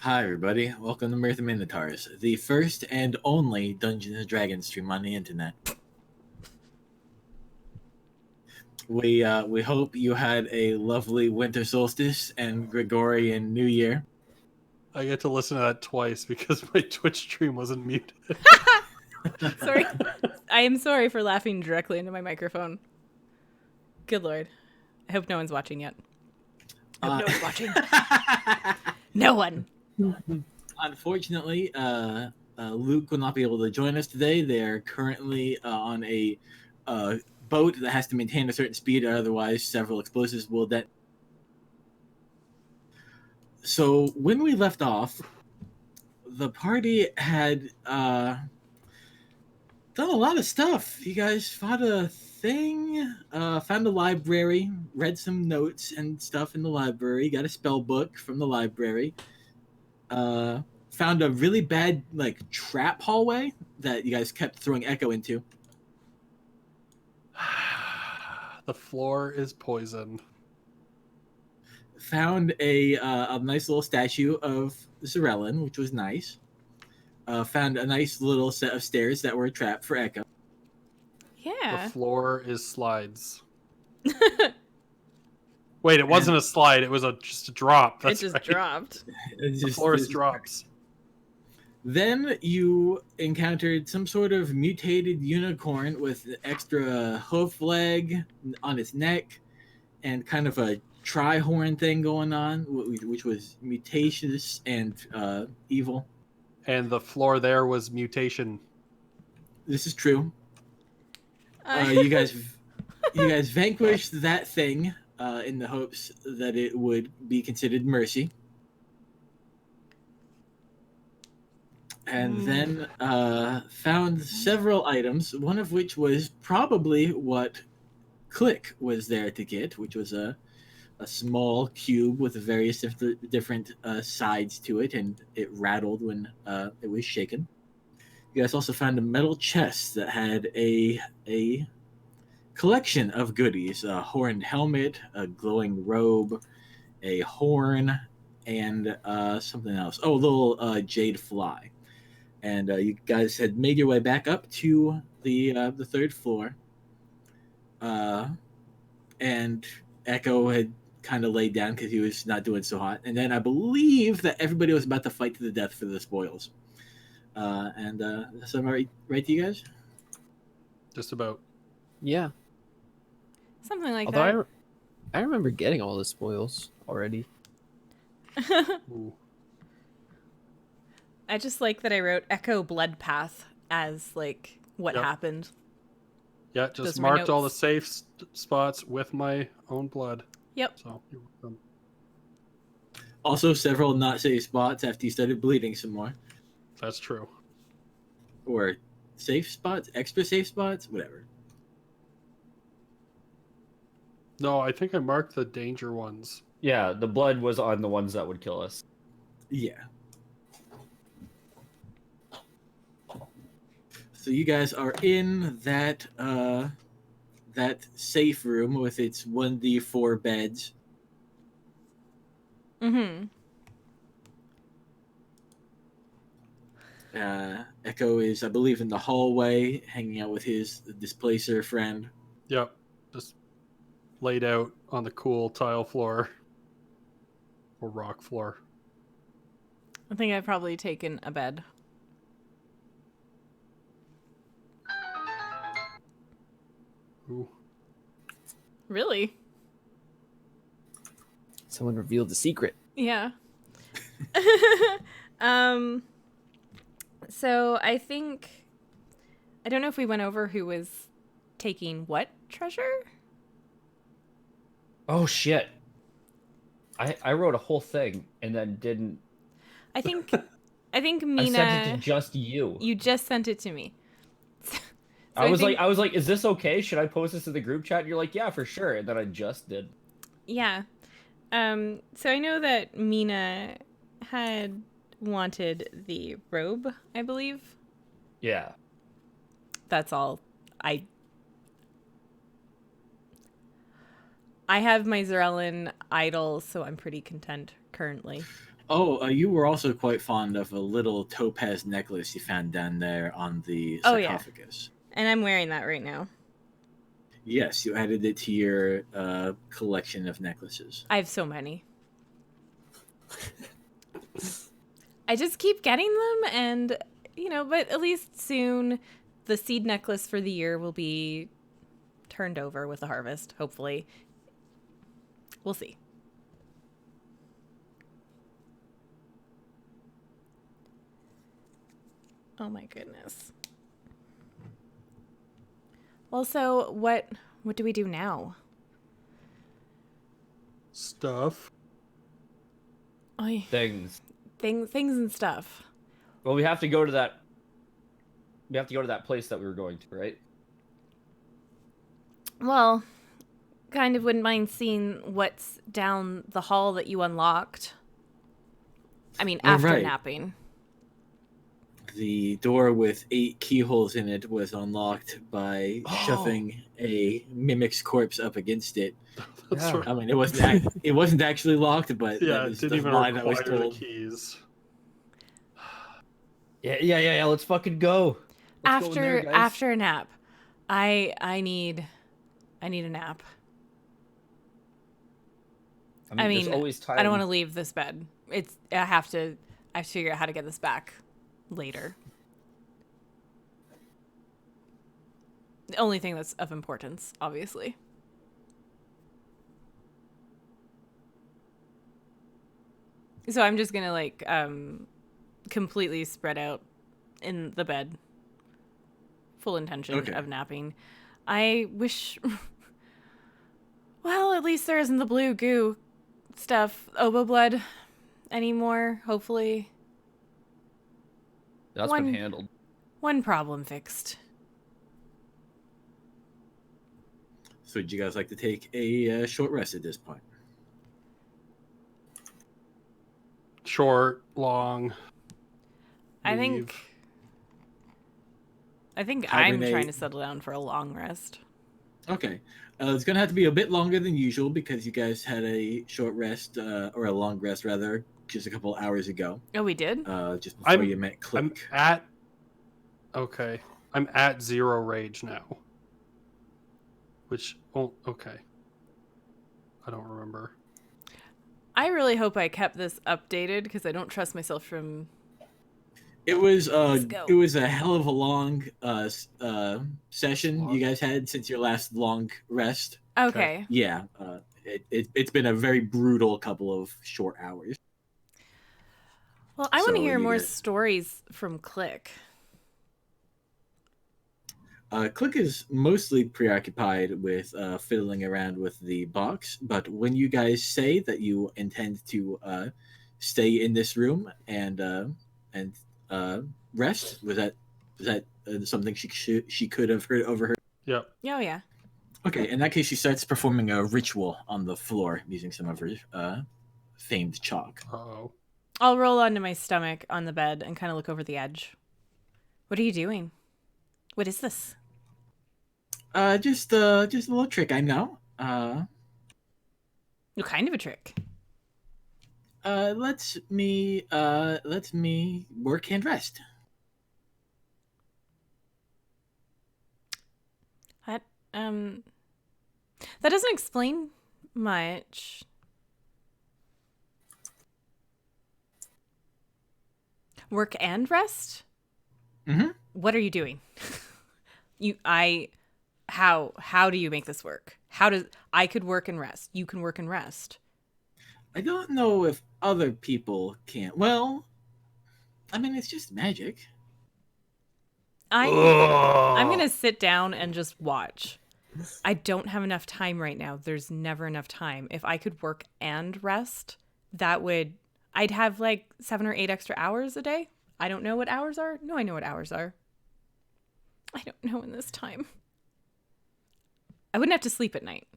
Hi, everybody. Welcome to Mirth and Minotaurs, the first and only Dungeons and Dragons stream on the internet. We hope you had a lovely winter solstice and Gregorian New Year. I get to listen to that twice because my Twitch stream wasn't muted. Sorry. I am sorry for laughing directly into my microphone. Good lord. I hope no one's watching yet. I hope no one's watching. No one. Unfortunately, Luke will not be able to join us today. They're currently on a boat that has to maintain a certain speed, otherwise several explosives will detonate. So when we left off, the party had done a lot of stuff. You guys fought a thing, found a library, read some notes and stuff in the library, got a spell book from the library, found a really bad trap hallway that you guys kept throwing Echo into. The floor is poisoned. Found a nice little statue of Zarellin, which was nice. Found a nice little set of stairs that were a trap for Echo. Yeah. The floor is slides. Wait, it wasn't a slide. It was just a drop. That's it just right. dropped. The floor is drops. Then you encountered some sort of mutated unicorn with an extra hoof leg on its neck and kind of a tri-horn thing going on, which was mutacious and evil. And the floor there was mutation. This is true. You guys vanquished that thing in the hopes that it would be considered mercy. And then found several items, one of which was probably what Click was there to get, which was a small cube with various different sides to it, and it rattled when it was shaken. You guys also found a metal chest that had a collection of goodies: a horned helmet, a glowing robe, a horn, and something else. Oh, a little jade fly. And you guys had made your way back up to the third floor. And Echo had kind of laid down because he was not doing so hot. And then I believe that everybody was about to fight to the death for the spoils. And that's right to you guys? Just about. Yeah. Something like Although that. I remember getting all the spoils already. Ooh. I just like that I wrote Echo Blood Path as what happened. Yeah, just Those are my marked all the notes. safe spots with my own blood. Yep. So you're welcome. Also, several not safe spots after you started bleeding some more. That's true. Or safe spots, extra safe spots, whatever. No, I think I marked the danger ones. Yeah, the blood was on the ones that would kill us. Yeah. So you guys are in that safe room with its 1d4 beds. Mm-hmm. Echo is, I believe, in the hallway, hanging out with his displacer friend. Yep. Just laid out on the cool tile floor. Or rock floor. I think I've probably taken a bed. Ooh. Really? Someone revealed the secret. Yeah. So I think I don't know if we went over who was taking what treasure? Oh shit. I wrote a whole thing and then didn't. I think Mina. I sent it to just you. You just sent it to me. So I was like, is this okay? Should I post this to the group chat? And you're like, yeah, for sure. And then I just did. Yeah. So I know that Mina had wanted the robe, I believe. Yeah. That's all. I have my Zarellin idol, so I'm pretty content currently. Oh, you were also quite fond of a little topaz necklace you found down there on the Oh, yeah. sarcophagus. And I'm wearing that right now. Yes, you added it to your collection of necklaces. I have so many. I just keep getting them, and, but at least soon the seed necklace for the year will be turned over with the harvest, hopefully. We'll see. Oh my goodness. Well, so what do we do now? Stuff. Oy. Things. Things and stuff. Well, we have to go to that. We have to go to that place that we were going to, right? Well, kind of wouldn't mind seeing what's down the hall that you unlocked. I mean, after right. napping. The door with 8 keyholes in it was unlocked by shoving a mimic's corpse up against it. That's Yeah. right. I mean, it wasn't actually locked, but Yeah, that it was didn't the even line that was require the told. keys. Yeah. Let's fucking go. Let's go in there, guys. After a nap. I need a nap. I mean, there's always time. I don't want to leave this bed. I have to figure out how to get this back later. The only thing that's of importance, obviously. So I'm just gonna completely spread out in the bed. Full intention of napping. I wish well, at least there isn't the blue goo stuff, oboe blood anymore, hopefully. That's been handled. One problem fixed. So would you guys like to take a short rest at this point? Short, long. I leave. think I'm Hibernate. trying to settle down for a long rest. Okay. It's going to have to be a bit longer than usual because you guys had a short rest, or a long rest rather, just a couple hours ago. Oh, we did? Just before I'm- you met Click. I'm at 0 rage now. Which, okay. I don't remember. I really hope I kept this updated because I don't trust myself from... It was Let's go. it was a hell of a long session you guys had since your last long rest. Okay. Yeah, it's been a very brutal couple of short hours. Well, I want to So hear you more guys- stories from Click. Click is mostly preoccupied with fiddling around with the box, but when you guys say that you intend to stay in this room and rest, was that something she could have overheard? Yep. Oh, yeah. Okay, in that case, she starts performing a ritual on the floor using some of her famed chalk. Uh-oh. I'll roll onto my stomach on the bed and kind of look over the edge. What are you doing? What is this? Just a little trick I know. What kind of a trick? Let's me work and rest. That doesn't explain much. Work and rest? Mm-hmm. What are you doing? How do you make this work? I could work and rest. You can work and rest. I don't know if other people can. Well, I mean, it's just magic. I'm gonna sit down and just watch. I don't have enough time right now. There's never enough time. If I could work and rest, I'd have like 7 or 8 extra hours a day. I don't know what hours are. No, I know what hours are. I don't know in this time. I wouldn't have to sleep at night.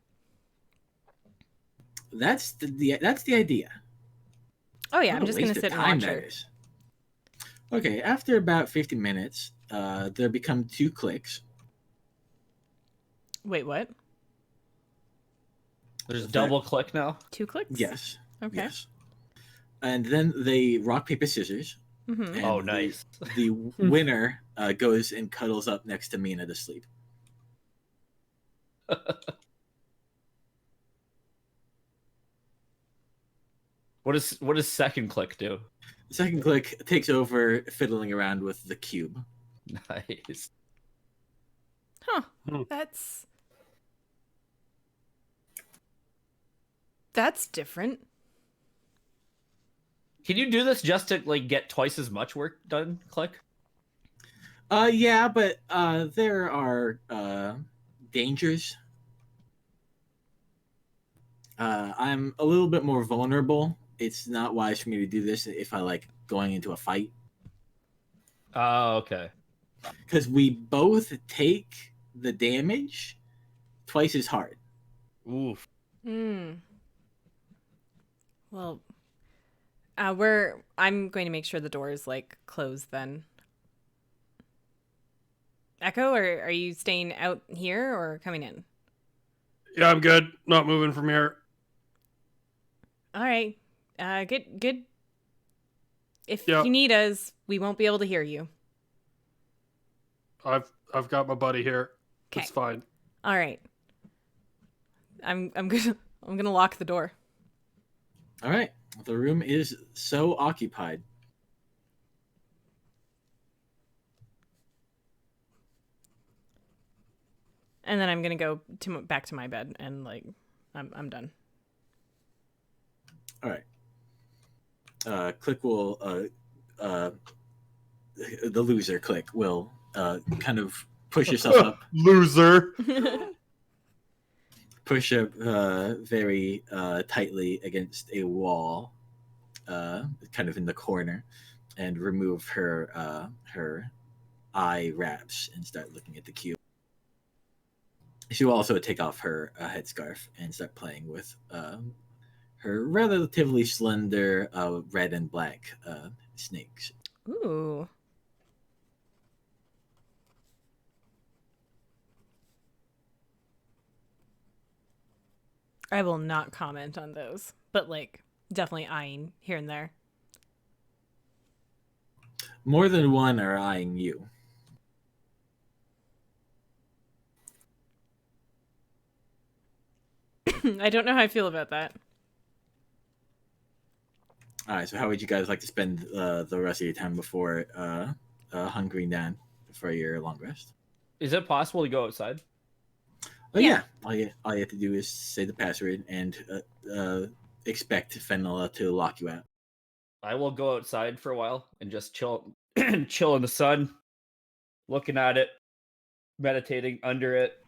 That's the idea. Oh yeah, What I'm a just gonna waste of sit and time watch that her. is. Okay, after about 50 minutes, there become 2 clicks. Wait, what? There's double click now. 2 clicks? Yes. Okay. Yes. and then they rock paper scissors. Mm-hmm. And Oh, nice. The winner goes and cuddles up next to Mina to sleep. What does second click do? The second click takes over fiddling around with the cube. Nice. Huh. Hmm. That's different. Can you do this just to like get twice as much work done? Click. Yeah, but there are dangers. I'm a little bit more vulnerable. It's not wise for me to do this if I like going into a fight. Oh, okay. Because we both take the damage twice as hard. Oof. Hmm. Well, I'm going to make sure the door is like closed then. Echo, or are you staying out here or coming in? Yeah, I'm good. Not moving from here. All right. Good. If Yeah. you need us, we won't be able to hear you. I've got my buddy here. Okay. It's fine. All right. I'm gonna lock the door. All right. The room is so occupied. And then I'm gonna go back to my bed and like I'm done. All right. Click will the loser Click will kind of push yourself up, Loser. push up very tightly against a wall, kind of in the corner, and remove her her eye wraps and start looking at the cube. She will also take off her headscarf and start playing with her relatively slender red and black snakes. Ooh. I will not comment on those, but like definitely eyeing here and there. More than one are eyeing you. I don't know how I feel about that. All right, so how would you guys like to spend the rest of your time before hunkering down for your long rest? Is it possible to go outside? Oh Yeah. yeah, all you have to do is say the password and expect Fenella to lock you out. I will go outside for a while and just chill chill in the sun, looking at it, meditating under it,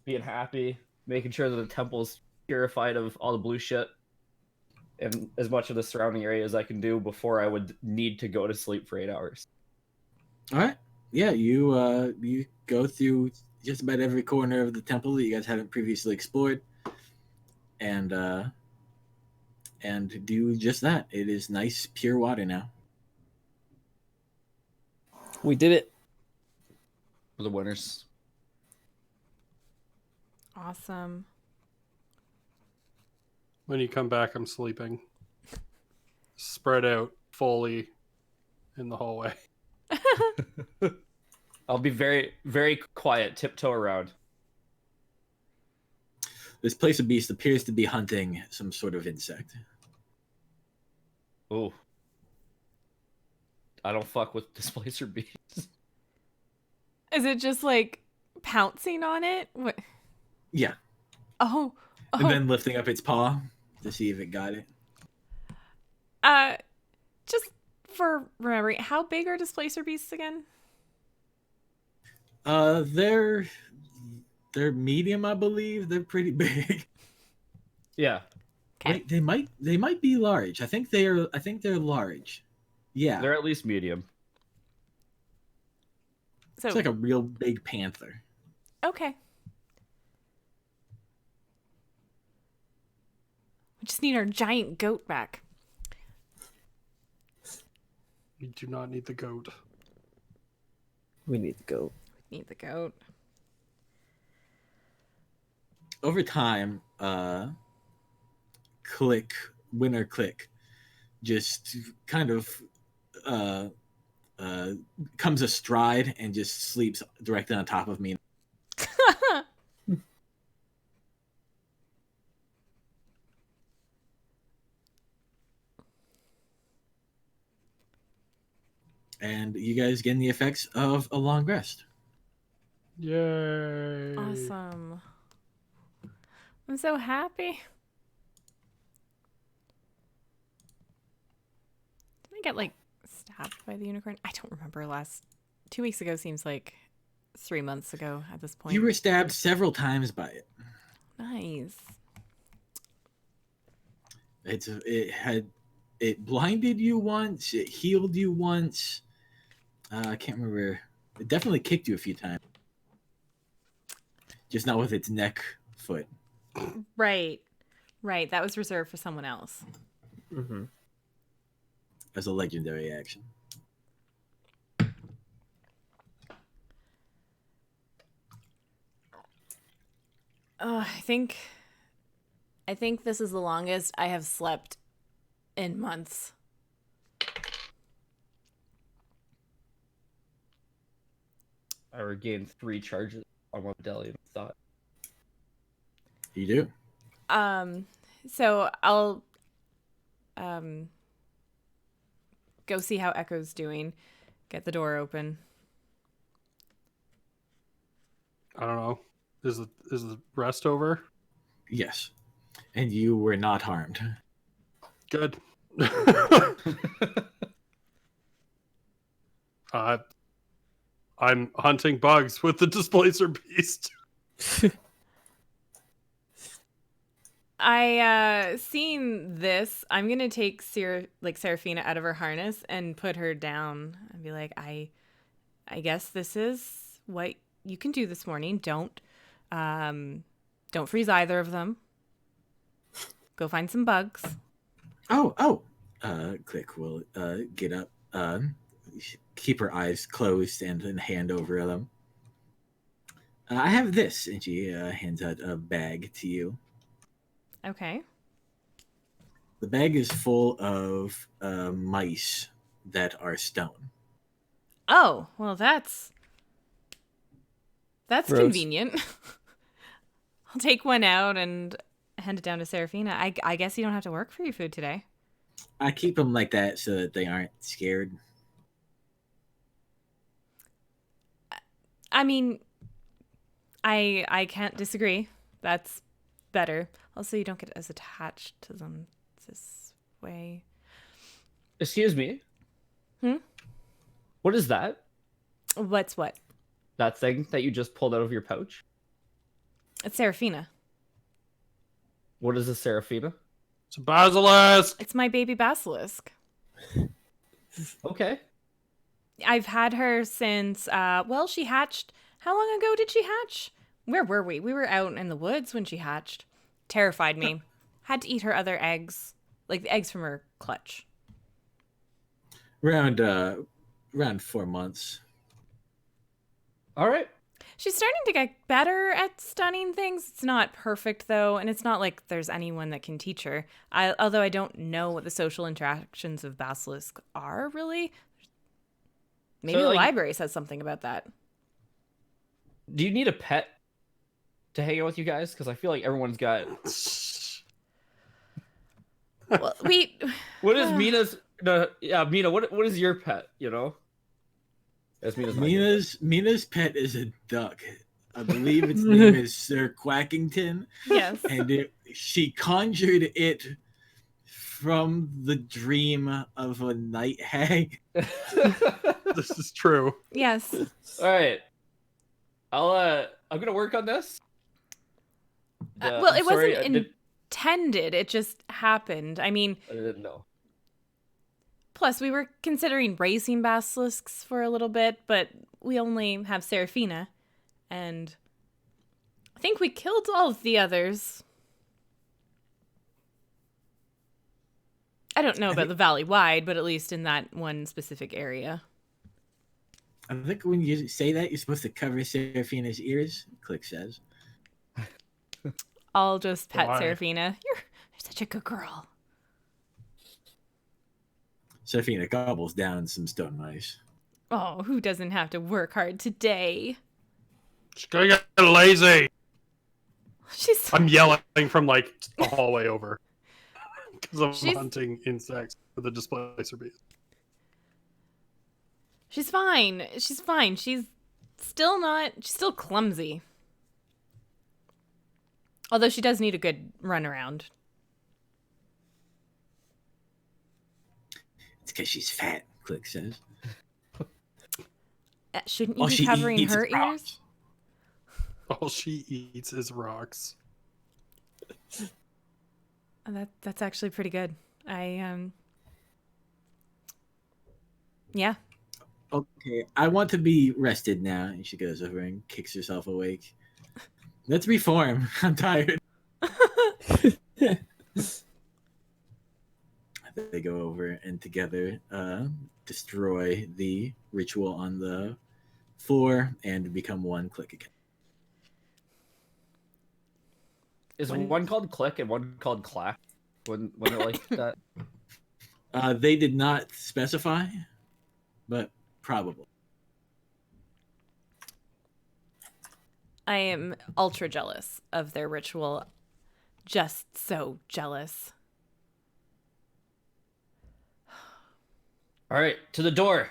being happy, making sure that the temple's purified of all the blue shit and as much of the surrounding area as I can do before I would need to go to sleep for 8 hours. All right, yeah, you go through just about every corner of the temple that you guys haven't previously explored, and do just that. It is nice, pure water now. We did it. For the winners. Awesome. When you come back, I'm sleeping. Spread out fully in the hallway. I'll be very, very quiet, tiptoe around. This place of beast appears to be hunting some sort of insect. Ooh. I don't fuck with displacer beasts. Is it just like pouncing on it? What? Yeah, Oh. and then lifting up its paw to see if it got it. Just for remembering, how big are displacer beasts again? They're medium, I believe. They're pretty big. Yeah. Okay. They might be large. I think they're large. Yeah, They're at least medium. So it's like a real big panther. okay. We just need our giant goat back. We do not need the goat. We need to go. Need the goat. Over time, winner Click just kind of uh, comes astride and just sleeps directly on top of me. And you guys getting the effects of a long rest. Yay! Awesome. I'm so happy. Did I get like stabbed by the unicorn? I don't remember. 2 weeks ago seems like 3 months ago at this point. You were stabbed several times by it. Nice. It blinded you once. It healed you once. I can't remember. It definitely kicked you a few times. Just not with its neck foot. Right. That was reserved for someone else. Mm-hmm. As a legendary action. Oh, I think this is the longest I have slept in months. I regained 3 charges on one medallion of thought. You do? So I'll go see how Echo's doing. Get the door open. I don't know. Is the rest over? Yes. And you were not harmed. Good. I'm hunting bugs with the displacer beast. Seeing this, I'm gonna take Seraphina out of her harness and put her down and be like, I guess this is what you can do this morning. Don't freeze either of them. Go find some bugs. Click will get up, keep her eyes closed and hand over them. I have this, and she hands out a bag to you. Okay. The bag is full of mice that are stone. Oh, well, that's Gross. convenient. I'll take one out and hand it down to Seraphina. I guess you don't have to work for your food today. I keep them like that so that they aren't scared. I mean, I can't disagree. That's better. Also, you don't get as attached to them this way. Excuse me? Hmm? What is that? What's what? That thing that you just pulled out of your pouch? It's Seraphina. What is a Seraphina? It's a basilisk. It's my baby basilisk. Okay. I've had her since, she hatched. How long ago did she hatch? Where were we? We were out in the woods when she hatched. Terrified me. Had to eat her other eggs, like the eggs from her clutch. Around 4 months. All right. She's starting to get better at stunning things. It's not perfect, though, and it's not like there's anyone that can teach her. Although I don't know what the social interactions of basilisk are, really. Maybe So, the like, library says something about that. Do you need a pet to hang out with you guys? Because I feel like everyone's got. Well, What is Mina's? No, yeah, Mina. What is your pet? You know. That's Mina's pet is a duck. I believe its name is Sir Quackington. Yes. And she conjured it from the dream of a night hag. This is true. Yes. All right. I'm gonna work on this. It wasn't intended. It just happened. I mean, I didn't know. plus we were considering racing basilisks for a little bit, but we only have Seraphina, and I think we killed all of the others. I don't know about the valley wide, but at least in that one specific area. I think when you say that, you're supposed to cover Seraphina's ears, Click says. I'll just pet Why? Seraphina. You're such a good girl. Seraphina gobbles down some stone mice. Oh, who doesn't have to work hard today? She's gonna get lazy. She's I'm yelling from like a hallway over because I'm She's- hunting insects for the displacer bees. she's fine. She's fine. She's still clumsy. Although she does need a good run around. It's because she's fat, Click says. Shouldn't you All be she covering eats her is rocks. ears? All she eats is rocks. Oh, that's actually pretty good. Yeah. Okay, I want to be rested now. And she goes over and kicks herself awake. Let's reform. I'm tired. They go over and together destroy the ritual on the floor and become one Click again. Is one called click and one called clack? When they're like that? They did not specify, but probable. I am ultra jealous of their ritual. Just so jealous. All right, to the door.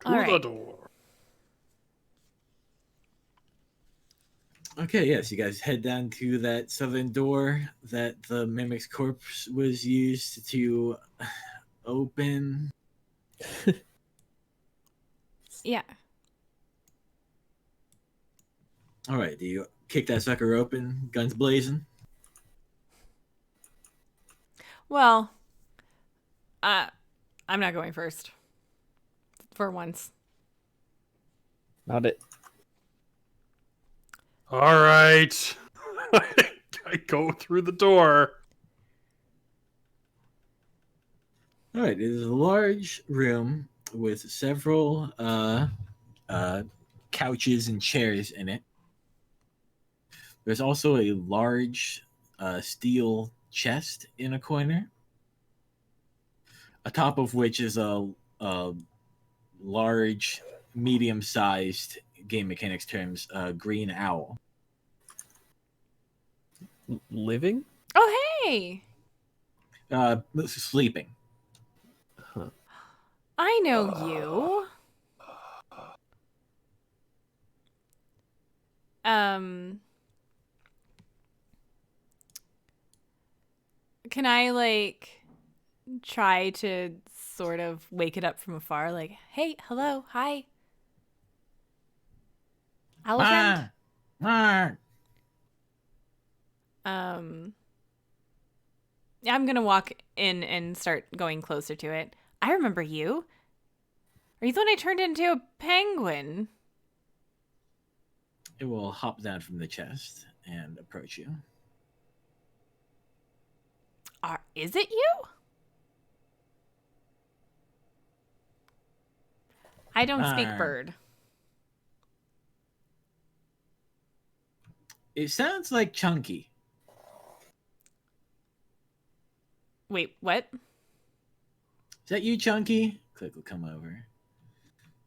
To All the right. door. Okay, yes, you guys head down to that southern door that the mimic's corpse was used to open. Yeah. All right, do you kick that sucker open, guns blazing? Well, I'm not going first. For once. Not it. All right. I go through the door. All right, it is a large room with several couches and chairs in it. There's also a large steel chest in a corner, atop of which is a large, medium-sized, game mechanics terms, green owl. Living? Oh, hey! Sleeping. Huh. I know you. Can I, like, try to sort of wake it up from afar? Like, hey, hello, hi. Elephant? Yeah, I'm gonna walk in and start going closer to it. I remember you. Are you the one I turned into a penguin? It will hop down from the chest and approach you. Is it you? I don't speak bird. It sounds like Chunky. Wait, what? Is that you, Chunky? Click will come over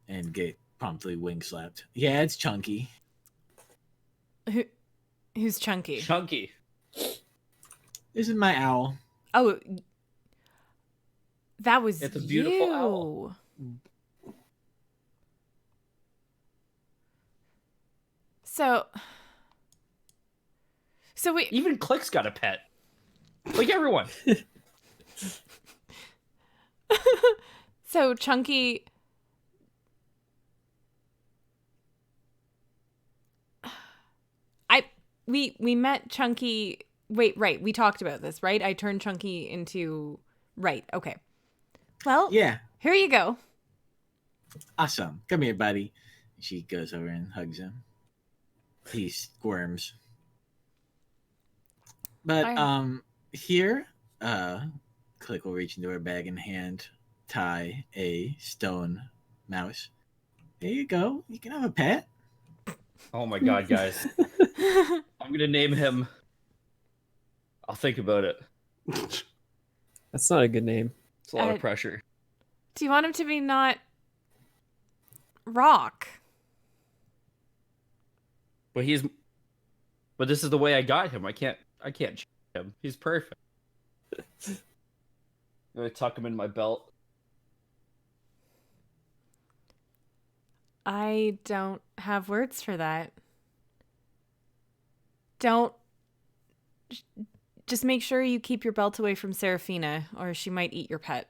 and get promptly wing slapped. Yeah, it's Chunky. Who's Chunky? Chunky. This is my owl. Oh, that was It's a beautiful you. owl. So we Even Click's got a pet. Like everyone. So Chunky we met Chunky. Wait, right. We talked about this, right? I turned Chunky into right. Okay. Well, Yeah, here you go. awesome. Come here, buddy. She goes over and hugs him. He squirms. But Fine. here, Click will reach into her bag and hand Ty a stone mouse. There you go. You can have a pet. Oh my god, guys. I'm gonna name him. I'll think about it. That's not a good name. It's a lot Uh, of pressure. Do you want him to be not Rock? But this is the way I got him. I can't change him. He's perfect. I'm gonna tuck him in my belt. I don't have words for that. Don't. Just make sure you keep your belt away from Serafina, or she might eat your pet.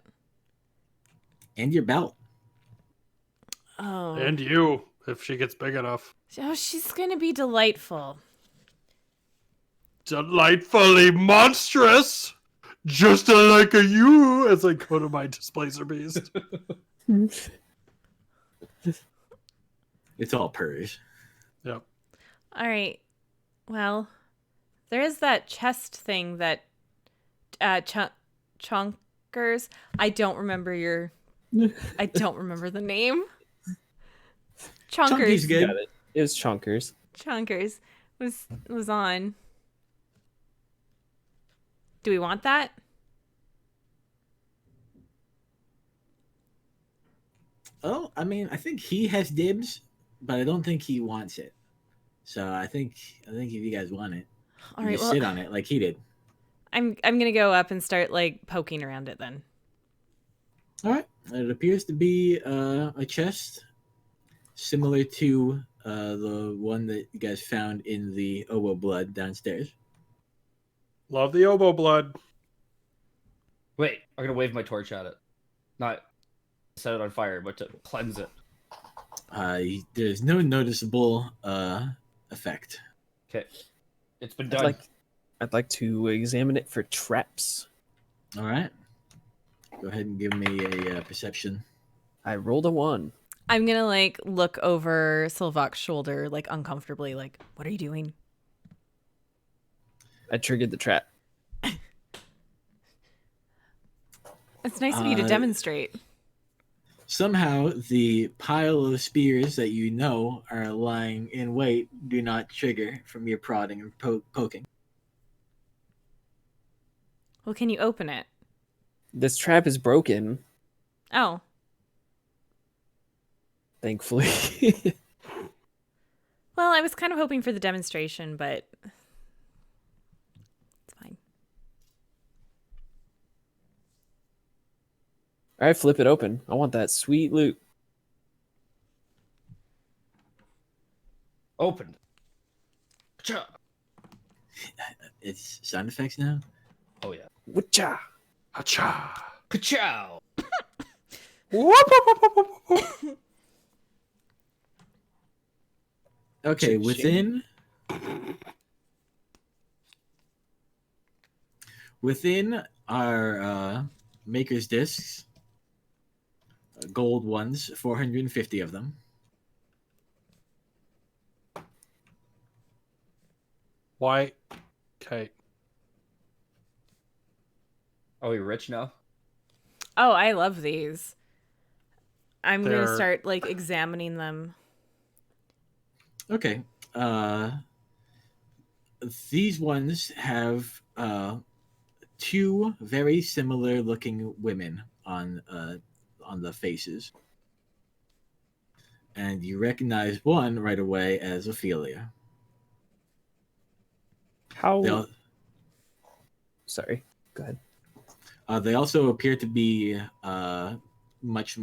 And your belt. Oh. And you, if she gets big enough. Oh, she's gonna be delightful. Delightfully monstrous! Just like a you, as I go to my Displacer Beast. It's all purrs. Yep. All right. Well, there is that chest thing that Chonkers. I don't remember the name. Chunky's Chonkers. good. Got it. It was Chonkers. Chonkers was on. Do we want that? Oh, I mean, I think he has dibs, but I don't think he wants it. So I think if you guys want it, All you right. just Well, sit on it like he did. I'm gonna go up and start like poking around it then. All right. It appears to be a chest similar to the one that you guys found in the oboe blood downstairs. Love the oboe blood. Wait, I'm gonna wave my torch at it. Not set it on fire, but to cleanse it. There's no noticeable effect. Okay. It's been I'd done. I'd like to examine it for traps. All right. Go ahead and give me a perception. I rolled a 1. I'm gonna like look over Silvoc's shoulder like uncomfortably, like, what are you doing? I triggered the trap. It's nice of you to demonstrate. Somehow, the pile of spears that you know are lying in wait do not trigger from your prodding and poking. Well, can you open it? This trap is broken, Oh, thankfully. well, I was kind of hoping for the demonstration, but it's fine. All right, flip it open. I want that sweet loot. Opened. Cha. It's sound effects now. Oh yeah. Witcha! Acha. Ka-chow. Okay, Cha-ching. within our maker's discs, gold ones, 450 of them. Why? Okay. Are we rich now? Oh, I love these. I'm gonna They're- start like examining them. Okay. These ones have two very similar looking women on the faces. And you recognize one right away as Ophelia. How? They, al- Sorry. Go ahead. they also appear to be in much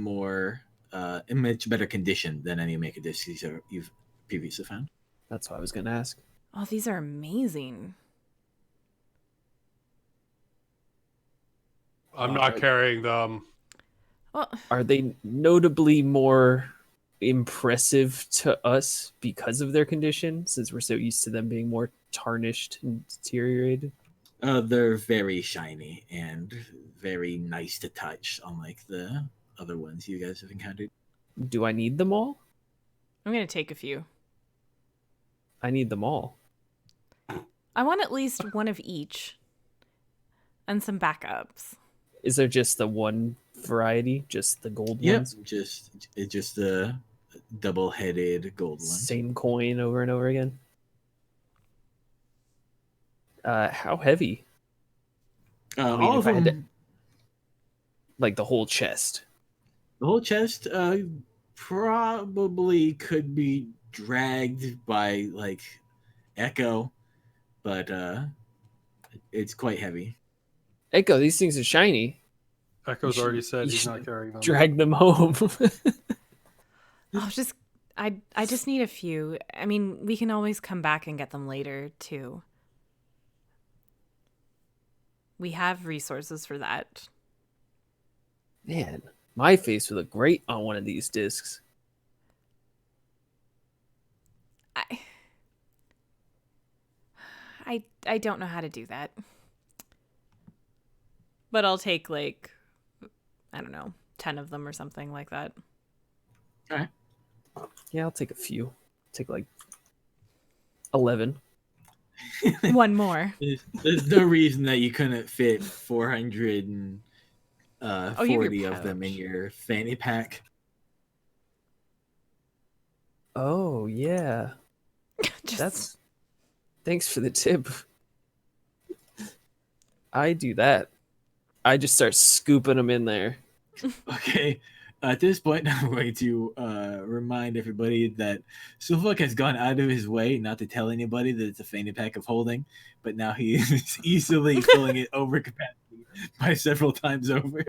better condition than any Maker discs you've previously found. That's what I was going to ask. Oh, these are amazing. I'm not carrying them. Well, Are they notably more impressive to us because of their condition, since we're so used to them being more tarnished and deteriorated? They're very shiny and very nice to touch, unlike the other ones you guys have encountered. Do I need them all? I'm gonna take a few. I need them all. I want at least one of each, and some backups. Is there just the one variety, just the gold Yep, ones? just the double-headed gold one. Same coin over and over again? How heavy? All if of I had them. Like the whole chest. The whole chest probably could be dragged by like Echo, but it's quite heavy. Echo, these things are shiny. Echo's already said You he's should not carrying them. Drag them home. I just need a few. I mean, we can always come back and get them later too. We have resources for that. Man, my face would look great on one of these discs. I don't know how to do that. But I'll take like, I don't know, 10 of them or something like that. All right. Yeah, I'll take a few. Take like 11. One more. There's no reason that you couldn't fit 440 of them in pouch. your fanny pack. Oh, yeah. Just... Thanks for the tip. I do that. I just start scooping them in there. Okay. At this point, I'm going to remind everybody that Silvoc has gone out of his way not to tell anybody that it's a fanny pack of holding, but now he is easily filling it over capacity by several times over.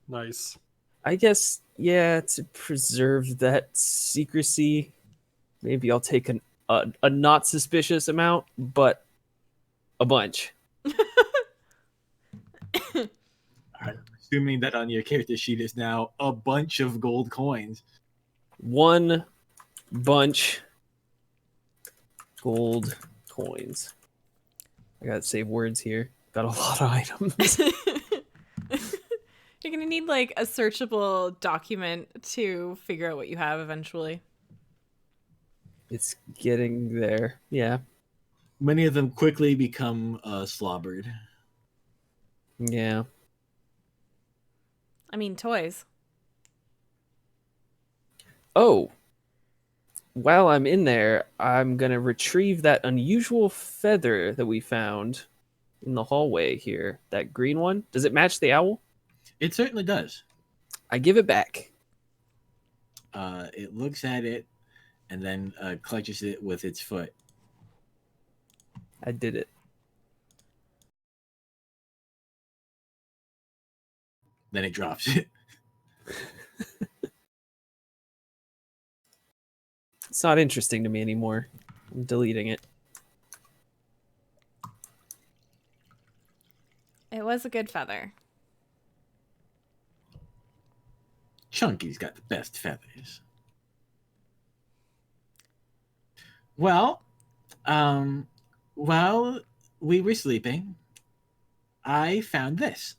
Nice. I guess, yeah, to preserve that secrecy, maybe I'll take a not suspicious amount, but a bunch. I'm assuming that on your character sheet is now a bunch of gold coins. One bunch gold coins. I gotta save words here. Got a lot of items. You're gonna need like a searchable document to figure out what you have eventually. It's getting there. Yeah. Many of them quickly become slobbered. Yeah. I mean, toys. Oh. While I'm in there, I'm gonna retrieve that unusual feather that we found in the hallway here. That green one. Does it match the owl? It certainly does. I give it back. It looks at it and then clutches it with its foot. I did it. Then it drops it. It's not interesting to me anymore. I'm deleting it. It was a good feather. Chunky's got the best feathers. Well, while we were sleeping, I found this.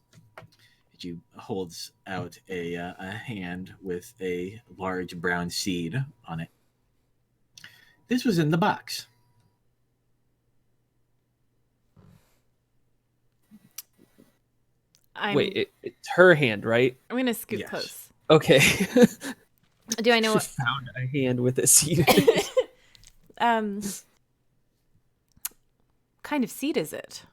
She holds out a hand with a large brown seed on it. This was in the box. Wait, it's her hand, right? I'm gonna scoot Yes. close. Okay. Do I know She what? found a hand with a seed. Kind of seed is it?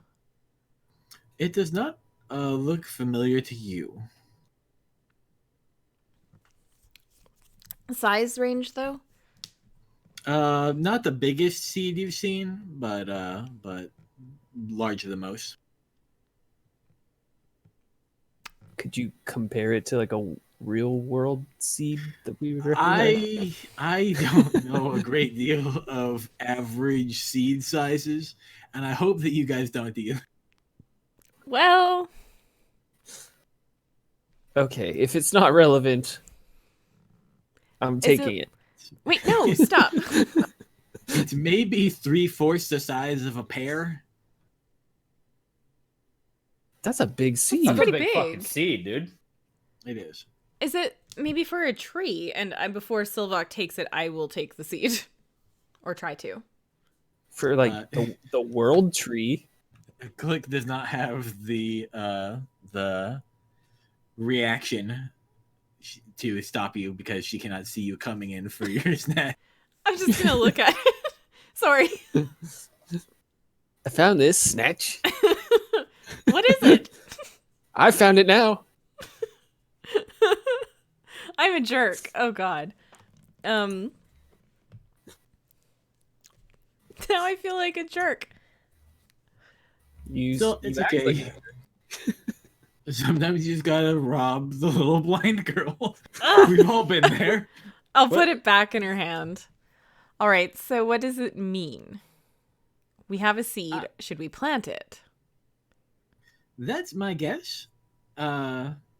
It does not look familiar to you. Size range though? Not the biggest seed you've seen, but larger than most. Could you compare it to like a real world seed that we would recognize? I don't know a great deal of average seed sizes, and I hope that you guys don't either. Well, Okay, if it's not relevant, I'm taking it. wait, no, stop. It's maybe 3/4 the size of a pear. That's a big seed. That's pretty a big big. fucking seed, dude. It is. Is it maybe for a tree? And before Silvoc takes it, I will take the seed. Or try to. For like the world tree. Click does not have the reaction to stop you because she cannot see you coming in for your snack. I'm just gonna look at it. Sorry. I found this snatch. What is it? I found it now. I'm a jerk. Oh God. Now I feel like a jerk. So it's okay. Sometimes you just gotta rob the little blind girl. We've all been there. I'll put it back in her hand. All right, so what does it mean? We have a seed. Should we plant it? That's my guess.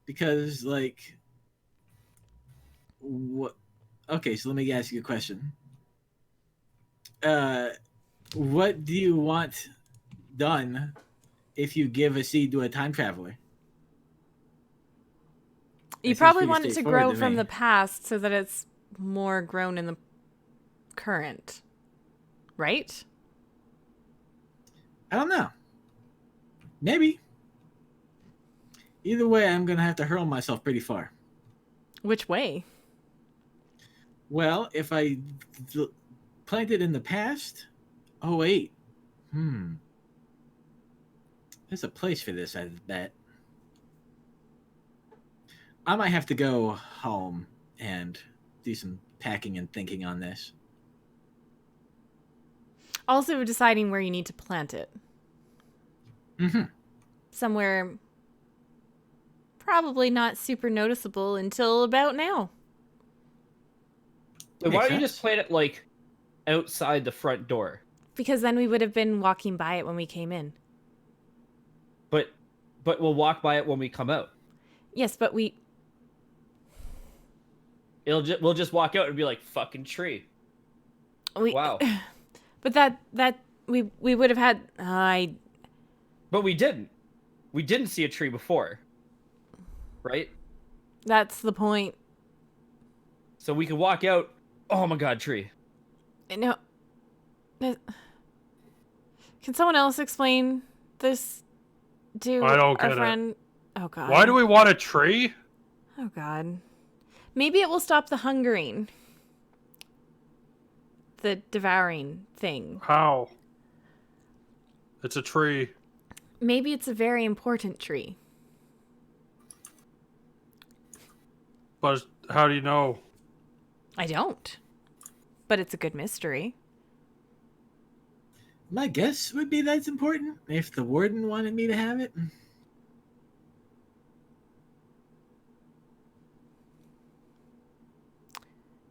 Because like, what? Okay, so let me ask you a question. What do you want done if you give a seed to a time traveler? You probably want it to grow from the past so that it's more grown in the current, right? I don't know. Maybe. Either way, I'm gonna have to hurl myself pretty far. Which way? Well, if I planted in the past, oh wait, there's a place for this, I bet. I might have to go home and do some packing and thinking on this. Also deciding where you need to plant it. Mm-hmm. Somewhere probably not super noticeable until about now. So why don't you just plant it like outside the front door? Because then we would have been walking by it when we came in. But we'll walk by it when we come out. Yes, but we'll just walk out and be like, fucking tree. Wow. But that we would have had But we didn't. We didn't see a tree before. Right? That's the point. So we could walk out, oh my god, tree. No. Can someone else explain this to I don't our get friend? it. Oh god. Why do we want a tree? Oh god. Maybe it will stop the hungering. The devouring thing. How? It's a tree. Maybe it's a very important tree. But how do you know? I don't. But it's a good mystery. My guess would be that's important if the warden wanted me to have it.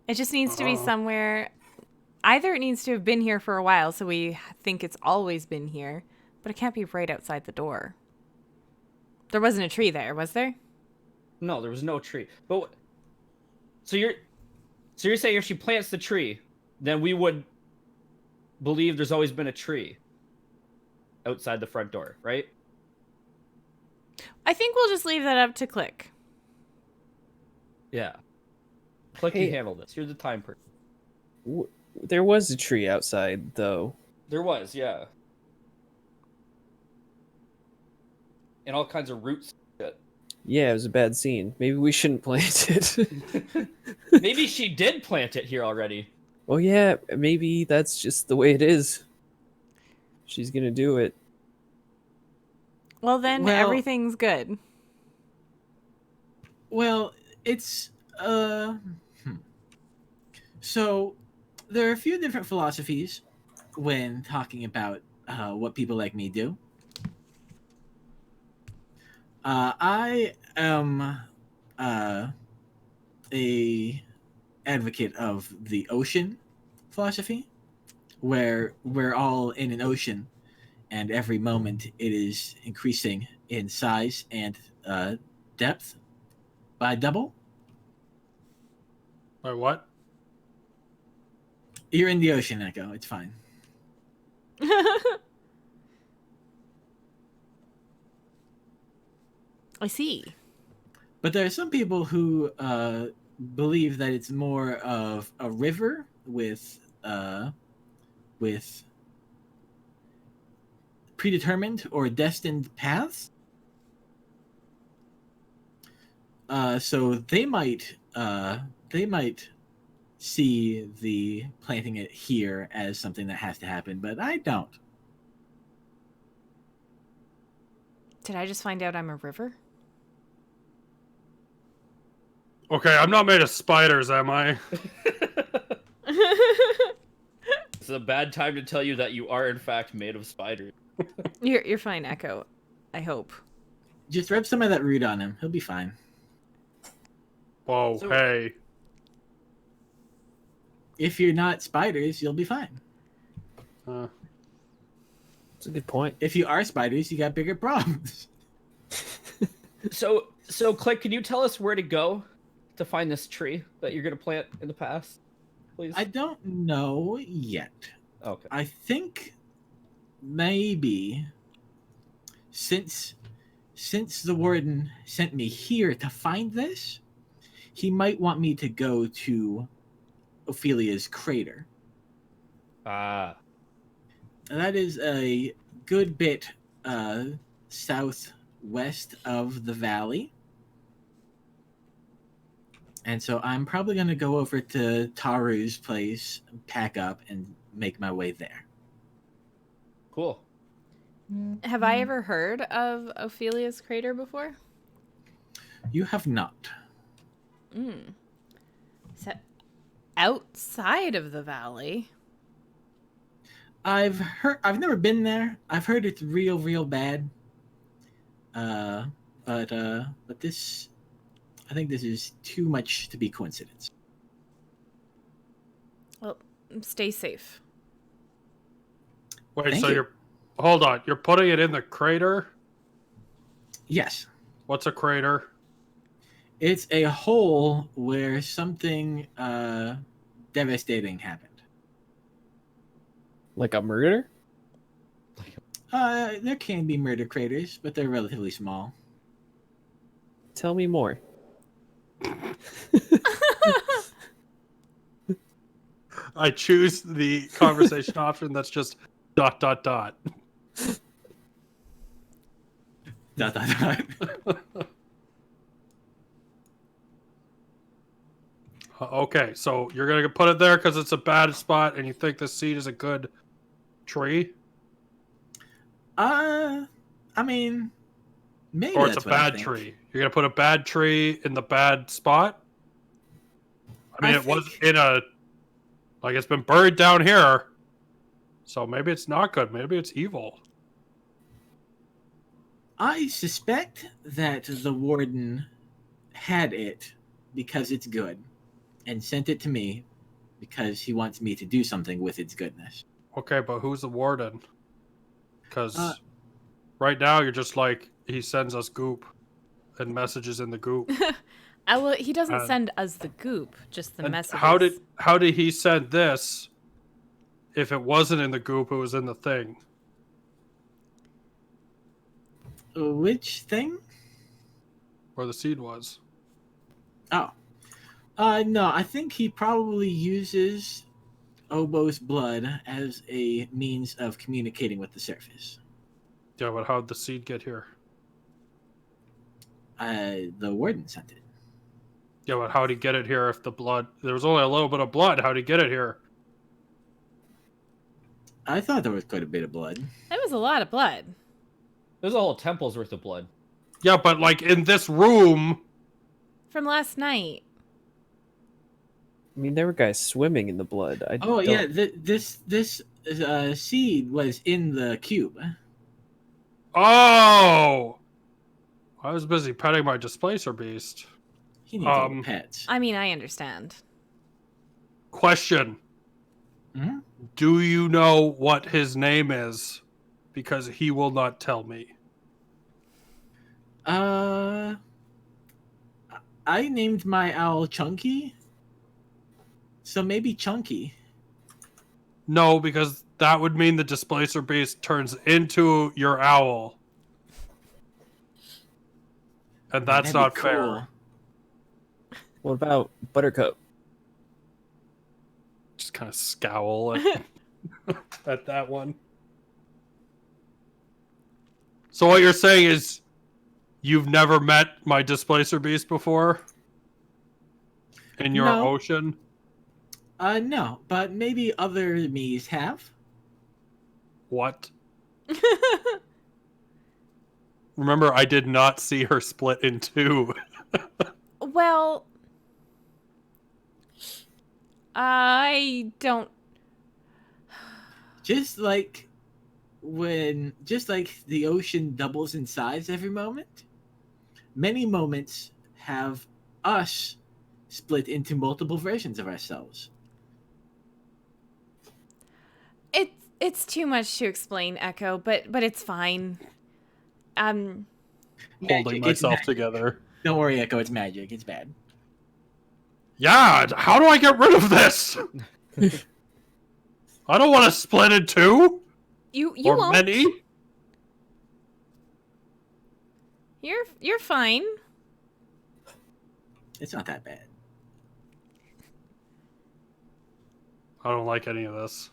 It just needs to be somewhere. Either it needs to have been here for a while, so we think it's always been here, but it can't be right outside the door. There wasn't a tree there, was there? No, there was no tree. But so you're saying if she plants the tree, then we would believe there's always been a tree outside the front door, right? I think we'll just leave that up to Click. Yeah. Click, you handle this. You're the time person. There was a tree outside, though. There was, yeah. And all kinds of roots. Yeah, it was a bad scene. Maybe we shouldn't plant it. Maybe she did plant it here already. Well, yeah, maybe that's just the way it is. She's gonna do it. Well, then everything's good. Well, it's So there are a few different philosophies when talking about what people like me do. I am a advocate of the ocean philosophy, where we're all in an ocean, and every moment it is increasing in size and depth by double. By what? You're in the ocean, Echo. It's fine. I see. But there are some people who believe that it's more of a river with predetermined or destined paths. So they might see the planting it here as something that has to happen, but I don't. Did I just find out I'm a river? Okay, I'm not made of spiders, am I? It's a bad time to tell you that you are in fact made of spiders. You're fine, Echo. I hope. Just rub some of that root on him. He'll be fine. Whoa, So- hey. If you're not spiders, you'll be fine. That's a good point. If you are spiders, you got bigger problems. So Click, can you tell us where to go to find this tree that you're gonna plant in the past, please? I don't know yet. Okay. I think maybe since the warden sent me here to find this, he might want me to go to Ophelia's crater. Ah. That is a good bit southwest of the valley. And so I'm probably going to go over to Taru's place, pack up, and make my way there. Cool. Have I ever heard of Ophelia's crater before? You have not. So outside of the valley. I've never been there. I've heard it's real bad. But this, I think this is too much to be coincidence. Well, stay safe. Wait, Thank so you. you're... Hold on, you're putting it in the crater? Yes. What's a crater? It's a hole where something devastating happened. Like a murder? There can be murder craters, but they're relatively small. Tell me more. I choose the conversation option that's just ... Dot, dot, dot. Okay, so you're going to put it there because it's a bad spot and you think the seed is a good tree? I mean, maybe Or it's that's a what I bad think. tree? You're going to put a bad tree in the bad spot? I mean, I it was think- in a... Like, it's been buried down here. So maybe it's not good. Maybe it's evil. I suspect that the warden had it because it's good and sent it to me because he wants me to do something with its goodness. Okay, but who's the warden? Because Uh, right now you're just like, he sends us goop and messages in the goop. Well, he doesn't Uh, send us the goop, just the And messages. how did he send this if it wasn't in the goop, it was in the thing? Which thing? Where the seed was. Oh. No, I think he probably uses Obo's blood as a means of communicating with the surface. Yeah, but how'd the seed get here? The warden sent it. Yeah, but how'd he get it here if the blood... There was only a little bit of blood. How'd he get it here? I thought there was quite a bit of blood. That was a lot of blood. There's a whole temple's worth of blood. Yeah, but like in this room... From last night. I mean, there were guys swimming in the blood. Oh yeah, this seed was in the cube. Oh! I was busy petting my displacer beast. He needs little pets. I mean, I understand. Question. Hmm? Do you know what his name is? Because he will not tell me. I named my owl Chunky. So maybe Chunky. No, because that would mean the displacer beast turns into your owl. And that's That'd be not cool. fair. What about Buttercup? Just kind of scowl at that one. So what you're saying is you've never met my displacer beast before? In your No. ocean? No, but maybe other me's have. What? Remember, I did not see her split in two. Well, I don't. Just like the ocean doubles in size every moment, many moments have us split into multiple versions of ourselves. It's too much to explain, Echo, but it's fine. Holding Magic, it's myself magic. together. Don't worry, Echo, it's magic. It's bad. Yeah, how do I get rid of this? I don't want to split in two. You or won't. many. You're fine. It's not that bad. I don't like any of this.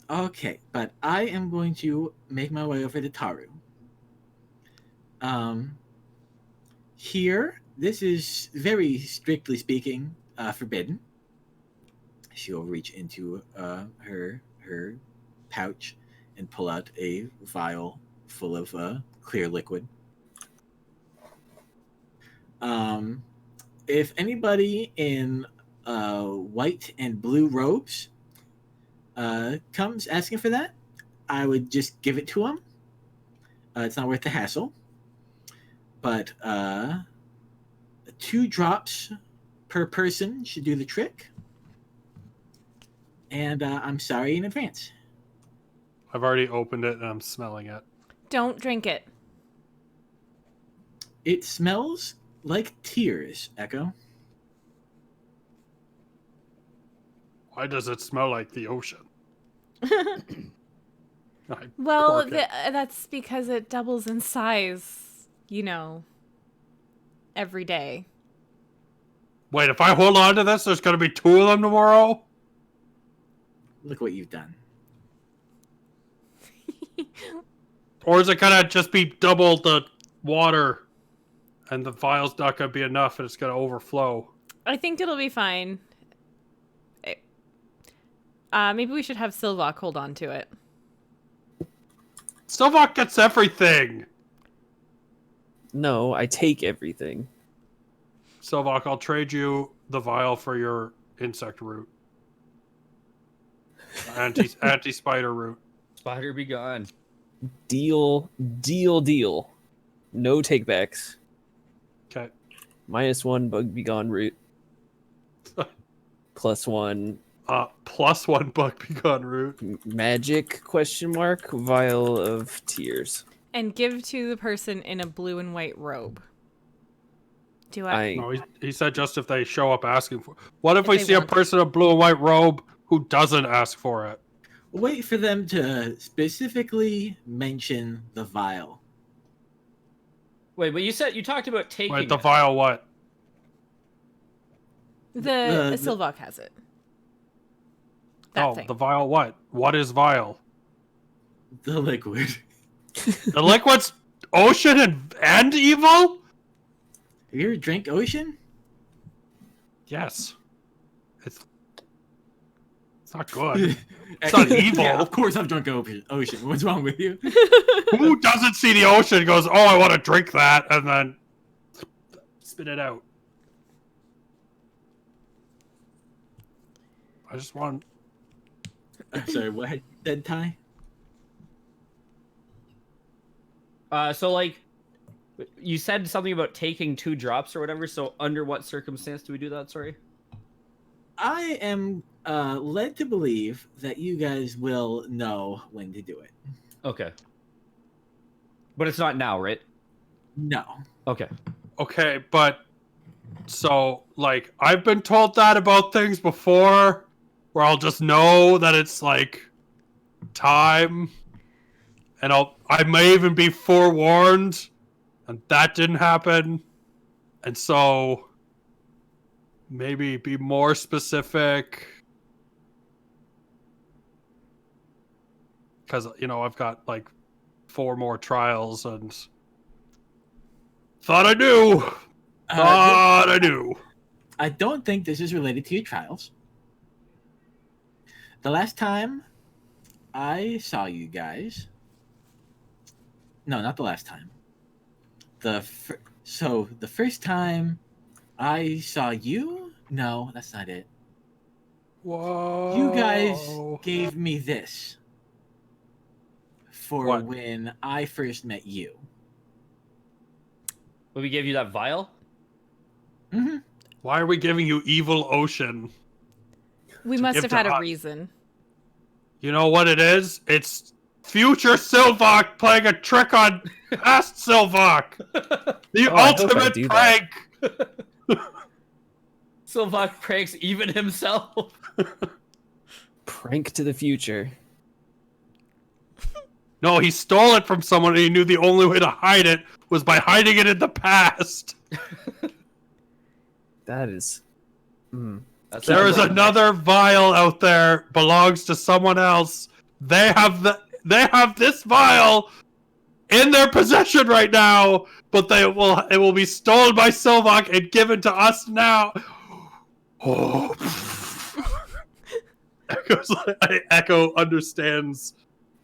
Okay, but I am going to make my way over to Taru. Here, this is very strictly speaking forbidden. She'll reach into her pouch and pull out a vial full of clear liquid. If anybody in white and blue robes comes asking for that, I would just give it to them. It's not worth the hassle. But 2 drops per person should do the trick. And I'm sorry in advance. I've already opened it and I'm smelling it. Don't drink it. It smells like tears, Echo. Why does it smell like the ocean? Well, cork it. that's because it doubles in size, every day. Wait, if I hold on to this, there's going to be 2 of them tomorrow? Look what you've done. Or is it going to just be double the water and the vial's not going to be enough and it's going to overflow? I think it'll be fine. Maybe we should have Silvoc hold on to it. Silvoc gets everything! No, I take everything. Silvoc, I'll trade you the vial for your insect root. Anti-spider root. Spider be gone. Deal. No takebacks. Okay. -1 bug be gone root. +1 +1 bug be gone root. magic ? Vial of tears. And give to the person in a blue and white robe. Do I? No, he said just if they show up asking for. What if If we they see a want. person in a blue and white robe who doesn't ask for it? Wait for them to specifically mention the vial. Wait, but you talked about taking Wait, the it. vial what? The Silvoc has it. That thing. The vial what? What is vial? The liquid. The liquid's ocean and evil? Have you ever drank ocean? Yes. It's not good. It's not evil. Yeah, of course I've drunk ocean. What's wrong with you? Who doesn't see the ocean and goes, oh, I want to drink that, and then spit it out? I just want... I'm sorry, what? Dead tie? So like, you said something about taking 2 drops or whatever. So under what circumstance do we do that? Sorry. I am led to believe that you guys will know when to do it. Okay. But it's not now, right? No. Okay. Okay, but... So, like, I've been told that about things before, where I'll just know that it's, like, time, and I may even be forewarned, and that didn't happen, and so... Maybe be more specific. Because, I've got, like, 4 more trials, and... Thought I knew! I knew! I don't think this is related to your trials. The last time I saw you guys... No, not the last time. So, the first time I saw you No, that's not it. Whoa. You guys gave me this for What? when I first met you. Will we give you that vial? Mm-hmm. Why are we giving you evil ocean? We To must give have to had a us. reason. You know what it is? It's future Silvoc playing a trick on past Silvoc. The Oh, I hope I ultimate do that. prank. Silvoc pranks even himself. Prank to the future. No, he stole it from someone and he knew the only way to hide it was by hiding it in the past. That is. That's There is like another vial out there, belongs to someone else. They have this vial in their possession right now, but it will be stolen by Silvoc and given to us now. Oh. Echo understands.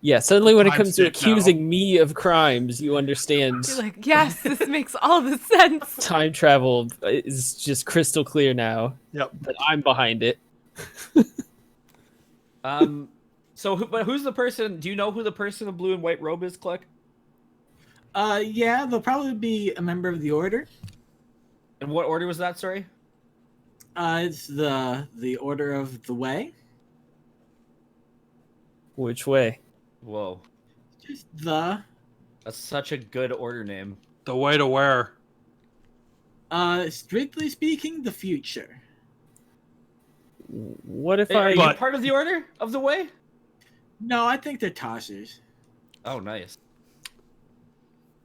Yeah, suddenly when it I'm comes to sick now. accusing me of crimes, you understand You're like, yes, this makes all the sense. time travel is just crystal clear now Yep. that I'm behind it. But who's the person? Do you know who the person in blue and white robe is, Click? Yeah, they'll probably be a member of the Order. And what order was that? Sorry. It's the Order of the Way. Which way? Whoa, Just the. that's such a good order name. The way to where? Strictly speaking, the future. What if Are I? you But- part of the order of the way? No, I think they're tossers. Oh, nice.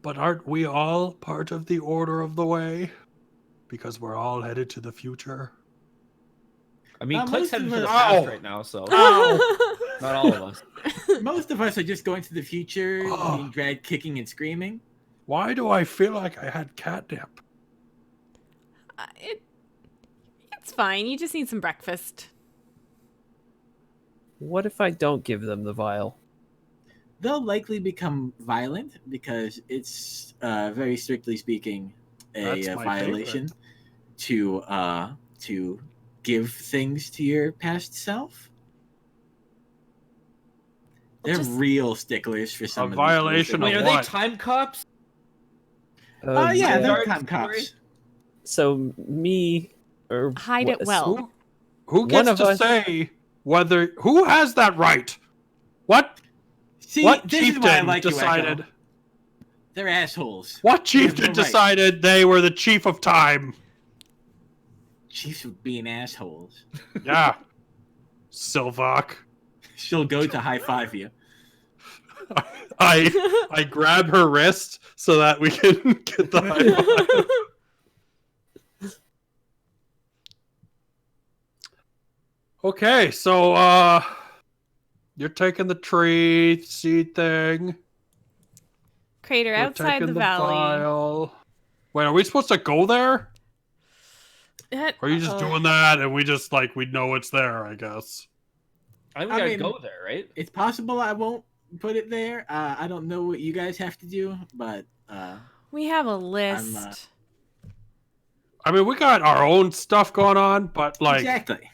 But aren't we all part of the Order of the Way? Because we're all headed to the future. I mean, most Click's heading of for the us- past Ow. right now, so Ow! not all of us. Most of us are just going to the future, Oh. being dragged kicking and screaming. Why do I feel like I had catnip? It's fine. You just need some breakfast. What if I don't give them the vial? They'll likely become violent because it's, very strictly speaking, That's a my violation to give things to your past self. They're Just- real sticklers for some of these violation rules. Wait, of are they what? time cops? Yeah, they're Guard time story? cops. So me or Hide it well. Who One gets of to us- say whether... Who has that right? What See, what this is why I chieftain like decided... you, Echo. They're assholes. What They have chieftain no right. decided they were the chief of time? Chiefs of being assholes. Yeah. Silvoc. She'll go to high five you. I grab her wrist so that we can get the high five. Okay, so you're taking the tree seed thing. Crater We're outside taking the valley. vial. Wait, are we supposed to go there? Or are you just doing that and we just we know it's there, I guess. I think we I gotta mean- go there, right? It's possible I won't put it there. I don't know what you guys have to do, but We have a list. I mean, we got our own stuff going on, but exactly.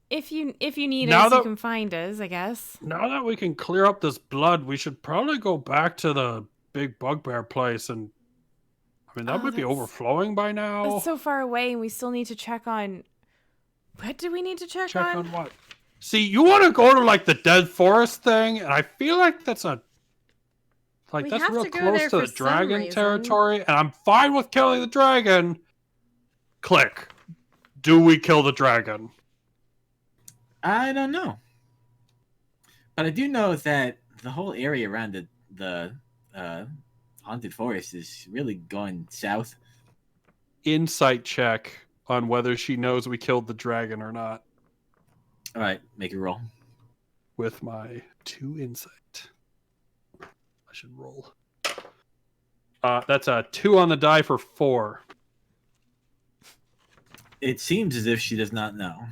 If you need Now us, you that- can find us, I guess. now that we can clear up this blood, we should probably go back to the big bugbear place and that Oh, might be that's- overflowing by now. It's so far away, and we still need to check on. What do we need to check on? what? See, you want to go to the dead forest thing, and I feel like that's a We that's have real to go close there to for the some dragon reason. territory, and I'm fine with killing the dragon. Click. Do we kill the dragon? I don't know, but I do know that the whole area around the haunted forest is really going south. Insight check on whether she knows we killed the dragon or not All right, make it roll. with my 2 insight. I should roll. That's a 2 on the die for 4. It seems as if she does not know.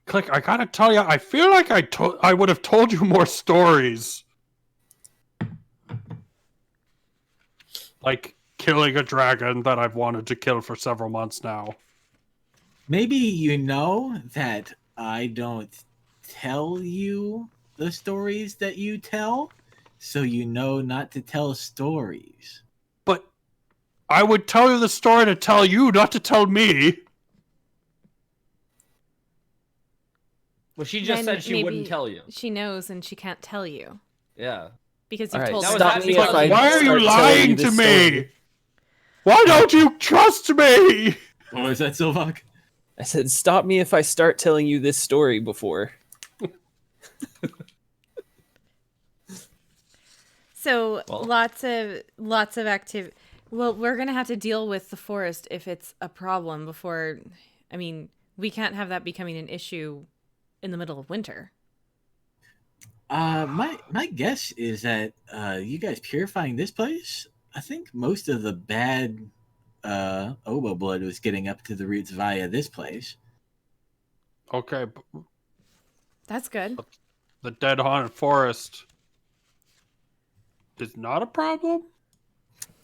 Click, I gotta tell you, I feel like I would have told you more stories. killing a dragon that I've wanted to kill for several months now. Maybe you know that I don't tell you the stories that you tell, so you know not to tell stories. But I would tell you the story to tell you, not to tell me. Well, she just Then said she maybe wouldn't tell you. She knows and she can't tell you Yeah. because All you've right, told that her. was stop happening me if because I Why are you start telling lying this to me? story. Why don't you trust me? What was that, Silvoc? I said, stop me if I start telling you this story before. So Well- lots of activity. Well, we're gonna have to deal with the forest if it's a problem before. I mean, we can't have that becoming an issue in the middle of winter. My guess is that you guys purifying this place. I think most of the bad oboe blood was getting up to the roots via this place. Okay, That's good. the dead haunted forest is not a problem?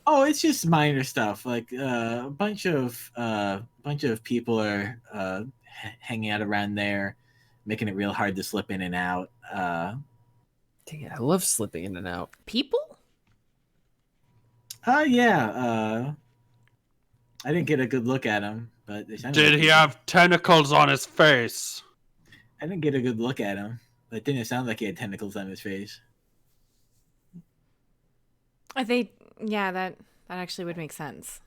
Oh, it's just minor stuff. Like a bunch of people are hanging out around there, making it real hard to slip in and out. Dang it, I love slipping in and out. People? Yeah. I didn't get a good look at him, but they sounded Did like he have tentacles on his face? I didn't get a good look at him, but it didn't sound like he had tentacles on his face. Yeah, that actually would make sense.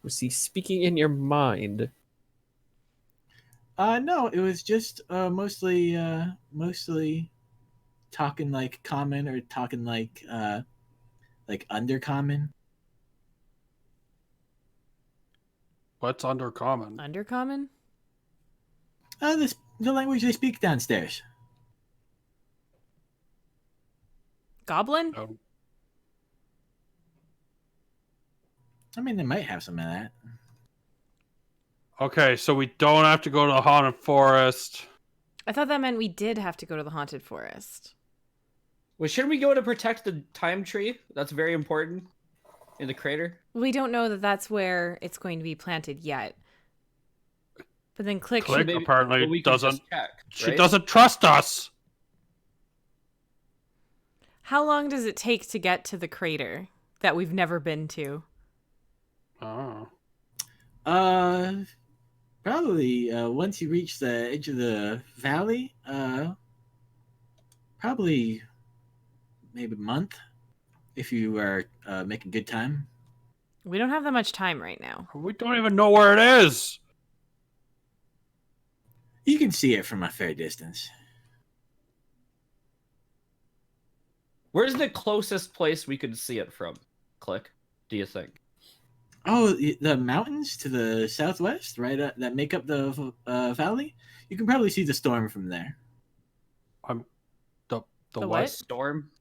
Was he speaking in your mind? No, it was just mostly talking like common or talking like undercommon. What's undercommon? Undercommon? The language they speak downstairs. Goblin? Oh, I mean, they might have some of that. okay, so we don't have to go to the haunted forest. I thought that meant we did have to go to the haunted forest. Well, shouldn't we go to protect the time tree? That's very important in the crater. We don't know that that's where it's going to be planted yet. But then Click Click should... apparently Well, we can doesn't. just check, She right? doesn't trust us. How long does it take to get to the crater that we've never been to? Oh. Probably once you reach the edge of the valley, probably maybe a month if you are making good time. We don't have that much time right now. We don't even know where it is. You can see it from a fair distance. Where's the closest place we could see it from? Click. Do you think? Oh, the mountains to the southwest, right? That make up the valley. You can probably see the storm from there. The The what? what? Storm.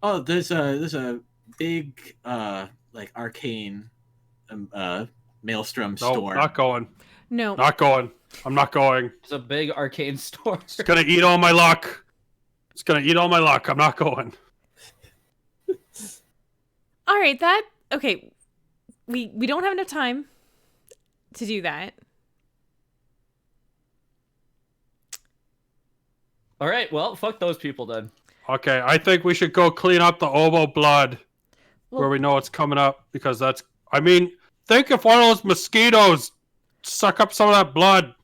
Oh, there's a big like arcane maelstrom No, storm. not going. No. Not going. I'm not going. It's a big arcane storm. It's gonna eat all my luck. It's gonna eat all my luck. I'm not going. All right, okay. We don't have enough time to do that. All right. Well, fuck those people then. Okay, I think we should go clean up the oboe blood where Well, we know it's coming up because that's. I mean, think if one of those mosquitoes suck up some of that blood.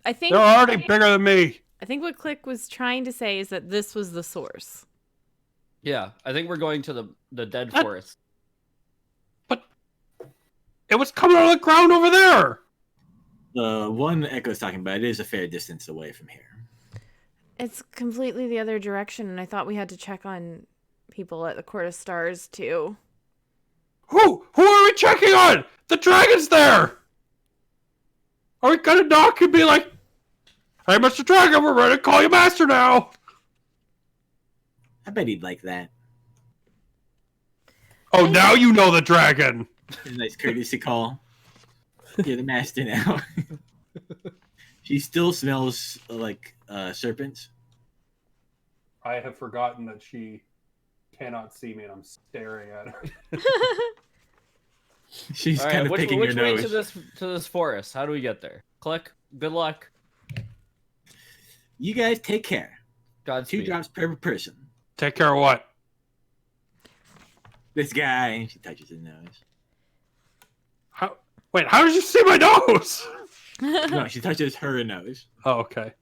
I think They're already bigger than me. I think what Click was trying to say is that this was the source. Yeah, I think we're going to the dead That- forest. But it was coming out of the ground over there. The one Echo's talking about it is a fair distance away from here. It's completely the other direction, and I thought we had to check on people at the Court of Stars too. Who are we checking on? The dragon's there. Are we gonna knock and be like, "Hey, Mr. Dragon, we're ready to call you master now"? I bet he'd like that. Oh, now you know the dragon. A nice courtesy call. You're the master now. She still smells like serpents. I have forgotten that she cannot see me and I'm staring at her. She's All right, kind of picking your which way nose. to this forest? How do we get there? Click. Good luck. You guys take care. 2 Godspeed. drops per person. Take care of what? This guy, and she touches his nose. Wait, how did you see my nose? No, she touches her nose. Oh, okay.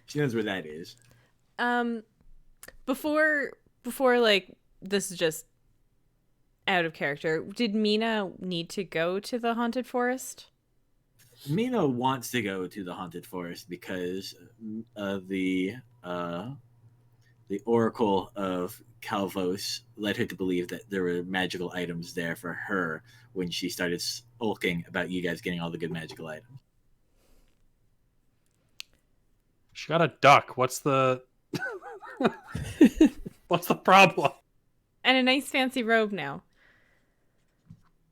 She knows where that is. Before like this is just out of character. Did Mina need to go to the haunted forest? Mina wants to go to the haunted forest because the Oracle of Calvos led her to believe that there were magical items there for her when she started sulking about you guys getting all the good magical items. She got a duck. What's the what's the problem? And a nice fancy robe now.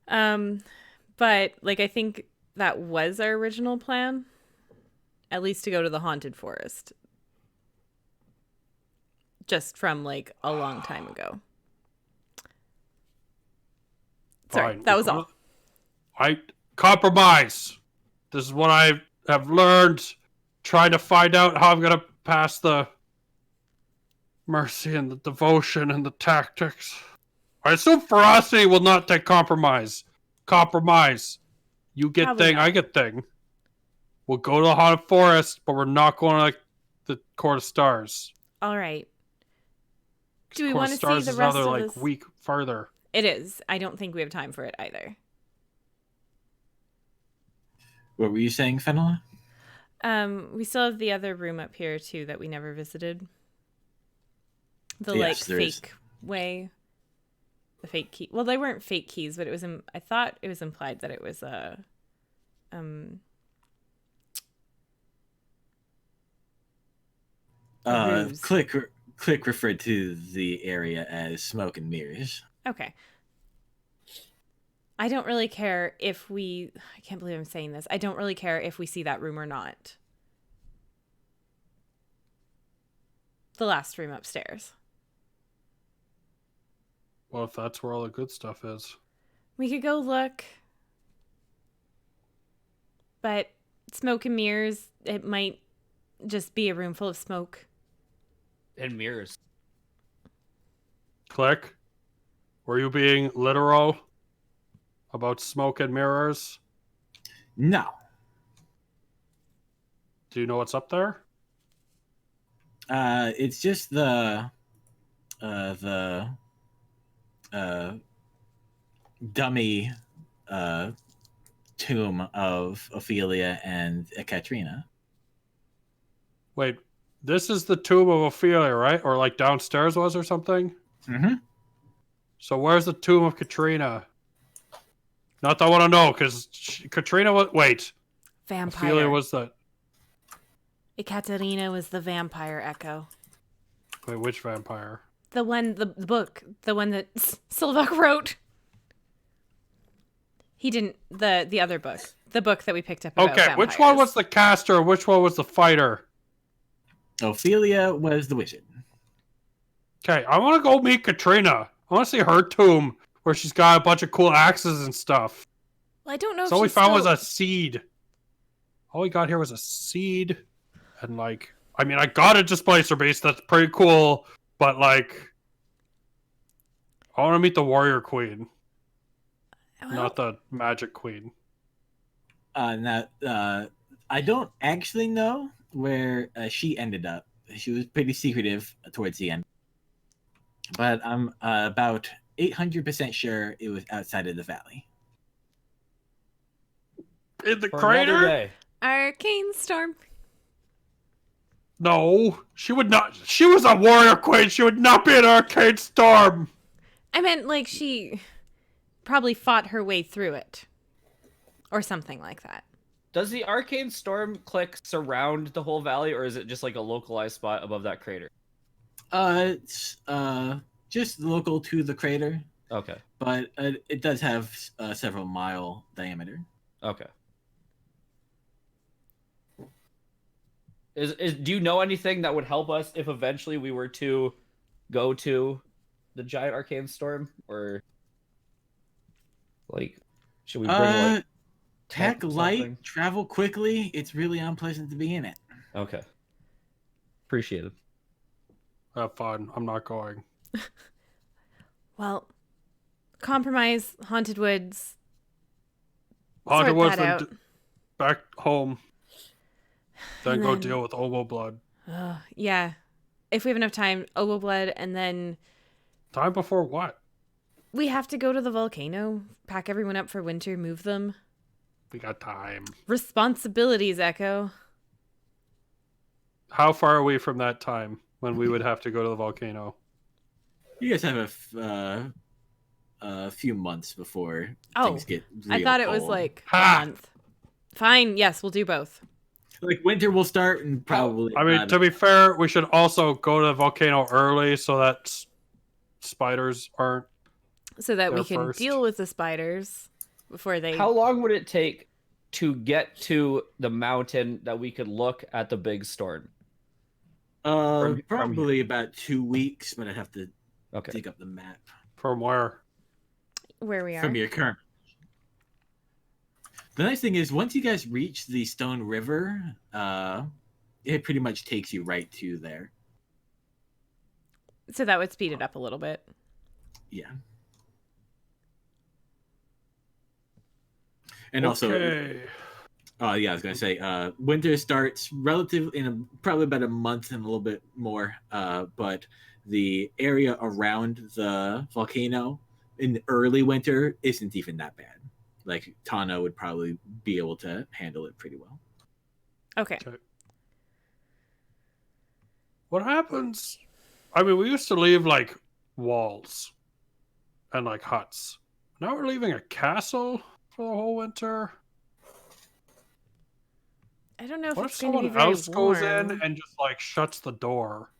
But like I think that was our original plan. At least to go to the haunted forest. Just from like a long time ago. Sorry, Fine. that was all. I compromise. This is what I have learned. Trying to find out how I'm gonna pass the mercy and the devotion and the tactics. I assume ferocity will not take compromise. Compromise. You get Probably thing, not. I get thing. We'll go to the haunted forest, but we're not going to like the Court of Stars. All right. Do we Court want of to see Stars the is rest another of like this? week further. It is. I don't think we have time for it either. What were you saying, Fenella? We still have the other room up here too that we never visited. The Yes, like there is. fake way. The fake key. Well, they weren't fake keys, but it was. I thought it was implied that it was a. ruse. Click referred to the area as smoke and mirrors. Okay. I don't really care if we. I can't believe I'm saying this. I don't really care if we see that room or not. The last room upstairs. Well, if that's where all the good stuff is. We could go look. But smoke and mirrors, it might just be a room full of smoke. And mirrors. Click. Were you being literal about smoke and mirrors? No. Do you know what's up there? It's just the dummy tomb of Ophelia and Katrina. Wait, this is the tomb of Ophelia, right? Or like downstairs was or something? Mm-hmm. So where's the tomb of Katrina? Not that I want to know, because Katrina was... Wait. Vampire. Ophelia was the... Ekaterina was the vampire echo. Wait, which vampire? The one, the book, the one that Silvoc wrote. He didn't, the other book. The book that we picked up about Okay, which one vampires. was the caster and which one was the fighter? Ophelia was the wizard. Okay, I want to go meet Katrina. I want to see her tomb where she's got a bunch of cool axes and stuff. Well, I don't know if So all we she's found still... was a seed. All we got here was a seed. And like, I mean, I got a displacer base. That's pretty cool. But like, I want to meet the warrior queen, Well, not the magic queen. Now, I don't actually know where she ended up. She was pretty secretive towards the end. But I'm about 800% sure it was outside of the valley. In the For another crater? day. Arcane Storm. No, she would not. She was a warrior queen. She would not be an arcade storm. I meant like she probably fought her way through it. Or something like that. Does the arcane storm click surround the whole valley, or is it just like a localized spot above that crater? It's just local to the crater, Okay. but it does have several mile diameter. Okay. Do you know anything that would help us if eventually we were to go to the giant arcane storm, or like should we bring like pack or light, something? travel quickly. It's really unpleasant to be in it. Okay, appreciate it. Have fun. I'm not going. Well, compromise, haunted woods. Haunted Sort Woods, that out. back home. Then And go then- deal with Omo Blood. Yeah. If we have enough time, Obo Blood, and then Time before what? we have to go to the volcano, pack everyone up for winter, move them. We got time. Responsibilities, Echo. How far are we from that time when we would have to go to the volcano? You guys have a few months before Oh, things get real I thought it was cold. like Ha! a month. Fine, yes, we'll do both. Like winter will start and probably. I mean, to be fair, we should also go to the volcano early so that spiders aren't. So that we There can first. deal with the spiders before they... How long would it take to get to the mountain that we could look at the big storm? from Probably about 2 weeks, but I'd have to Okay. dig up the map From where? Where we are. from your current. The nice thing is, once you guys reach the Stone River, it pretty much takes you right to there. So that would speed it up a little bit. Yeah. And also, Okay. yeah, I was gonna say, winter starts relatively probably about a month and a little bit more. But the area around the volcano in early winter isn't even that bad. Like Tana would probably be able to handle it pretty well. Okay. What happens? I mean, we used to leave like walls and like huts. Now we're leaving a castle for the whole winter. I don't know if What if it's going to be someone very else warm. goes in and just like shuts the door?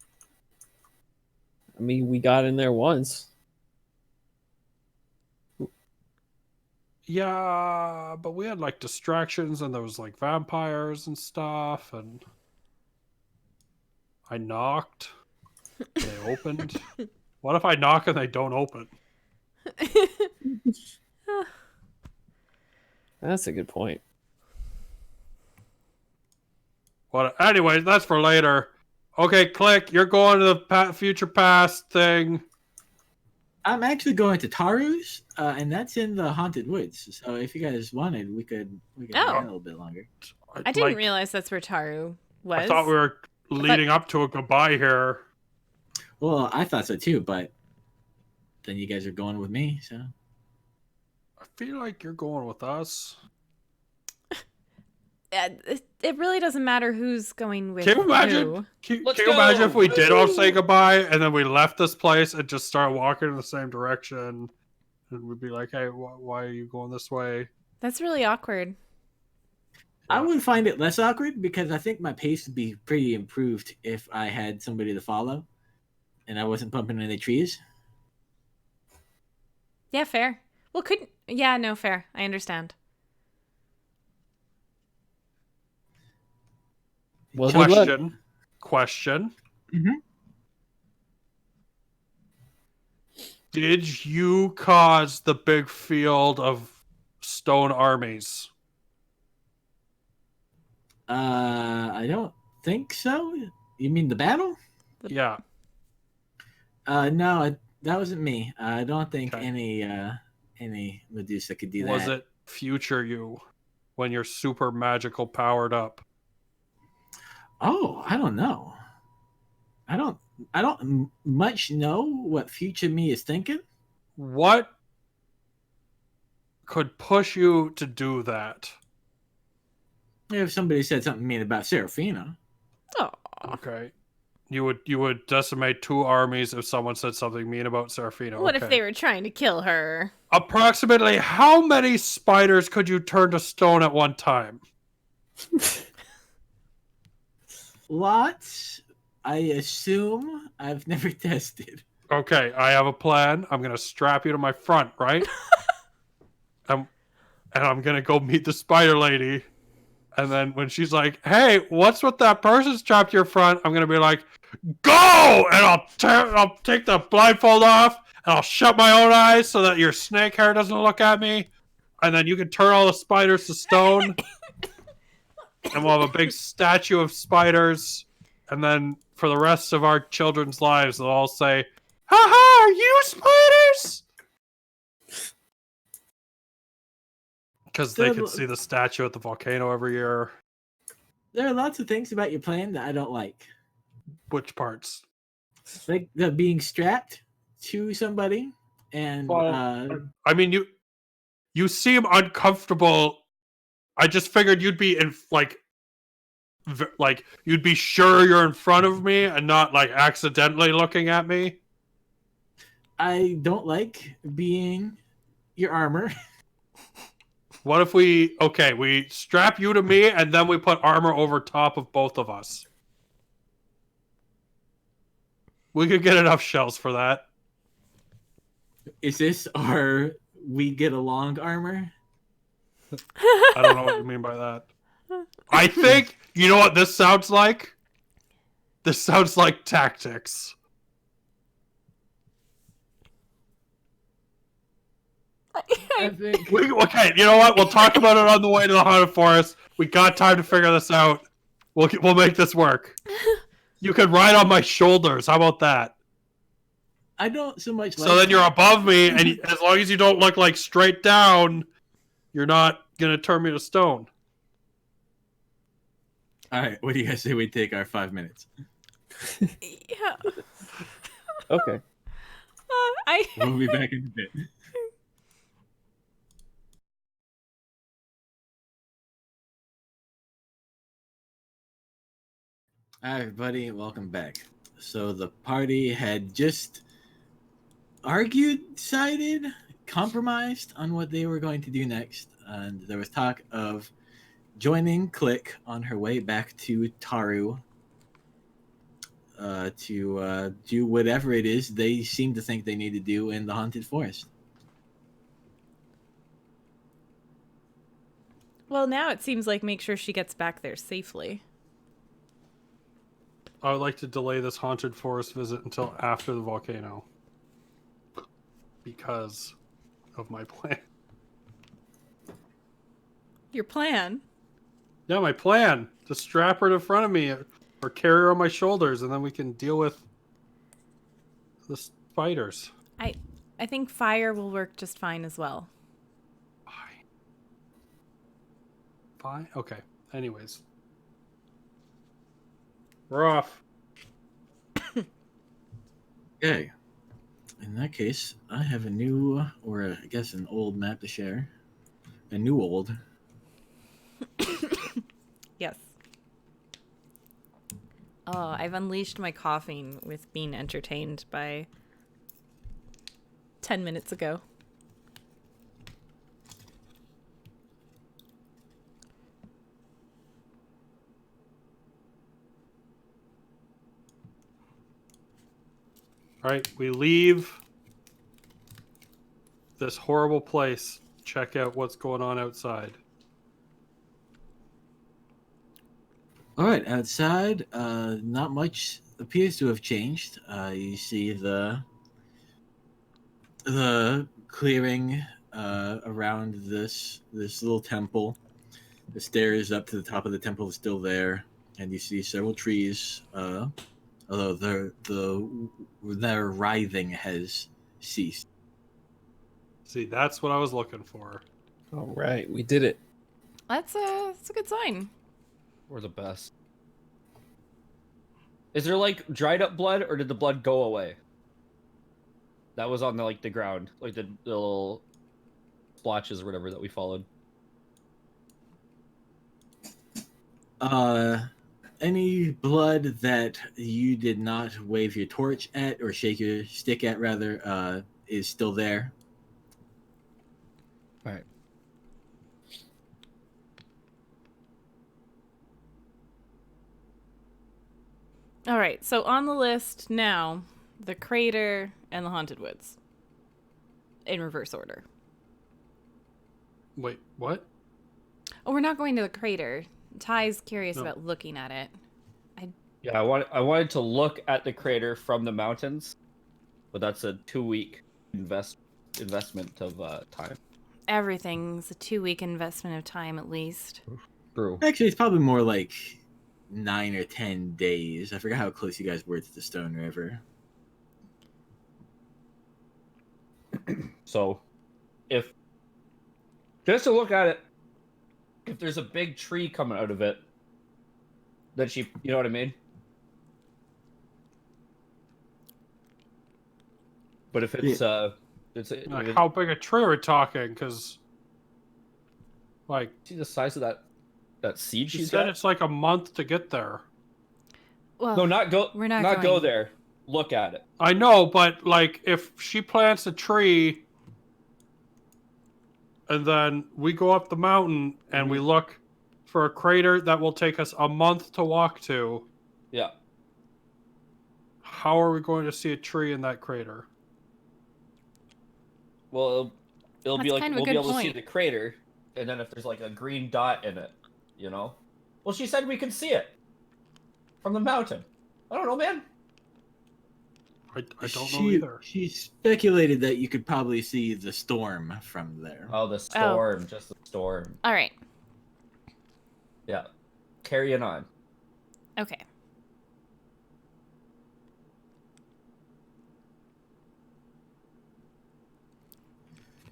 I mean, we got in there once. Yeah, but we had like distractions and there was like vampires and stuff, and I knocked. They opened. What if I knock and they don't open? That's a good point. What? Anyway, that's for later. Okay, Click, you're going to the future past thing. I'm actually going to Taru's, and that's in the Haunted Woods. So if you guys wanted, we could hang out a little bit longer. I didn't realize that's where Taru was. I thought we were leading up to a goodbye here. Well, I thought so too, but then you guys are going with me, so. I feel like you're going with us. It really doesn't matter who's going with Can you imagine? who. Can Let's you imagine go! if we did all say Woo! goodbye and then we left this place and just started walking in the same direction, and we'd be like, "Hey, why are you going this way?" That's really awkward. I would find it less awkward because I think my pace would be pretty improved if I had somebody to follow and I wasn't bumping into trees. Yeah, fair. Well, yeah, no, fair. I understand. Well, good luck. Question. Mhm. Did you cause the big field of stone armies? I don't think so. You mean the battle? Yeah. No, that wasn't me. I don't think Okay. any Medusa could do that. Was it future you when you're super magical powered up? Oh, I don't know. I don't much know what future me is thinking. What could push you to do that? If somebody said something mean about Serafina. Oh, Okay. You would decimate 2 armies if someone said something mean about Serafina. what if Okay. they were trying to kill her? Approximately how many spiders could you turn to stone at one time? Lots. I assume. I've never tested. Okay, I have a plan. I'm gonna strap you to my front, right? And I'm gonna go meet the spider lady. And then when she's like, "Hey, what's with that person strapped to your front?" I'm gonna be like, go, and I'll take the blindfold off, and I'll shut my own eyes so that your snake hair doesn't look at me, and then you can turn all the spiders to stone, and we'll have a big statue of spiders, and then for the rest of our children's lives, they'll all say, "Ha ha, are you spiders?" Because they can see the statue at the volcano every year. There are lots of things about your plan that I don't like. Which parts? Like the being strapped to somebody and Well, I mean, you seem uncomfortable. I just figured you'd be in like you'd be sure you're in front of me and not like accidentally looking at me. I don't like being your armor. What if we strap you to me and then we put armor over top of both of us? We could get enough shells for that. Is this our we get along armor? I don't know what you mean by that. I think, you know what this sounds like? This sounds like tactics. I think Okay, you know what? We'll talk about it on the way to the haunted forest. We got time to figure this out. We'll make this work. You can ride on my shoulders. How about that? I don't so much. So then you're above me, and as long as you don't look like straight down, you're not gonna turn me to stone. All right, what do you guys say we take our 5 minutes? Yeah. Okay. We'll be back in a bit. All right, everybody, welcome back. So the party had just decided, compromised on what they were going to do next, and there was talk of joining Click on her way back to Taru to do whatever it is they seem to think they need to do in the haunted forest. Well, now it seems like make sure she gets back there safely. I would like to delay this haunted forest visit until after the volcano. Because of my plan. Your plan? Yeah, my plan. To strap her in front of me or carry her on my shoulders, and then we can deal with the spiders. I think fire will work just fine as well. Fine? Okay. Anyways. We're off. Okay. In that case, I have a new, or I guess an old map to share. A new old. Yes. Oh, I've unleashed my coughing with being entertained by 10 minutes ago. All right, we leave this horrible place. Check out what's going on outside. All right, outside, not much appears to have changed. You see the clearing around this little temple. The stairs up to the top of the temple is still there, and you see several trees. Although their writhing has ceased. See, that's what I was looking for. All right, we did it. That's a good sign. We're the best. Is there like dried up blood, or did the blood go away? That was on the ground, like the little splotches or whatever that we followed. Any blood that you did not wave your torch at or shake your stick at, rather, is still there. All right. All right, so on the list now, the crater and the haunted woods. In reverse order. Wait, what? Oh, we're not going to the crater. Ty's curious about looking at it. Yeah, I wanted to look at the crater from the mountains, but that's a 2-week investment of time. Everything's a 2-week investment of time at least. True. Actually, it's probably more like 9 or 10 days. I forgot how close you guys were to the Stone River. So, if just to look at it, if there's a big tree coming out of it, then you know what I mean? But if it's Like, how big a tree are we talking? Because, like, see the size of that seed she she's said got? it's like a month to get there. Well, No, not go. we're not go going. there. Look at it. I know, but like, if she plants a tree, and then we go up the mountain and we look for a crater that will take us a month to walk to, Yeah. how are we going to see a tree in that crater? Well, it'll be That's like kind of a we'll be good able to see point. the crater, and then if there's like a green dot in it, you know. Well, she said we could see it from the mountain. I don't know, man. I don't know either. She speculated that you could probably see the storm from there. Oh, the storm, just the storm. All right. Yeah. Carrying on. Okay.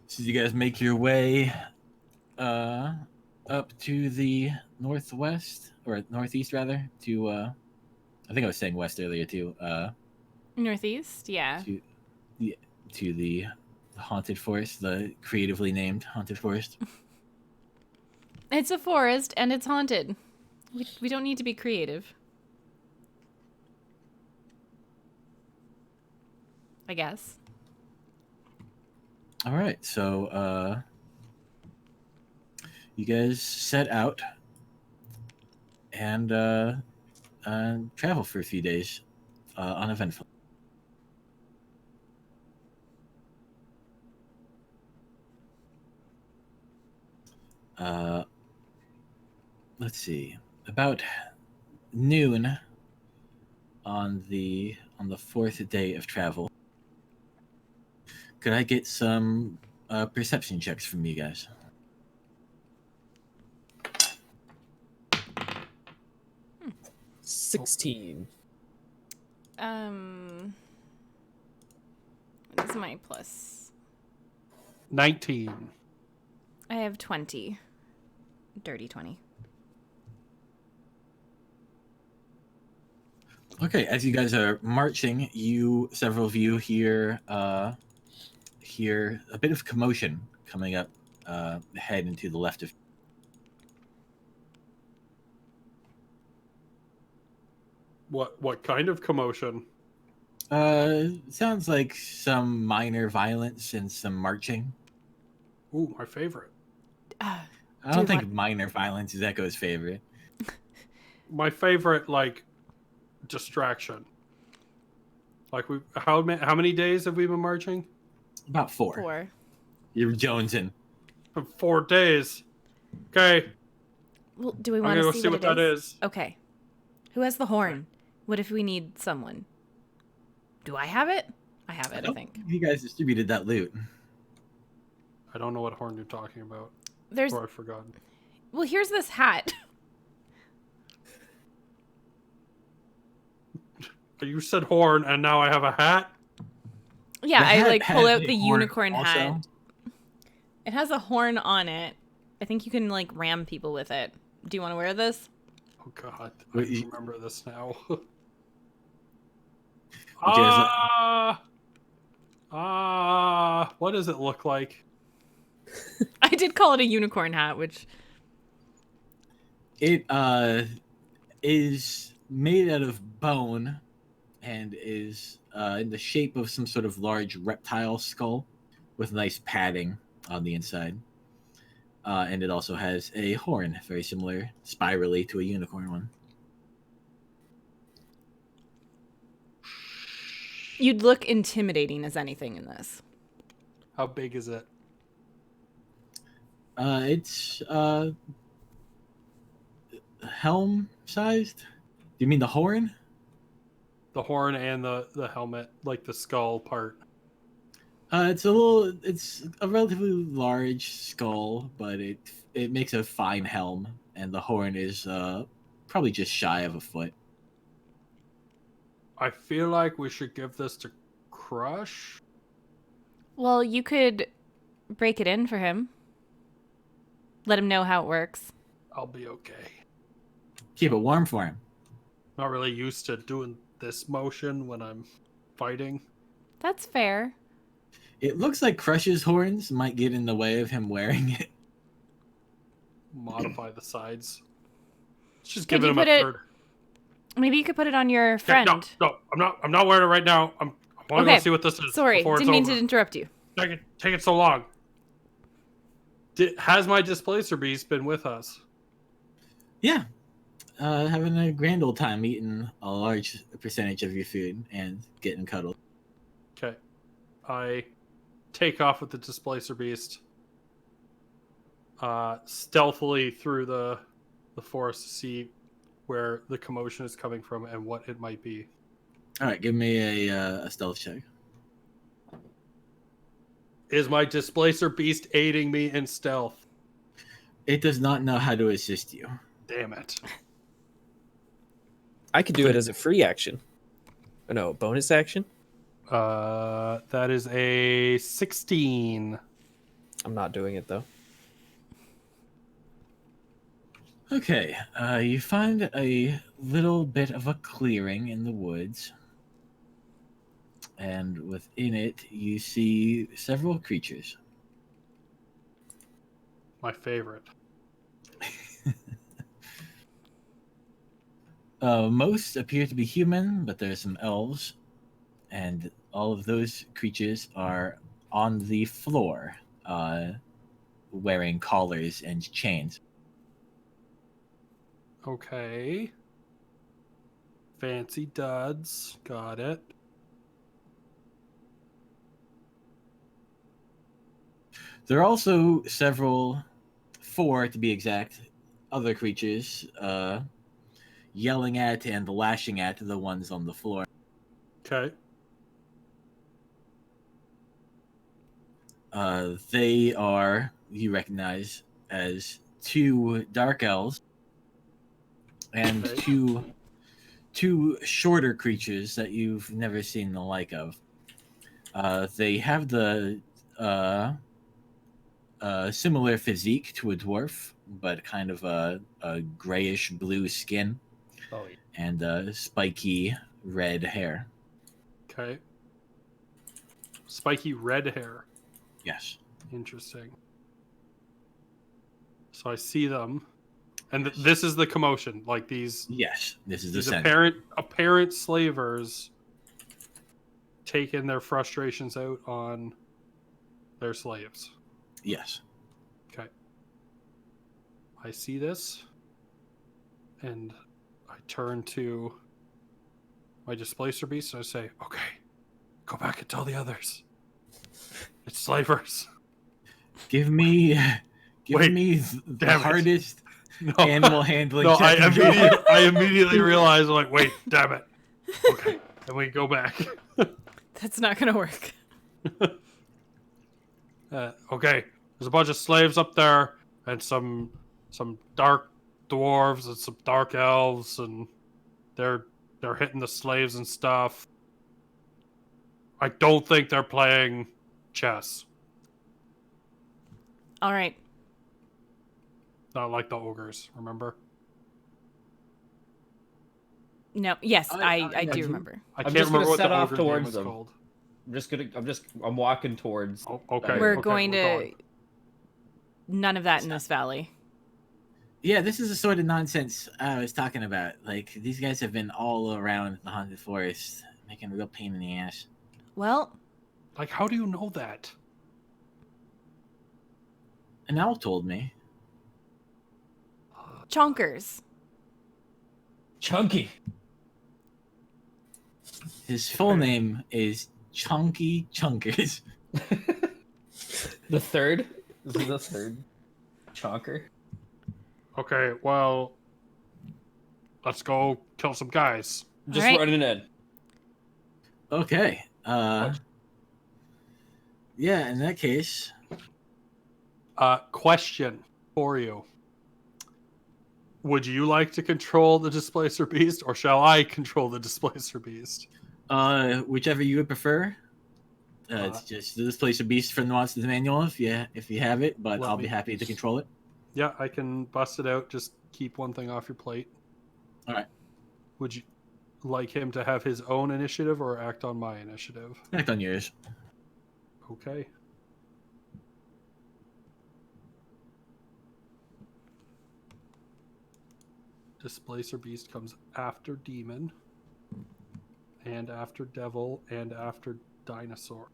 So you guys make your way up to the northwest, or northeast rather, to I think I was saying west earlier too. Northeast, yeah. To the haunted forest, the creatively named haunted forest. It's a forest and it's haunted. We don't need to be creative. I guess. All right, so you guys set out and travel for a few days, uneventful. Let's see. About noon on the fourth day of travel. Could I get some perception checks from you guys? Hmm. 16. What is my plus? 19. I have 20. Dirty 20. Okay, as you guys are marching, several of you hear a bit of commotion coming up ahead and to the left of. What kind of commotion? Sounds like some minor violence and some marching. Ooh, my favorite. I Do don't we think want- minor violence is Echo's favorite. My favorite, like, distraction. Like, how many days have we been marching? About 4. 4. You're jonesing. 4 days. Okay, Well, do we I'm want gonna to go see see what what that it is. Okay. Who has the horn? What if we need someone? Do I have it? I have it, I think. You guys distributed that loot. I don't know what horn you're talking about. There's Or I've forgotten. Well, here's this hat. You said horn, and now I have a hat? Yeah, The I hat like pull has out a the horn unicorn also. hat. It has a horn on it. I think you can like ram people with it. Do you want to wear this? Oh, God. I Wait, you- remember this now. guys What does it look like? I did call it a unicorn hat, which It is made out of bone and is in the shape of some sort of large reptile skull with nice padding on the inside. And it also has a horn, very similar spirally to a unicorn one. you'd look intimidating as anything in this. How big is it? It's helm sized. Do you mean the horn? The horn and the helmet, like the skull part. It's a relatively large skull, but it makes a fine helm, and the horn is probably just shy of a foot. I feel like we should give this to Crush. Well, you could break it in for him. Let him know how it works. I'll be okay. Keep it warm for him. Not really used to doing this motion when I'm fighting. That's fair. It looks like Crush's horns might get in the way of him wearing it. Modify the sides. Let's just Could give you him a put it- third. Maybe you could put it on your Okay, friend. no, I'm not wearing it right now. I want to Okay, go see what this is. Sorry, before didn't mean it's to over. interrupt you. Take it so long. Has my displacer beast been with us? Yeah. Having a grand old time eating a large percentage of your food and getting cuddled. Okay. I take off with the displacer beast. Stealthily through the forest to see where the commotion is coming from and what it might be. All right, give me a stealth check. Is my displacer beast aiding me in stealth? It does not know how to assist you. Damn it. I could do it as a free action. Oh, no, bonus action? That is a 16. I'm not doing it, though. Okay, you find a little bit of a clearing in the woods. And within it, you see several creatures. My favorite. Most appear to be human, but there are some elves. And all of those creatures are on the floor, wearing collars and chains. Okay. Fancy duds. Got it. There are also four to be exact, other creatures yelling at and lashing at the ones on the floor. Okay. They are, you recognize, as two dark elves and Okay. two shorter creatures that you've never seen the like of. They have the similar physique to a dwarf, but kind of a grayish blue skin Oh, yeah. and spiky red hair. Okay. Spiky red hair. Yes. Interesting. So I see them. And this is the commotion. Like these Yes. This is the these center. apparent slavers taking their frustrations out on their slaves. Yes. Okay. I see this. And I turn to my displacer beast and I say, okay, go back and tell the others. It's slavers. Give me Wait, the damn it. hardest No, animal handling no, check. in the world. I immediately realized, like, wait, damn it. Okay, and we go back. That's not gonna work. Okay, there's a bunch of slaves up there, and some dark dwarves and some dark elves, and they're hitting the slaves and stuff. I don't think they're playing chess. All right. Not like the ogres, remember? No. Yes, I I do do. remember. I I'm can't just gonna remember what set the off ogre game towards was them. called. I'm walking towards. Oh, okay. We're okay, going to. going. None of that in this valley. Yeah, this is the sort of nonsense I was talking about. Like, these guys have been all around the haunted forest, making a real pain in the ass. Well, Like, how do you know that? An owl told me. chonkers. Chunky. His full name is Chunky Chunkers. The third? This is the third. Chonker. Okay, well, let's go kill some guys. Just Alright. running in. Okay. Yeah, in that case, Question for you. Would you like to control the Displacer Beast, or shall I control the Displacer Beast? whichever you would prefer. It's just this place a beast from the Monsters Manual if you have it, but I'll be happy to control it. Yeah, I can bust it out. Just keep one thing off your plate. All right. Would you like him to have his own initiative or act on my initiative? Act on yours. Okay. Displacer Beast comes after Demon, and after Devil, and after Dinosaur.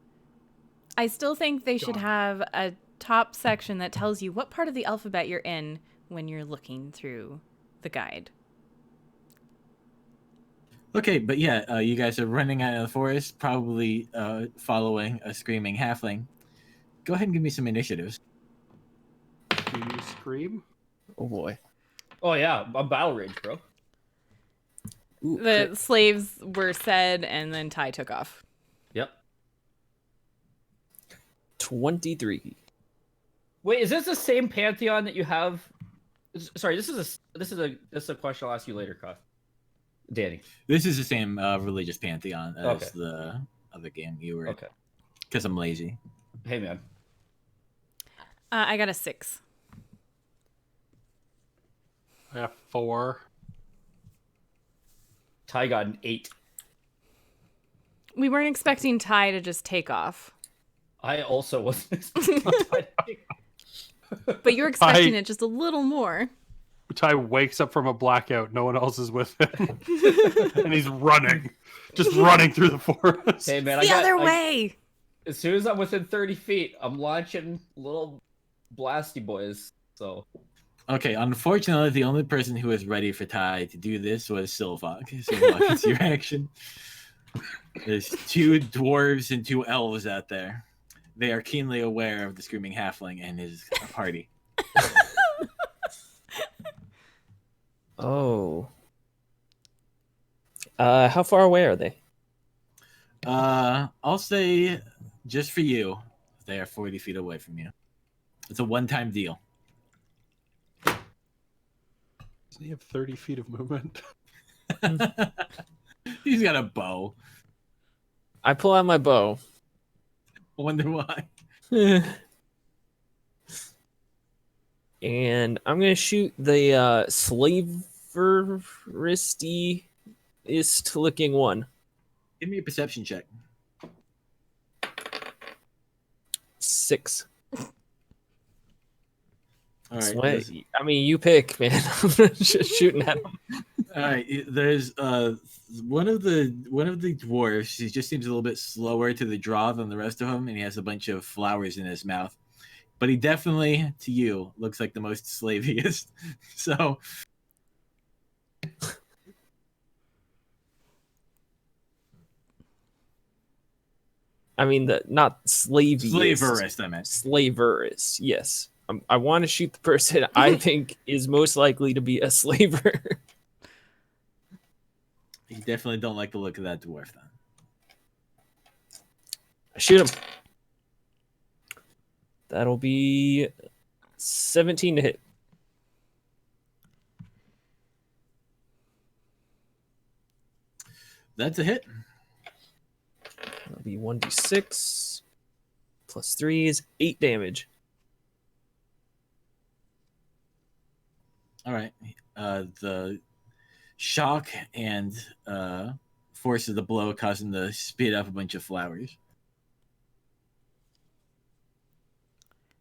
I still think they should Gone. have a top section that tells you what part of the alphabet you're in when you're looking through the guide. Okay, but yeah, you guys are running out of the forest, probably following a screaming halfling. Go ahead and give me some initiatives. Do you scream? Oh boy. Oh yeah, I'm battle rage, bro. Ooh, The crit. slaves were said, and then Ty took off. Yep. 23. Wait, is this the same pantheon that you have? Sorry, this is a question I'll ask you later, Koth. Danny. This is the same religious pantheon as Okay. the other game you were. Okay. Because I'm lazy. Hey man. I got a 6. I have 4. Ty got an 8. We weren't expecting Ty to just take off, I also wasn't. but you're expecting it just a little more. Ty wakes up from a blackout. No one else is with him. And he's running. Just running through the forest. Hey man, The other way. As soon as I'm within 30 feet, I'm launching little blasty boys. So Okay, unfortunately, the only person who was ready for Ty to do this was Silvoc. Silvoc, it's your action. There's 2 dwarves and 2 elves out there. They are keenly aware of the screaming halfling and his party. Oh. How far away are they? I'll say, just for you, they are 40 feet away from you. It's a one-time deal. Doesn't he have 30 feet of movement? He's got a bow. I pull out my bow. I wonder why. And I'm gonna shoot the slaverist looking one. Give me a perception check. 6. All right. Sway. I mean, you pick, man. I'm just shooting at him. All right. There's one of the dwarves. He just seems a little bit slower to the draw than the rest of them, and he has a bunch of flowers in his mouth. But he definitely, to you, looks like the most slaviest. So. I mean, not slaviest. Slaverist, I meant. Slaverist, yes. I want to shoot the person I think is most likely to be a slaver. You definitely don't like the look of that dwarf, then. I shoot him. That'll be 17 to hit. That's a hit. That'll be 1d6 plus 3 is 8 damage. All right. The shock and force of the blow caused him to spit up a bunch of flowers.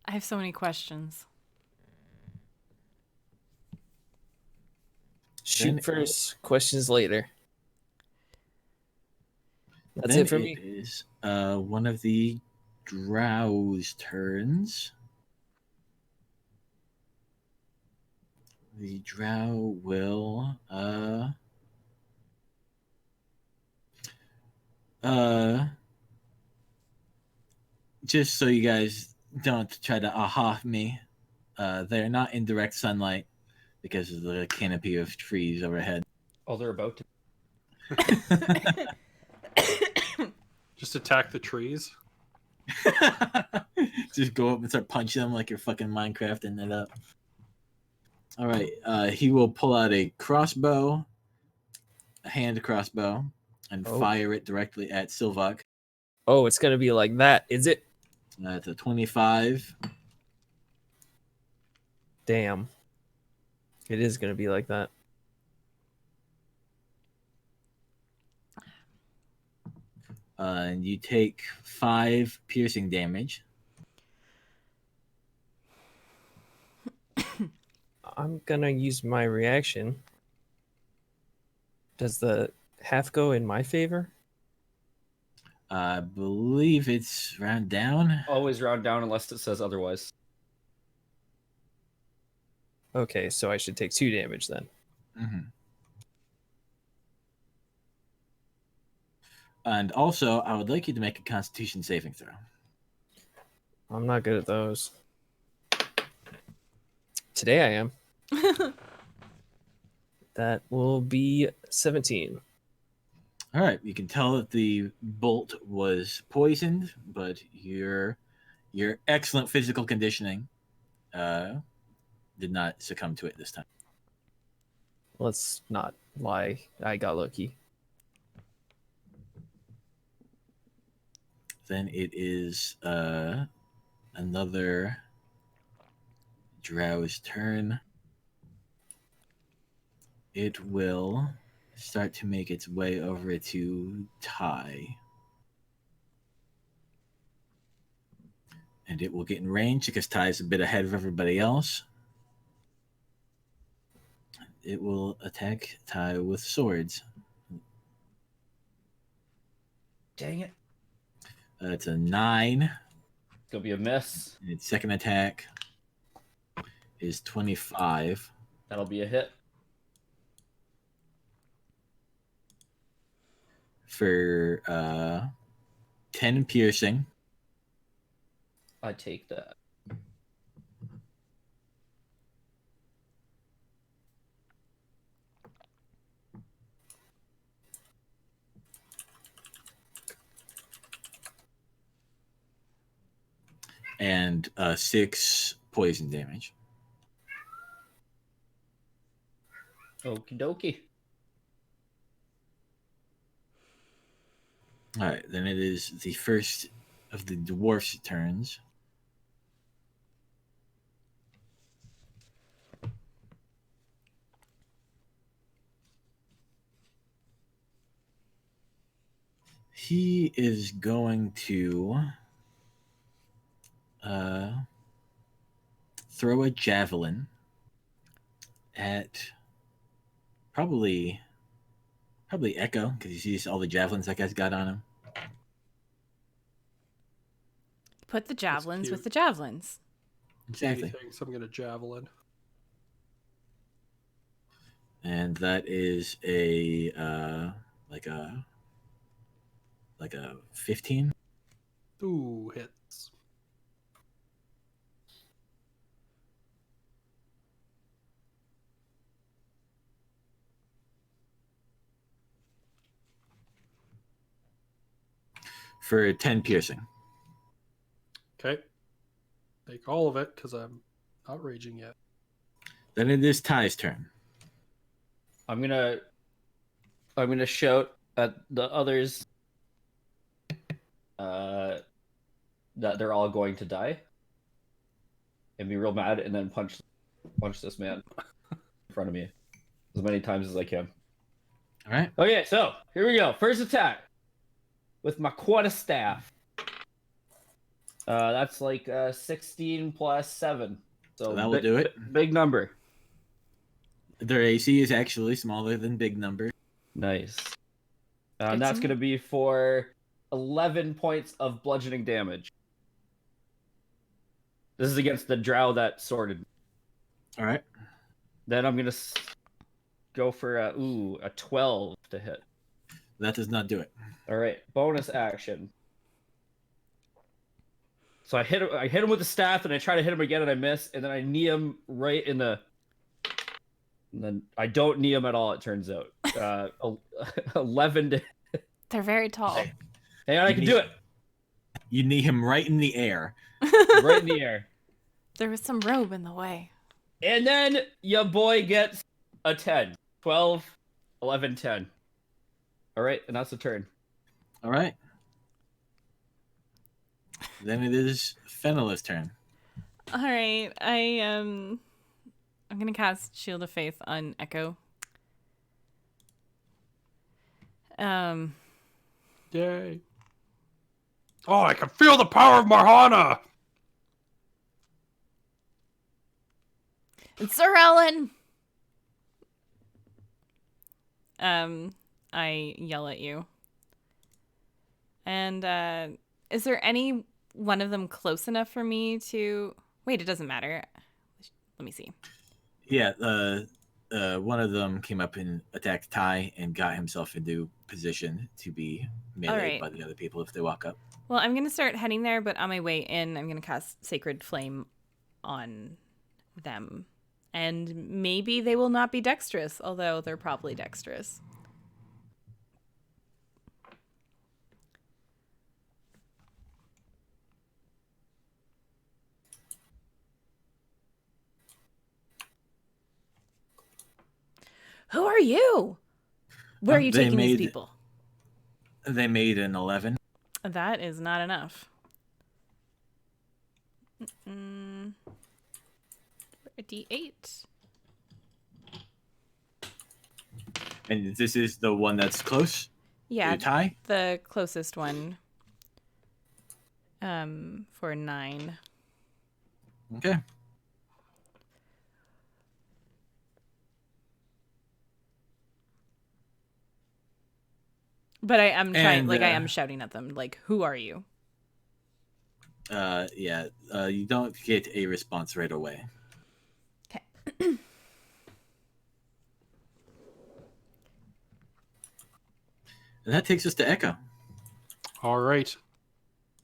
I have so many questions. Shoot Then first, questions later. That's Then it for me. It is one of the drow's turns. The drow will just so you guys don't try to aha me, they're not in direct sunlight because of the canopy of trees overhead. oh, they're about to. Just attack the trees. Just go up and start punching them like you're fucking Minecrafting it up. All right. He will pull out a crossbow, a hand crossbow, and fire it directly at Silvoc. Oh, it's gonna be like that, is it? That's a 25. Damn. It is gonna be like that. And you take 5 piercing damage. I'm gonna use my reaction. Does the half go in my favor? I believe it's round down. Always round down unless it says otherwise. Okay, so I should take 2 damage then. Mm-hmm. And also, I would like you to make a Constitution saving throw. I'm not good at those. Today I am. That will be 17. All right, you can tell that the bolt was poisoned, but your excellent physical conditioning did not succumb to it this time. Let's not lie. I got lucky. Then it is another Drow's turn. It will start to make its way over to Ty. And it will get in range because Ty is a bit ahead of everybody else. It will attack Ty with swords. Dang it. That's a 9. It's gonna be a miss. And its second attack is 25. That'll be a hit. For 10 piercing. I take that. And 6 poison damage. Okie dokie. All right, then it is the first of the dwarf's turns. He is going to throw a javelin at probably Echo, because he sees all the javelins that guy's got on him. Put the javelins cute. with the javelins. Exactly. Thinks I'm gonna javelin. And that is a like a 15. Ooh, hits. For 10 piercing. Okay. Take all of it because I'm not raging yet. Then it is Ty's turn. I'm gonna shout at the others that they're all going to die, and be real mad, and then punch this man in front of me as many times as I can. All right. Okay, so here we go. First attack with my quarterstaff. That's like 16 plus 7. So that will do it. Big number. Their AC is actually smaller than big number. Nice. And that's going to be for 11 points of bludgeoning damage. This is against the drow that sorted. All right. Then I'm going to go for a 12 to hit. That does not do it. All right. Bonus action. So I hit him with the staff, and I try to hit him again, and I miss, and then I knee him right in the... And then I don't knee him at all, it turns out. 11 to... They're very tall. Hang on, I can do it. You knee him right in the air. Right in the air. There was some robe in the way. And then your boy gets a 10. 12, 11, 10. All right, and that's the turn. All right. Then it is Fenella's turn. All right, I'm gonna cast Shield of Faith on Echo. Yay. Oh, I can feel the power of Marhana! And Sir Ellen. I yell at you. And is there any one of them close enough for me to... Wait, it doesn't matter. Let me see. Yeah, one of them came up and attacked Ty and got himself into position to be meleeed right. by the other people if they walk up. Well, I'm going to start heading there, but on my way in, I'm going to cast Sacred Flame on them. And maybe they will not be dexterous, although they're probably dexterous. Who are you? Where are you taking these people? They made an 11. That is not enough. A D8. And this is the one that's close? Yeah, to Ty? the closest one. For 9. Okay. But I am trying, And, I am shouting at them, like, who are you? Yeah, you don't get a response right away. Okay. And that takes us to Echo. All right.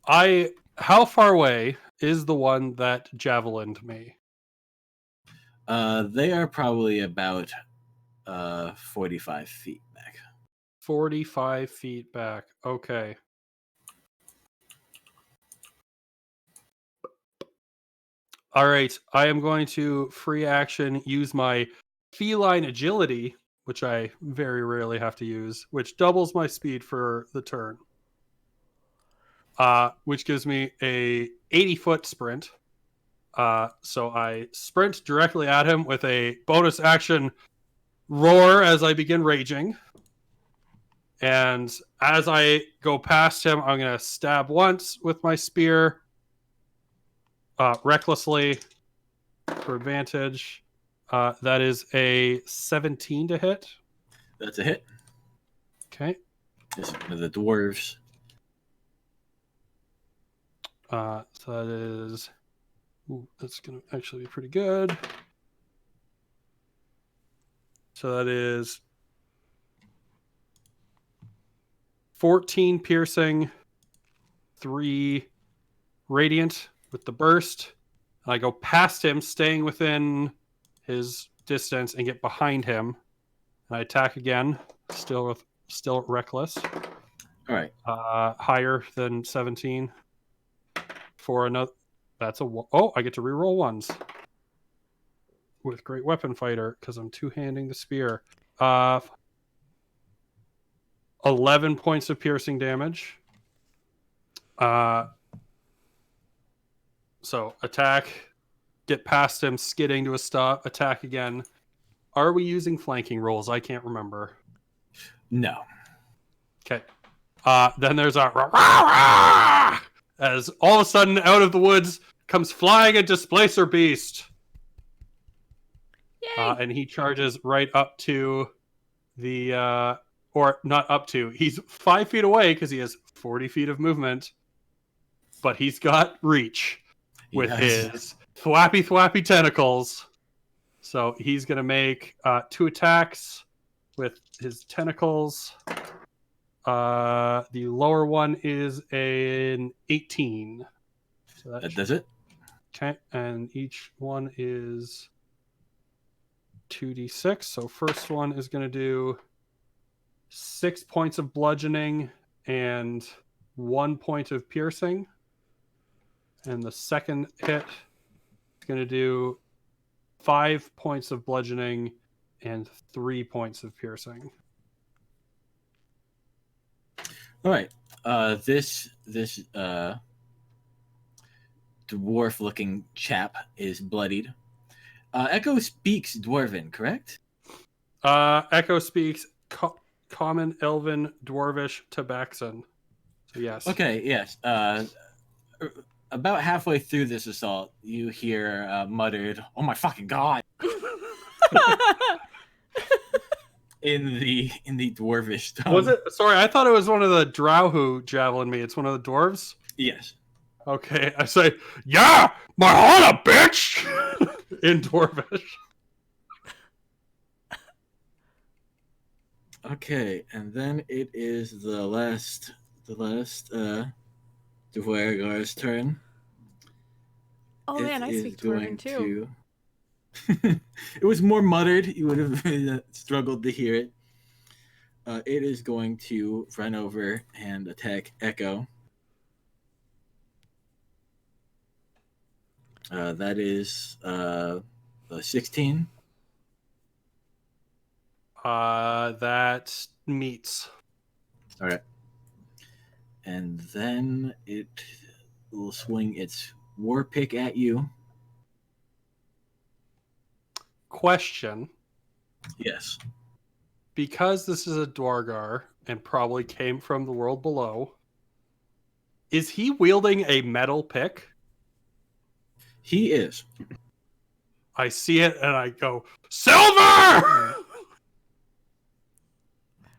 How far away is the one that javelined me? They are probably about 45 feet back. 45 feet back. Okay. All right. I am going to free action use my feline agility, which I very rarely have to use, which doubles my speed for the turn. Which gives me a 80-foot sprint. So I sprint directly at him with a bonus action roar as I begin raging. And as I go past him, I'm going to stab once with my spear, recklessly for advantage. That is a 17 to hit. That's a hit. Okay. This is one of the dwarves. So that is... Ooh, that's going to actually be pretty good. So that is 14 piercing, 3 radiant with the burst. And I go past him, staying within his distance, and get behind him. And I attack again, still reckless. All right. Higher than 17 for another. That's oh, I get to reroll ones with Great Weapon Fighter because I'm two-handing the spear. 11 points of piercing damage. So attack, get past him, skidding to a stop, attack again. Are we using flanking rolls? I can't remember. No. Okay. Then there's a rah, rah, rah, as all of a sudden out of the woods comes flying a displacer beast. Yay! And he charges right up to the or not up to. He's 5 feet away because he has 40 feet of movement, but he's got reach with his thwappy tentacles. So he's going to make 2 attacks with his tentacles. The lower one is an 18. So that does it. Okay, and each one is 2d6. So first one is going to do 6 points of bludgeoning and 1 point of piercing. And the second hit is going to do 5 points of bludgeoning and 3 points of piercing. All right. This dwarf-looking chap is bloodied. Echo speaks Dwarven, correct? Echo speaks Common, Elven, Dwarvish, Tabaxan. So yes. Okay. Yes. About halfway through this assault, you hear muttered, "Oh my fucking god!" in the Dwarvish tongue. Was it? Sorry, I thought it was one of the drow who javelin me. It's one of the dwarves. Yes. Okay, I say, "Yeah, my heart, bitch!" in Dwarvish. Okay, and then it is the last Dwargar's turn. Oh man, I speak Dwarven too. It was more muttered. You would have struggled to hear it. It is going to run over and attack Echo. That is 16. That meets. All right. And then it will swing its war pick at you. Question. Yes. Because this is a Dwargar and probably came from the world below, is he wielding a metal pick? He is. I see it and I go, Silver!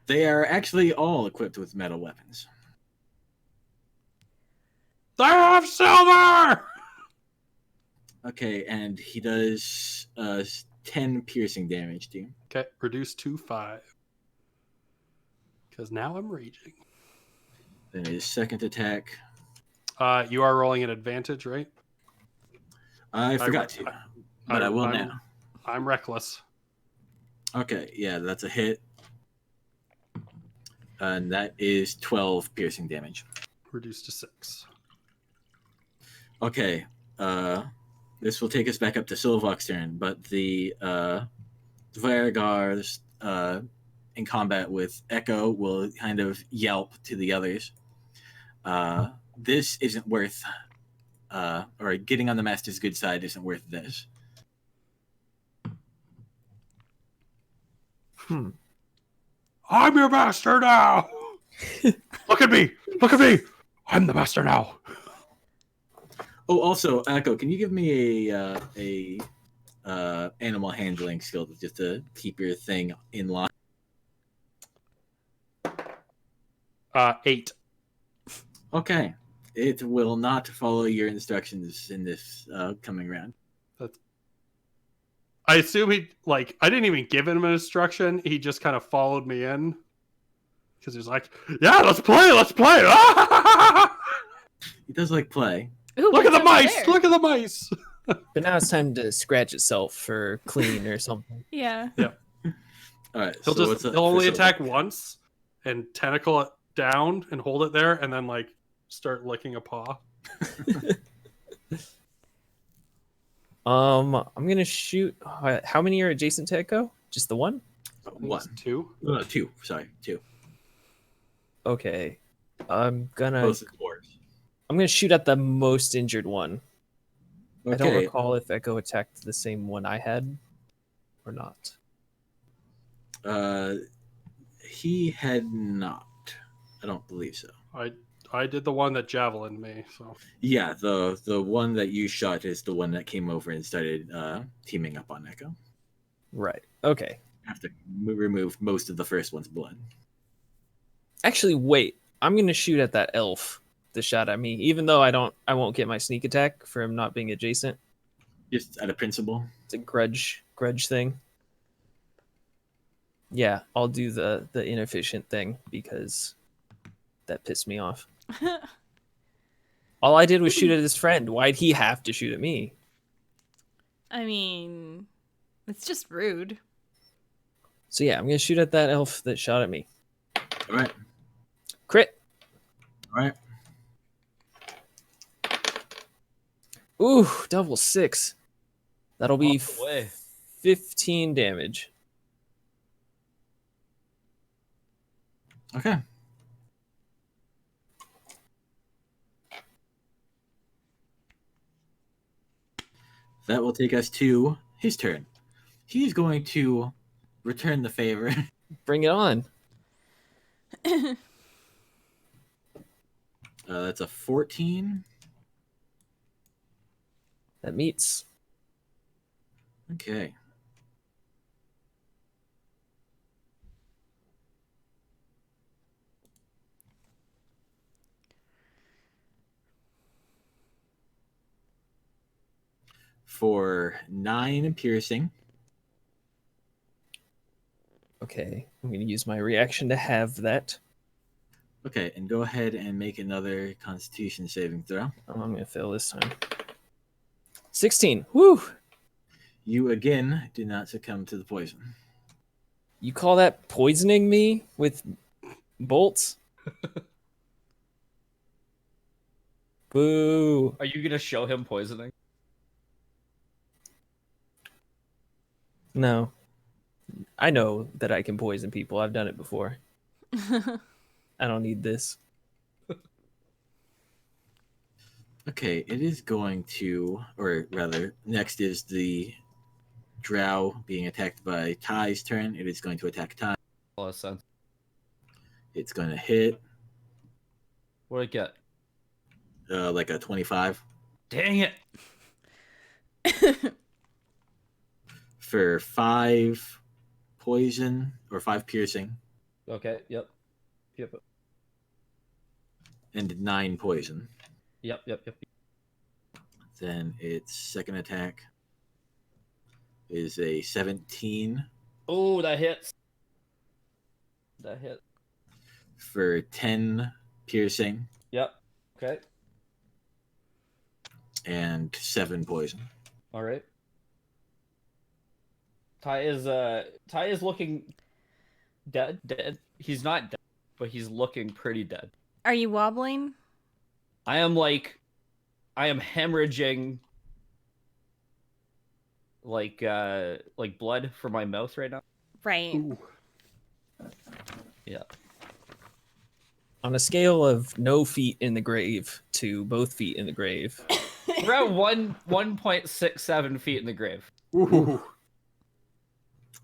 They are actually all equipped with metal weapons. They have silver! Okay, and he does 10 piercing damage to you. Okay, reduce to 5. Because now I'm raging. Then his second attack. You are rolling an advantage, right? I forgot to, but I will now. I'm reckless. Okay, yeah, that's a hit. And that is 12 piercing damage. Reduced to 6. Okay, this will take us back up to Silvoc's turn, but the Dvargars in combat with Echo will kind of yelp to the others. This isn't worth, or getting on the Master's good side isn't worth this. I'm your master now! Look at me! Look at me! I'm the master now! Oh, also, Echo, can you give me a animal handling skill just to keep your thing in line? 8. Okay. It will not follow your instructions in this coming round. I assume he, like, I didn't even give him an instruction. He just kind of followed me in. Because he was like, yeah, let's play! He does like play. Ooh, Look at the what's over mice! there? Look at the mice! But now it's time to scratch itself for clean or something. Yeah. All right. He'll only attack once and tentacle it down and hold it there and then, like, start licking a paw. I'm gonna shoot. How many are adjacent to Echo? Just the one? One. 2. Two. Sorry, two. Okay. I'm gonna Both dwarves. shoot at the most injured one. I don't Okay. recall if Echo attacked the same one I had or not. He had not. I don't believe so. I did the one that javelined me, so. Yeah, the one that you shot is the one that came over and started teaming up on Echo. Right. Okay. After remove most of the first one's blood. Actually, wait. I'm gonna shoot at that elf that shot at me, even though I won't get my sneak attack for him not being adjacent. Just out of principle. It's a grudge thing. Yeah, I'll do the inefficient thing because that pissed me off. All I did was shoot at his friend. Why'd he have to shoot at me? I mean, it's just rude. So yeah, I'm gonna shoot at that elf that shot at me. All right. Crit. All right. Ooh, double 6. That'll be Off the way. 15 damage. Okay. That will take us to his turn. He's going to return the favor. Bring it on. That's a 14. That meets. Okay. For 9 piercing. Okay, I'm going to use my reaction to have that. Okay, and go ahead and make another Constitution saving throw. Oh, I'm going to fail this time. 16. Woo! You again do not succumb to the poison. You call that poisoning me with bolts? Boo. Are you gonna show him poisoning? No. I know that I can poison people. I've done it before. I don't need this. Okay, it is going to, or rather, next is the drow being attacked by Ty's turn. It is going to attack Ty. A lot of sense. It's going to hit What'd it get? like a 25 Dang it! for 5 poison or 5 piercing Okay. Yep. and 9 poison. Yep. Then its second attack is a 17 Oh, that hits. That hit. for 10 piercing Yep. Okay. and 7 poison. All right. Ty is looking dead. He's not dead, but he's looking pretty dead. Are you wobbling? I am hemorrhaging like blood from my mouth right now. Right. Ooh. Yeah. On a scale of no feet in the grave to both feet in the grave. We're at 1.67 feet in the grave. Ooh.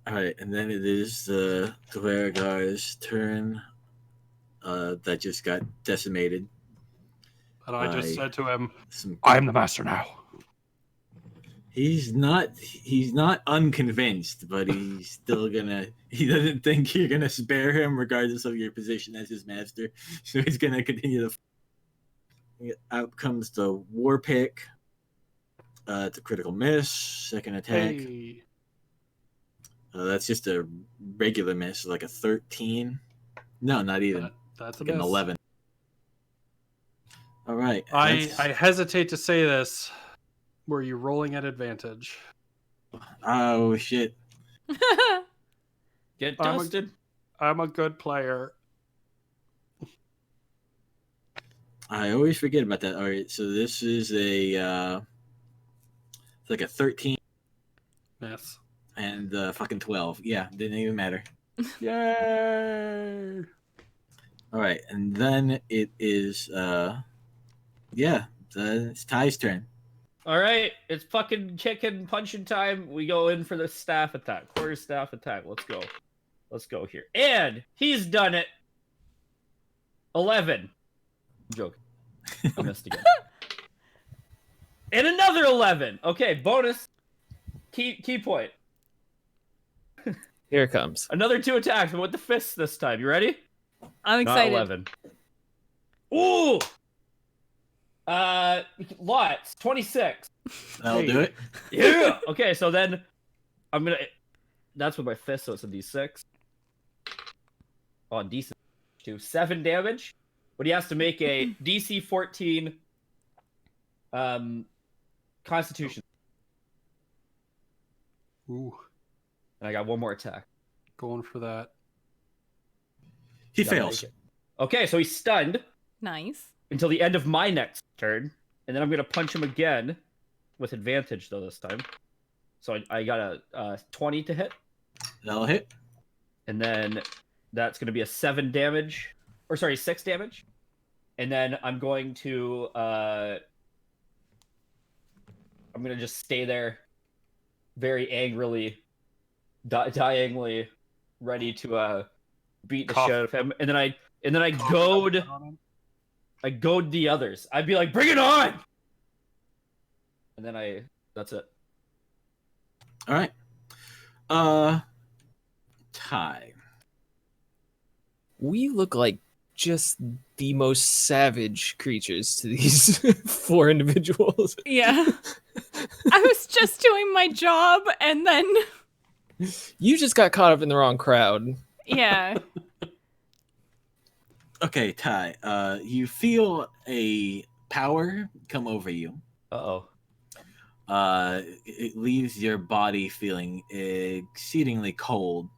All right, and then it is the Dwergar's turn that just got decimated. And I just said to him, Some... I am the master now. He's not unconvinced, but he's still gonna. He doesn't think you're gonna spare him, regardless of your position as his master. So he's gonna continue to. Out comes the war pick. It's a critical miss. Second attack. Hey. That's just a regular miss, like a 13. No, not even. That's a Like an miss. 11. All right. I that's- hesitate to say this. Were you rolling at advantage? Oh shit. Get I'm a- dusted. I'm a good player. I always forget about that. All right, so this is a it's like a 13 Miss. and fucking 12. Yeah, didn't even matter. Yay! All right, and then it is it's Ty's turn. All right, it's fucking chicken punching time. We go in for the staff attack, quarter staff attack. Let's go here. And he's done it. 11. I'm joking. I missed again. And another 11. Okay, bonus. Key point. Here it comes. Another 2 attacks, but with the fists this time. You ready? I'm Not excited. 11. Ooh! Lots. 26. That'll Hey. do it. Yeah! Okay, so then I'm gonna... That's with my fist, so it's a d6. Oh, decent. 7 damage. But he has to make a DC 14 Constitution. Ooh, And I got 1 more attack. going for that. He Gotta fails. make it. Okay, so he's stunned Nice. until the end of my next turn. And then I'm going to punch him again. with advantage though this time. So I got a 20 to hit, That'll hit. and then that's going to be a 6 damage, and then I'm going to just stay there, very angrily, dyingly, ready to beat the shit out of him, and then I goad the others. I'd be like, bring it on! And then that's it. All right. Ty. We look like just the most savage creatures to these 4 individuals. Yeah. I was just doing my job and then You just got caught up in the wrong crowd. yeah. Okay, Ty. You feel a power come over you. Uh-oh. It leaves your body feeling exceedingly cold.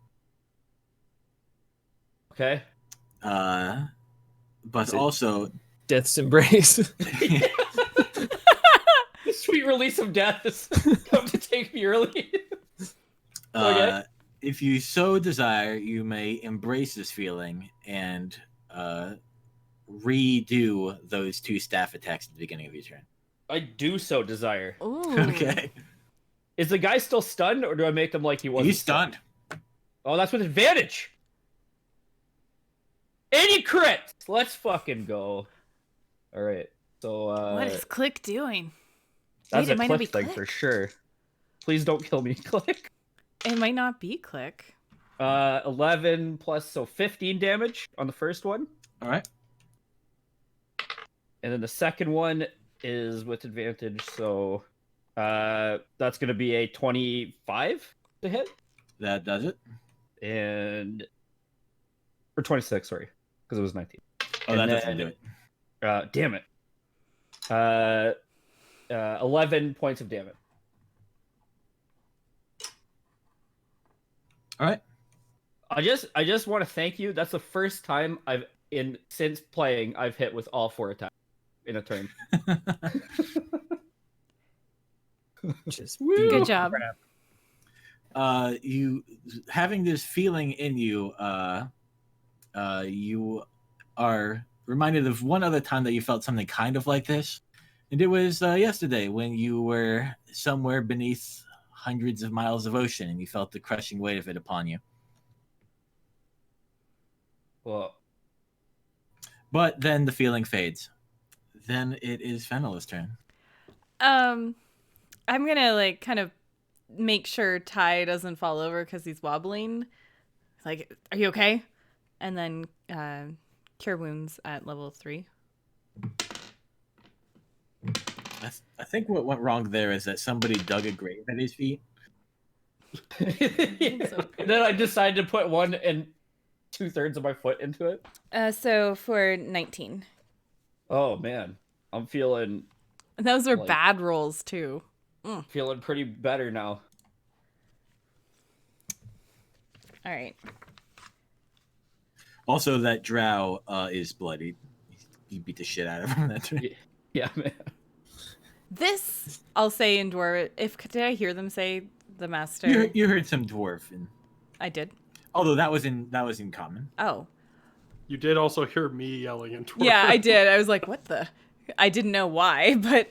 Okay. But also, Death's embrace. The sweet release of death has come to take me early. Okay. If you so desire, you may embrace this feeling and redo those 2 staff attacks at the beginning of your turn. I do so desire. Ooh. Okay. Is the guy still stunned, or do I make them like he wasn't? He's stunned. Oh, that's with advantage. Any crit. Let's fucking go. All right. So What is Click doing? that's Wait, a it might not be click thing for Click. sure. Please don't kill me, Click. It might not be Click. 11 plus, so 15 damage on the first one, All right. and then the second one is with advantage. So that's gonna be a 25 to hit, That does it. and or 26, sorry, because it was 19. Oh, And that doesn't then- do it. Damn it. 11 points of damage. All right. I just want to thank you. That's the first time since playing I've hit with all 4 attacks in a turn. Just Good job. You having this feeling in you, you are reminded of one other time that you felt something kind of like this, and it was yesterday when you were somewhere beneath hundreds of miles of ocean and you felt the crushing weight of it upon you. Well, But then the feeling fades. Then it is Fenella's turn. I'm gonna like kind of make sure Ty doesn't fall over because he's wobbling. Like, are you okay? And then cure wounds at level 3. I think what went wrong there is that somebody dug a grave at his feet. and then I decided to put 1 and 2/3 of my foot into it. So for 19. Oh man, I'm feeling Those are Like- bad rolls too. pretty better now. All right. Also, that drow is bloodied. You beat the shit out of him that turn. Yeah, man. This I'll say in dwarf. Did I hear them say the master? You heard some dwarf, I did. although that was in common. Oh. You did also hear me yelling in Twitter. Yeah, I did. I was like, what the? I didn't know why, but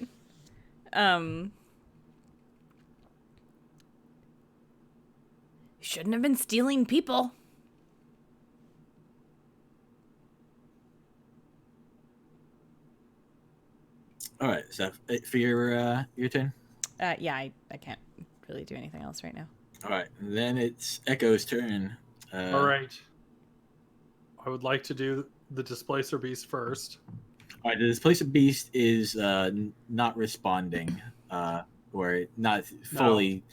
shouldn't have been stealing people. All right, so for your turn. Yeah, I can't really do anything else right now. All right, then it's Echo's turn. All right. I would like to do the Displacer Beast first. All right, the Displacer Beast is not responding, or not fully.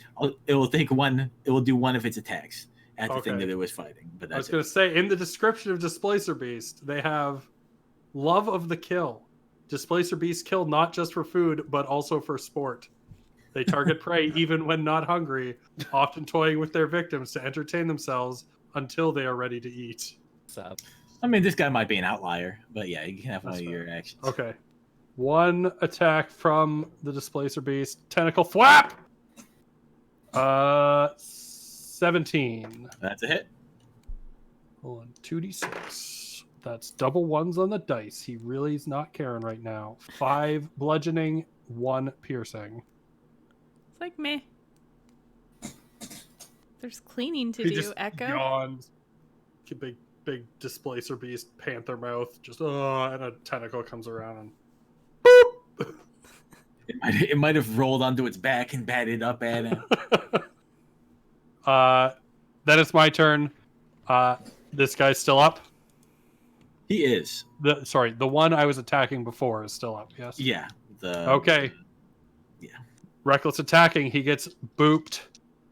It will take one. It will do one of its attacks at the thing Okay. that it was fighting. But I was that's going to say, in the description of Displacer Beast, they have love of the kill. Displacer Beasts kill not just for food, but also for sport. They target prey even when not hungry, often toying with their victims to entertain themselves until they are ready to eat. What's up? I mean, this guy might be an outlier, but yeah, you can have one That's of fair. your actions. Okay. One attack from the Displacer Beast. Tentacle Flap! 17. That's a hit. Hold on. 2d6. That's double ones on the dice. He really is not caring right now. 5 bludgeoning, 1 piercing. It's like meh. There's cleaning to He do, just Echo. yawns. Big Displacer Beast, panther mouth. Just, and a tentacle comes around and boop! It might have rolled onto its back and batted up at him. Then it's my turn. This guy's still up. He is. The one I was attacking before is still up. Yes. Yeah. Okay. Yeah. Reckless attacking. He gets booped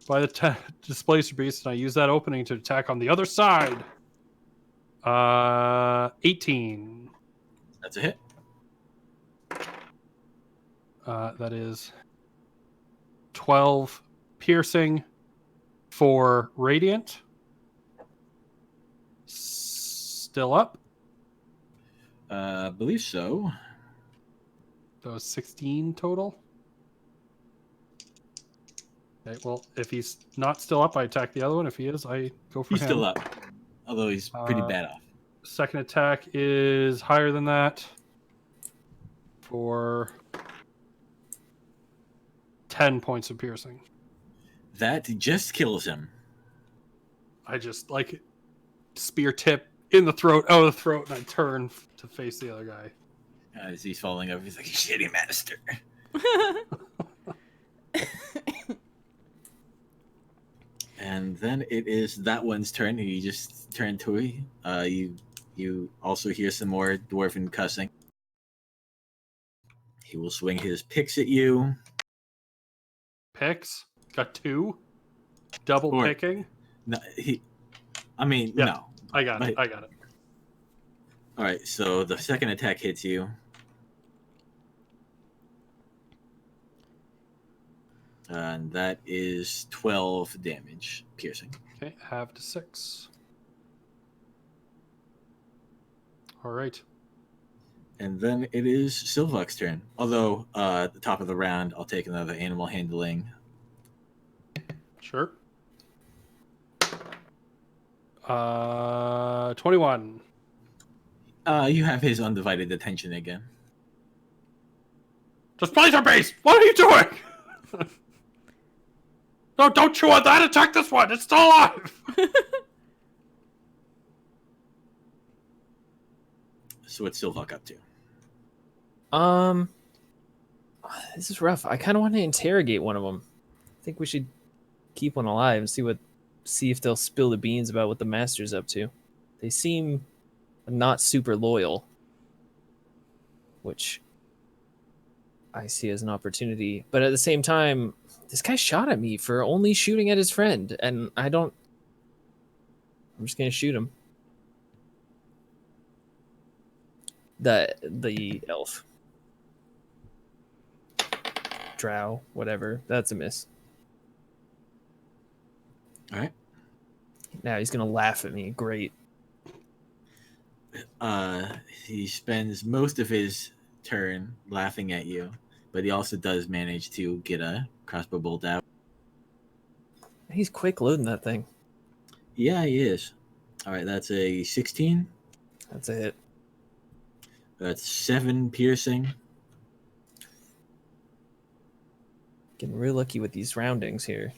by the Displacer Beast, and I use that opening to attack on the other side. 18. That's a hit. That is 12 piercing for radiant. Still up. I believe so. That was 16 total. Okay, well, if he's not still up, I attack the other one. If he is, I go for He's him. still up, although he's pretty bad off. Second attack is higher than that for 10 points of piercing. That just kills him. I just spear tip in the throat, out of the throat, and I turn to face the other guy. As he's falling over, he's like, "Shitty master." And then it is that one's turn. You just turn to you also hear some more dwarven cussing. He will swing his picks at you. Picks? Got 2? Double picking? No, Yeah. no. I got it. All right, so the second attack hits you. And that is 12 damage, piercing. Okay, half to 6. All right. And then it is Silvoc's turn. Although, at the top of the round, I'll take another animal handling. Sure. 21. You have his undivided attention again. Displacer Beast! What are you doing? No, don't chew on that! Attack this one! It's still alive! So what's Silvoc up to? This is rough. I kind of want to interrogate one of them. I think we should keep one alive and see if they'll spill the beans about what the master's up to. They seem not super loyal, which I see as an opportunity. But at the same time, this guy shot at me for only shooting at his friend, and I'm just gonna shoot him. The elf. Drow, whatever. That's a miss. All right. Now he's gonna laugh at me. Great. He spends most of his turn laughing at you, but he also does manage to get a crossbow bolt out. He's quick loading that thing. Yeah, he is. All right, that's a 16. That's a hit. That's 7 piercing. Getting real lucky with these roundings here.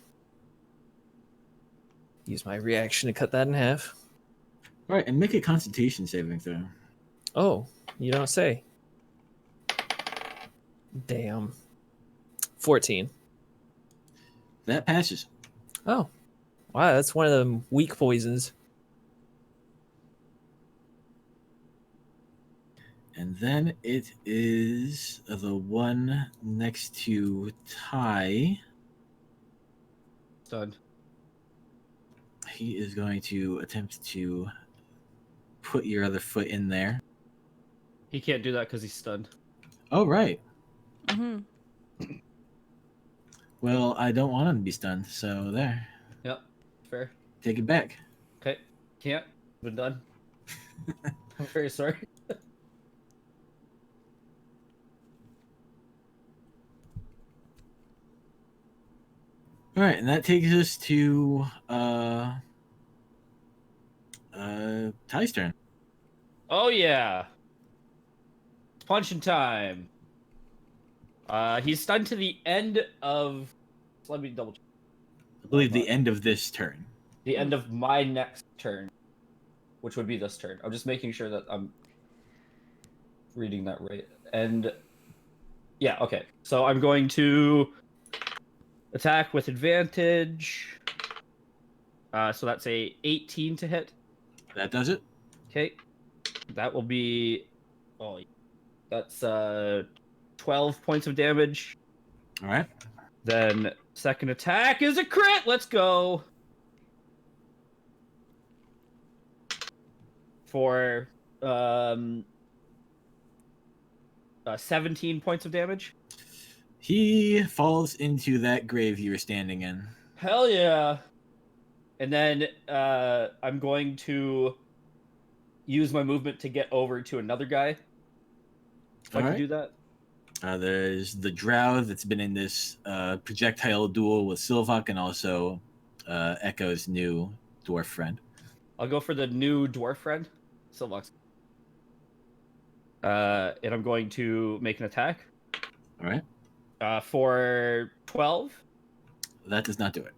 Use my reaction to cut that in half. All right, and make a Constitution saving throw. Oh, you don't say. Damn. 14. That passes. Oh. Wow, that's one of them weak poisons. And then it is the one next to Ty. Stunned. He is going to attempt to put your other foot in there. He can't do that because he's stunned. Oh, right. Mm-hmm. Well, I don't want him to be stunned, so there. Yep. Fair. Take it back. Okay. Can't. Been done. I'm very sorry. All right, and that takes us to Ty's turn. Oh yeah. It's punching time. He's stunned to the end of. Let me double check. I believe the end of this turn. The end of my next turn, which would be this turn. I'm just making sure that I'm reading that right. And yeah, okay. So I'm going to attack with advantage. So that's a 18 to hit. That does it. Okay. That will be that's 12 points of damage. All right. Then second attack is a crit. Let's go. For 17 points of damage. He falls into that grave you were standing in. Hell yeah. And then I'm going to use my movement to get over to another guy. If I can do that. There's the drow that's been in this projectile duel with Silvoc and also Echo's new dwarf friend. I'll go for the new dwarf friend, Silvoc. And I'm going to make an attack. All right. For 12. That does not do it.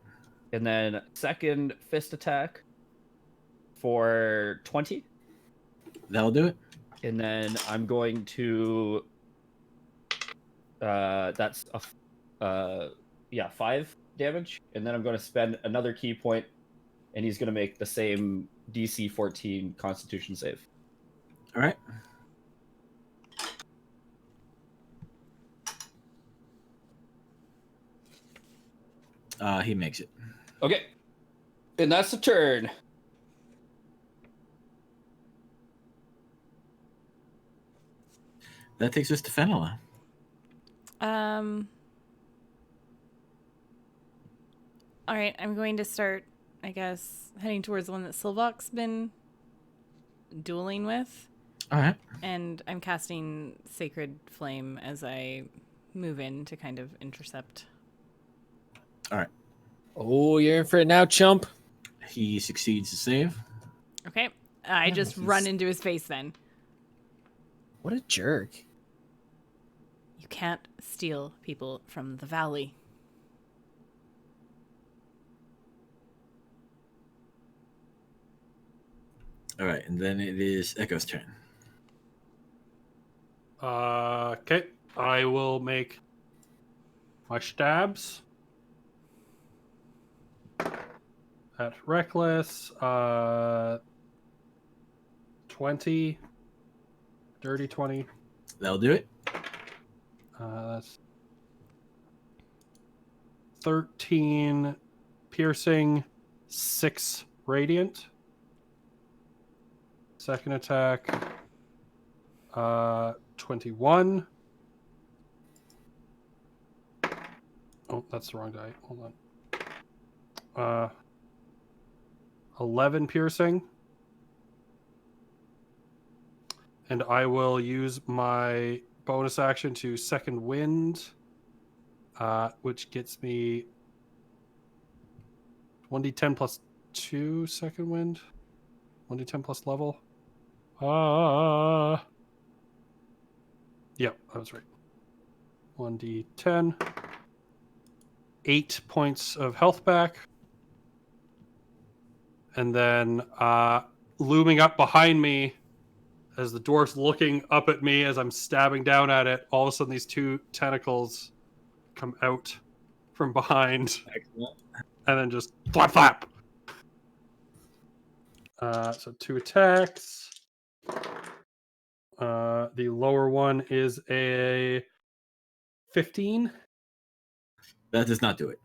And then second fist attack for 20. That'll do it. And then I'm going to that's 5 damage. And then I'm going to spend another key point, and he's going to make the same DC 14 Constitution save. All right. He makes it. Okay. And that's the turn. That takes us to Fenella. All right, I'm going to start, I guess, heading towards the one that Silvoc's been dueling with. All right. And I'm casting Sacred Flame as I move in to kind of intercept. All right. Oh, you're in for it now, chump. He succeeds to save. Okay, I just run into his face then. What a jerk. You can't steal people from the valley. All right, and then it is Echo's turn. Okay, I will make my stabs. At reckless, 20, dirty 20. That'll do it. That's 13 piercing, 6 radiant. Second attack, 21. Oh, that's the wrong die. Hold on. 11 piercing. And I will use my bonus action to second wind, which gets me 1d10 plus 2 second wind. 1d10 plus level. Yep, I was right. 1d10. 8 points of health back. And then looming up behind me, as the dwarf's looking up at me as I'm stabbing down at it, all of a sudden these 2 tentacles come out from behind. Excellent. And then just flap, flap. So 2 attacks. The lower one is a 15. That does not do it.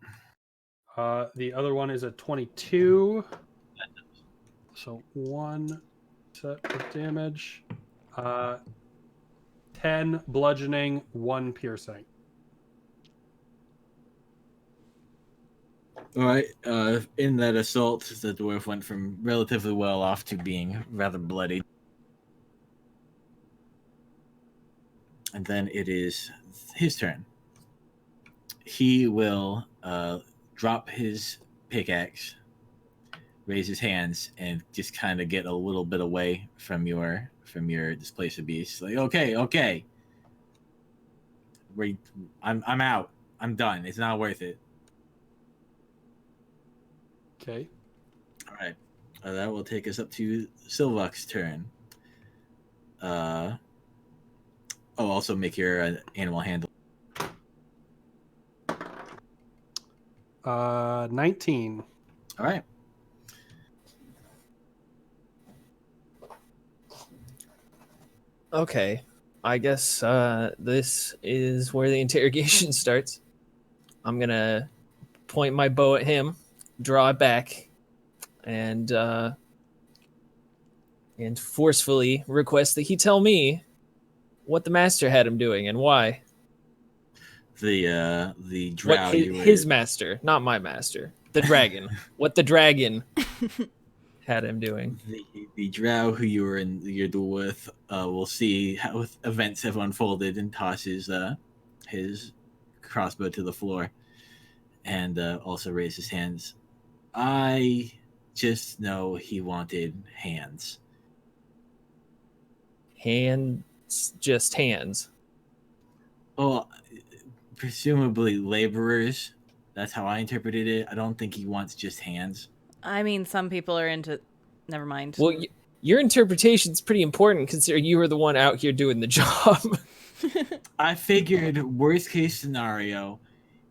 The other one is a 22. So 1 set of damage. 10 bludgeoning, 1 piercing. All right. In that assault, the dwarf went from relatively well off to being rather bloodied. And then it is his turn. He will drop his pickaxe, raise his hands, and just kind of get a little bit away from your displacer beast. Like, okay, I'm out. I'm done. It's not worth it. Okay. All right. That will take us up to Silvoc's turn. Also make your animal handle. 19. All right. Okay. I guess this is where the interrogation starts. I'm gonna point my bow at him, draw it back, and forcefully request that he tell me what the master had him doing and why. The drow What you his were... master, not my master. The dragon. What the dragon had him doing. The drow who you were in your duel with will see how events have unfolded and tosses his crossbow to the floor, and also raise his hands. I just know he wanted hands. Hands, just hands. Well, presumably laborers. That's how I interpreted it. I don't think he wants just hands. I mean, some people are into. Never mind. Well, your interpretation's pretty important considering you were the one out here doing the job. I figured worst case scenario,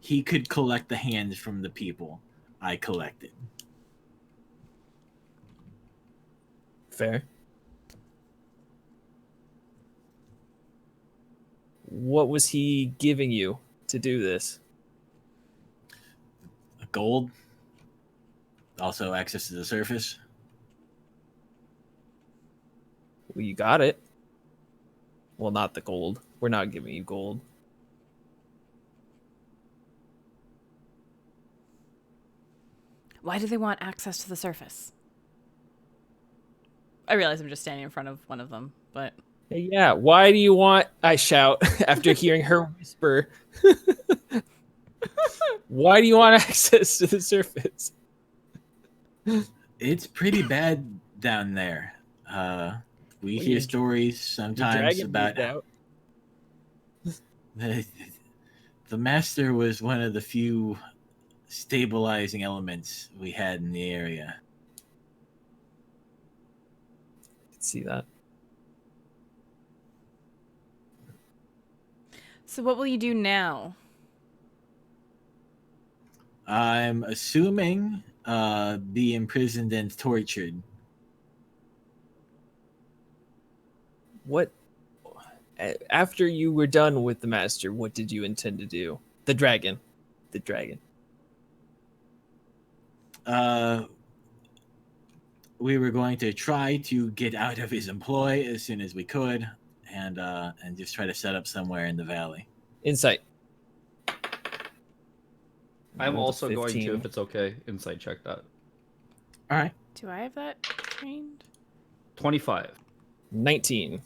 he could collect the hands from the people I collected. Fair. What was he giving you to do this? Gold. Also access to the surface. Well, you got it. Well, not the gold. We're not giving you gold. Why do they want access to the surface? I realize I'm just standing in front of one of them, but... Hey, yeah, why do you want... I shout after hearing her whisper. Why do you want access to the surface? It's pretty bad down there. We Well, hear stories sometimes about the master was one of the few stabilizing elements we had in the area. I can see that. So what will you do now? I'm assuming be imprisoned and tortured. What... After you were done with the master, what did you intend to do? The dragon. The dragon. We were going to try to get out of his employ as soon as we could, and just try to set up somewhere in the valley. Insight. I'm Rolled a also going 15. to, if it's okay, insight check that. All right. Do I have that trained? 25. 19.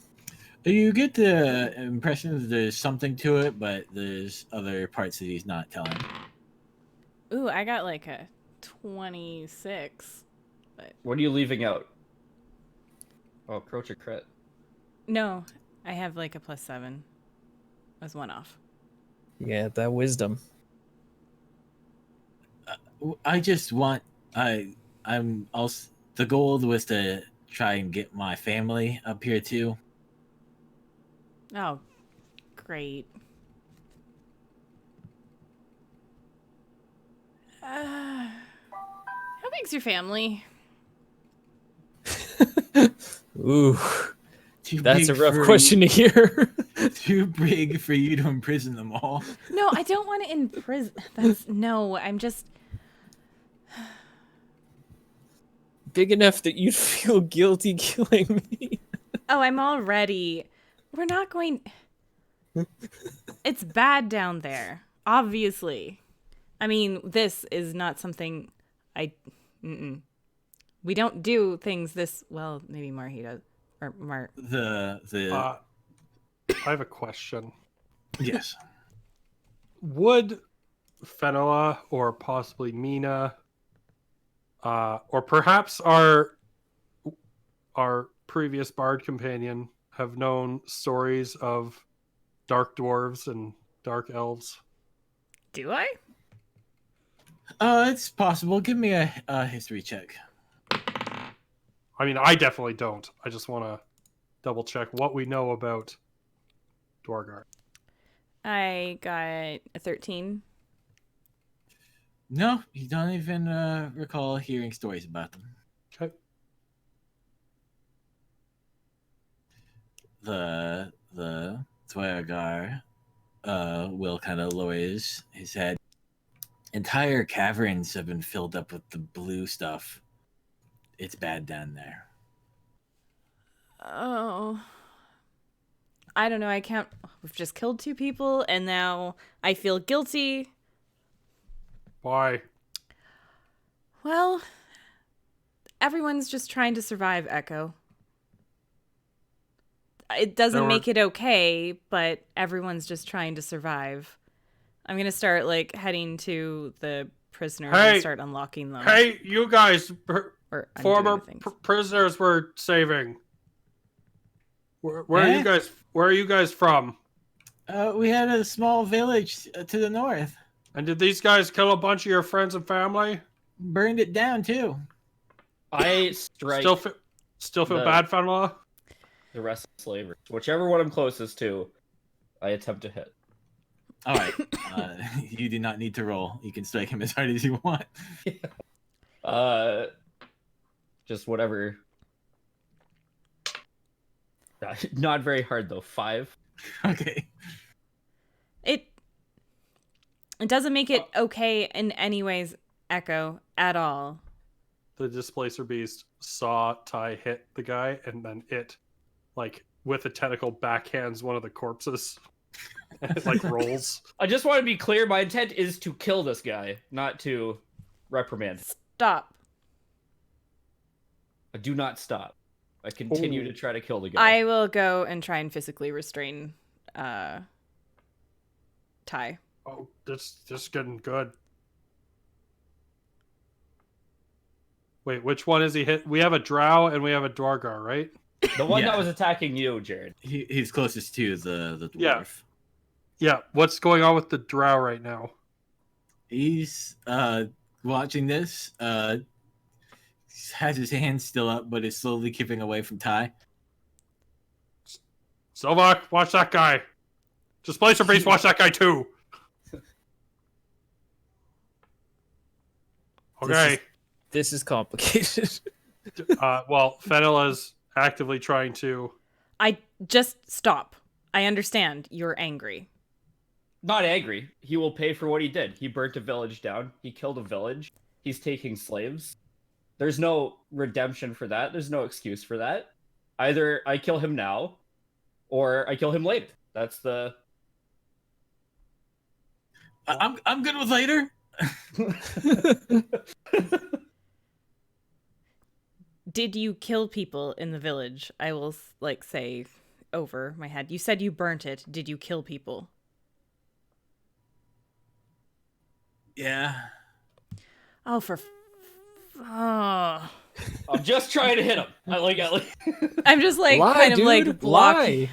You get the impression that there's something to it, but there's other parts that he's not telling. Ooh, I got like a 26. But What are you leaving out? Oh, approach a crit. no, I have like a +7. I was one off. Yeah, that wisdom. I just want I'm also the goal was to try and get my family up here too. Oh, great. How big's your family? Ooh, Too that's a big rough for question to hear. Too big for you to imprison them all. No, I don't want to imprison. That's no. I'm just. Big enough that you'd feel guilty killing me. Oh, I'm already. We're not going. It's bad down there, obviously. I mean, this is not something I. We don't do things this well. Maybe Marhi does, or Mar. The I have a question. yes. Would Fenella or possibly Mina, or perhaps our previous bard companion have known stories of dark dwarves and dark elves. Do I? It's possible. Give me a history check. I mean, I definitely don't. I just want to double check what we know about Dwargar. I got a 13. No, you don't even recall hearing stories about them. Okay. The Dwargar will kind of lower his head. Entire caverns have been filled up with the blue stuff. It's bad down there. Oh. I don't know. I can't. We've just killed 2 people, and now I feel guilty. Why? Well, everyone's just trying to survive, Echo. It doesn't make it okay, but everyone's just trying to survive. I'm gonna start heading to the prisoners and start unlocking them. Hey, you guys, or former prisoners we're saving. Where are you guys? Where are you guys from? We had a small village to the north. And did these guys kill a bunch of your friends and family? Burned it down too. I strike. Still feel bad, Fenella? The rest of slavers, whichever one I'm closest to, I attempt to hit. All right. You do not need to roll. You can strike him as hard as you want. Just whatever. Not very hard though. 5. Okay. It doesn't make it okay in any ways, Echo, at all. The Displacer Beast saw Ty hit the guy, and then it, with a tentacle, backhands one of the corpses. And it, rolls. I just want to be clear, my intent is to kill this guy, not to reprimand. Stop. I do not stop. I continue to try to kill the guy. I will go and try and physically restrain Ty. Oh, this is getting good. Wait, which one is he hit? We have a drow and we have a Dwargar, right? The one that was attacking you, Jared. He's closest to the dwarf. Yeah, what's going on with the drow right now? He's watching this. Has his hands still up, but is slowly keeping away from Ty. Silvoc, watch that guy. Displacer Beast, watch that guy too. Okay. This is complicated. Well, Fenella's actively trying to... I just stop. I understand you're angry. Not angry. He will pay for what he did. He burnt a village down. He killed a village. He's taking slaves. There's no redemption for that. There's no excuse for that. Either I kill him now, or I kill him later. That's the... I'm good with later. Did you kill people in the village? I will say over my head. You said you burnt it. Did you kill people? Yeah. Oh, oh. I'm just trying to hit him. I'm just Why?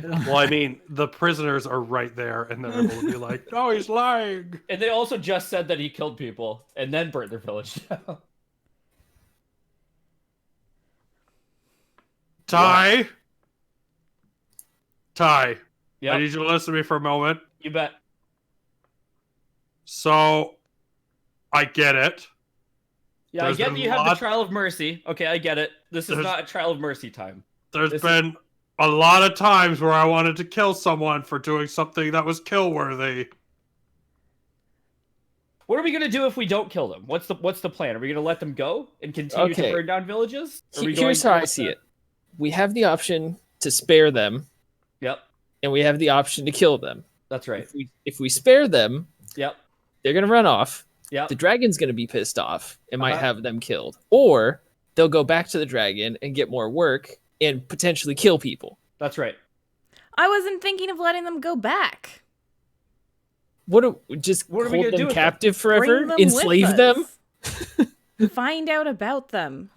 Well, I mean, the prisoners are right there, and they're able to be like, "No, he's lying." And they also just said that he killed people and then burnt their village down. Ty, Yep. I need you to listen to me for a moment. You bet. So, I get it. Yeah, I get that you have the trial of mercy. Okay, I get it. This is not a trial of mercy time. There's been a lot of times where I wanted to kill someone for doing something that was kill-worthy. What are we gonna do if we don't kill them? What's the plan? Are we gonna let them go and continue to burn down villages? Here's how I see it. We have the option to spare them. Yep. And we have the option to kill them. That's right. If we spare them, yep, they're gonna run off. Yep. The dragon's gonna be pissed off and might have them killed. Or they'll go back to the dragon and get more work and potentially kill people. That's right. I wasn't thinking of letting them go back. What are we gonna hold do them with captive Bring forever? them Enslave with them? us. Find out about them.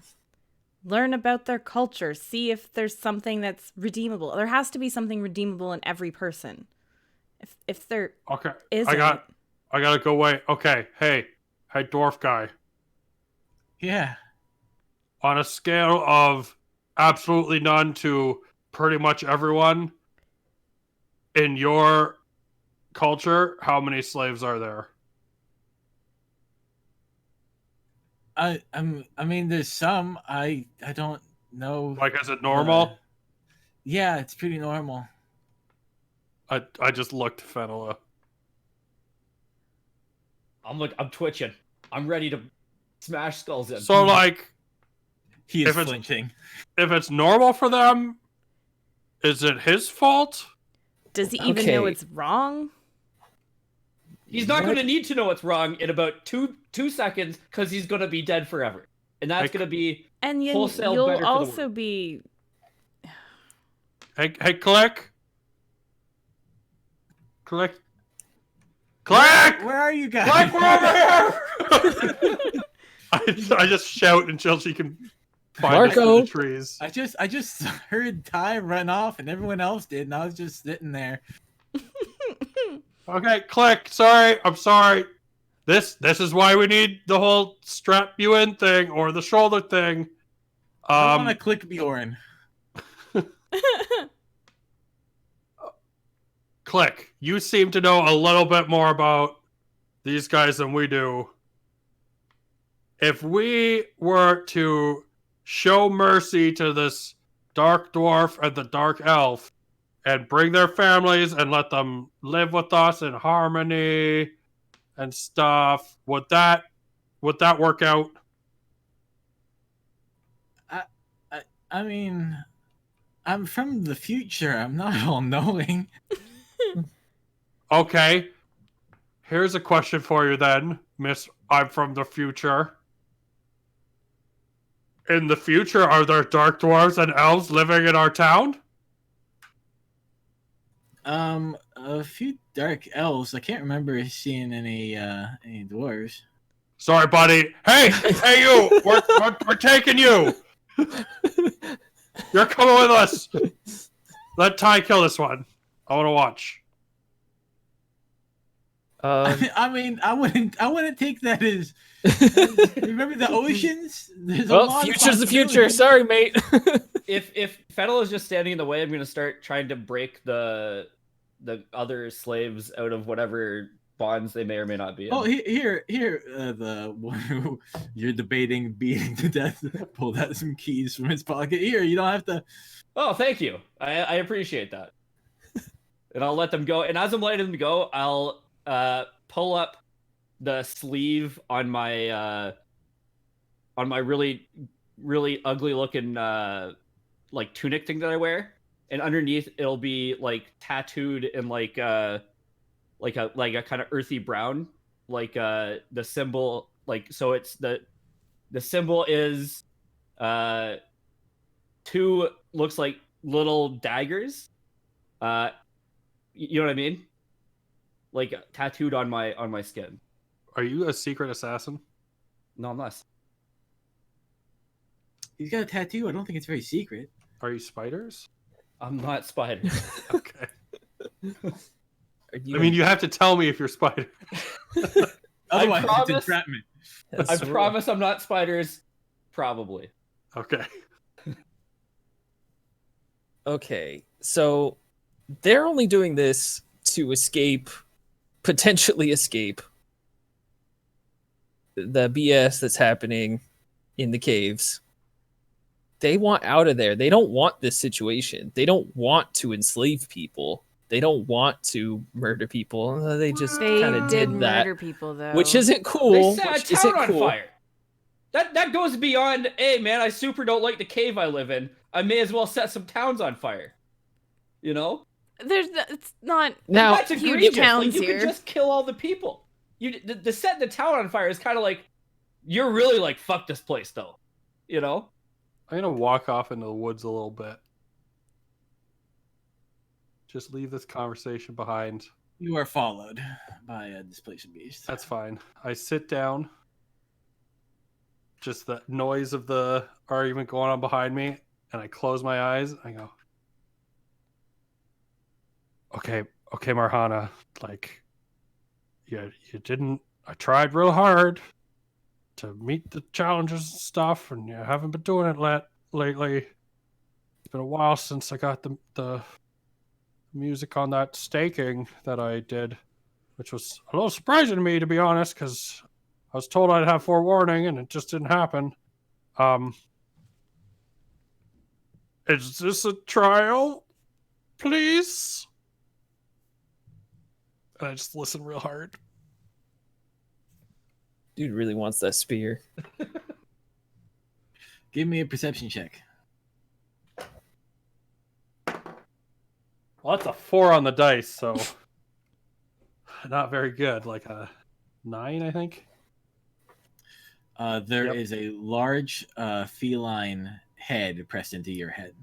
Learn about their culture. See if there's something that's redeemable. There has to be something redeemable in every person. If there Okay. isn't, I gotta go away. Okay. Hey, dwarf guy. Yeah. On a scale of absolutely none to pretty much everyone in your culture, how many slaves are there? I mean, there's some. I don't know. Like, is it normal? Yeah, it's pretty normal. I just looked Fenella. I'm twitching. I'm ready to smash skulls in. So, like, He is If it's- flinching. if it's normal for them, is it his fault? does he even know Okay. it's wrong? He's not going to need to know what's wrong in about two seconds because he's going to be dead forever, and that's Like- going to be And wholesale better you'll for the also world. be. Hey, click. Click. Click! Where are you guys? Click, we're over here! I just shout until she can find us through Marco. the trees. I just heard Ty run off, and everyone else did, and I was just sitting there. Okay, click. Sorry, I'm sorry. This is why we need the whole strap you in thing or the shoulder thing. I want to click Bjorn. Click. You seem to know a little bit more about these guys than we do. If we were to show mercy to this dark dwarf and the dark elf and bring their families and let them live with us in harmony and stuff, would that work out? I mean, I'm from the future. I'm not all-knowing. Okay. Here's a question for you then, Miss I'm from the future. In the future, are there dark dwarves and elves living in our town? A few dark elves. I can't remember seeing any dwarves. Sorry, buddy. Hey, you! We're taking you! You're coming with us! Let Ty kill this one. I want to watch. I mean, I wouldn't take that as. Remember the oceans? There's a Well, lot of future's the future. possibilities. Sorry, mate. if Fenella is just standing in the way, I'm going to start trying to break the other slaves out of whatever bonds they may or may not be in. Oh, here, the one who you're debating beating to death pulled out some keys from his pocket. Here, you don't have to. Oh, thank you. I appreciate that. And I'll let them go. And as I'm letting them go, I'll pull up the sleeve on my really really ugly looking like tunic thing that I wear, and underneath it'll be like tattooed in like a kind of earthy brown, like the symbol, like, so it's the symbol is two, looks like little daggers, you know what I mean, like tattooed on my skin. Are you a secret assassin? No, I'm not. He's got a tattoo. I don't think it's very secret. Are you spiders? I'm not spider. Okay. Are I mean, you have to tell me if you're spider. Otherwise, it's promise- entrapment. I promise I'm not spiders. Probably. Okay. Okay, so they're only doing this to potentially escape the BS that's happening in the caves. They want out of there. They don't want this situation. They don't want to enslave people. They don't want to murder people. They just They kind of did did that, murder people though. which isn't They cool. set a Which town isn't on cool. fire. That goes beyond, hey man, I super don't like the cave I live in. I may as well set some towns on fire. You know? It's not Now, That's huge egregious. towns Like, you here. could just kill all the people. The setting the town on fire is kind of like, you're really like, fuck this place though. You know? I'm gonna walk off into the woods a little bit. just leave this conversation behind. You are followed by a displaced beast. That's fine. I sit down. Just the noise of the argument going on behind me, and I close my eyes. I go, okay, Marhana. Like, you didn't. I tried real hard to meet the challenges and stuff, and you haven't been doing it lately. It's been a while since I got the music on that staking that I did, which was a little surprising to me, to be honest, because I was told I'd have forewarning, and it just didn't happen. Is this a trial? Please? And I just listen real hard. Dude really wants that spear. Give me a perception check. Well, that's a 4 on the dice, so not very good. Like a 9, I think. There is a large feline head pressed into your head.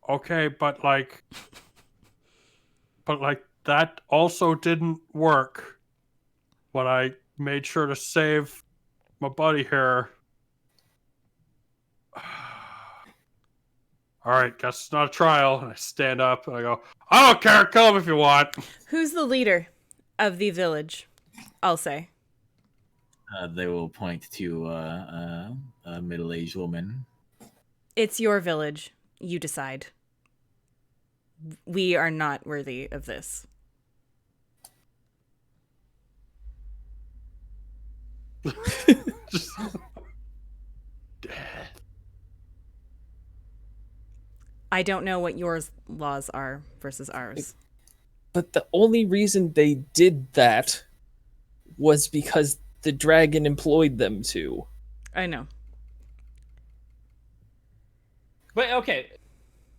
Okay, but that also didn't work when I made sure to save my buddy here. All right, guess it's not a trial. And I stand up and I go, I don't care, kill him if you want. Who's the leader of the village? I'll say. They will point to a middle-aged woman. It's your village. You decide. We are not worthy of this. Just... I don't know what your laws are versus ours. But the only reason they did that was because the dragon employed them to. I know. But okay,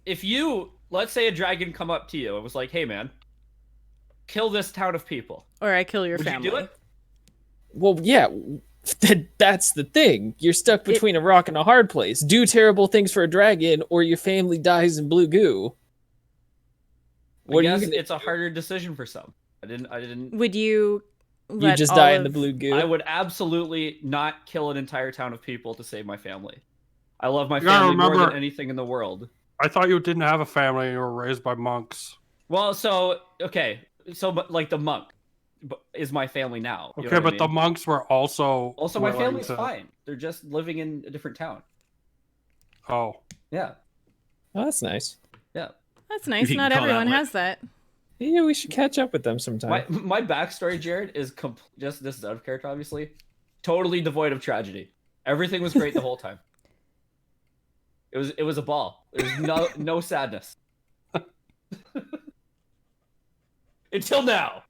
if you, let's say a dragon come up to you and was like, hey man, kill this town of people. Or I kill your Would family. you do it? Well, yeah, that's the thing. You're stuck between a rock and a hard place. Do terrible things for a dragon, or your family dies in blue goo. I guess it's a harder decision for some. I didn't. Would you let You just all die in of- the blue goo. I would absolutely not kill an entire town of people to save my family. I love my You gotta family more remember- than anything in the world. I thought you didn't have a family and you were raised by monks. Well, so like the monk is my family now. You know Okay, what I but the mean? monks were also My willing family's to... fine. They're just living in a different town. Oh. Yeah, Oh, that's nice. yeah. That's nice. You can Not call that everyone what- has that. Yeah, we should catch up with them sometime. My backstory, Jared, is just this is out of character, obviously. Totally devoid of tragedy. Everything was great the whole time. It was a ball. It was no sadness. Until now.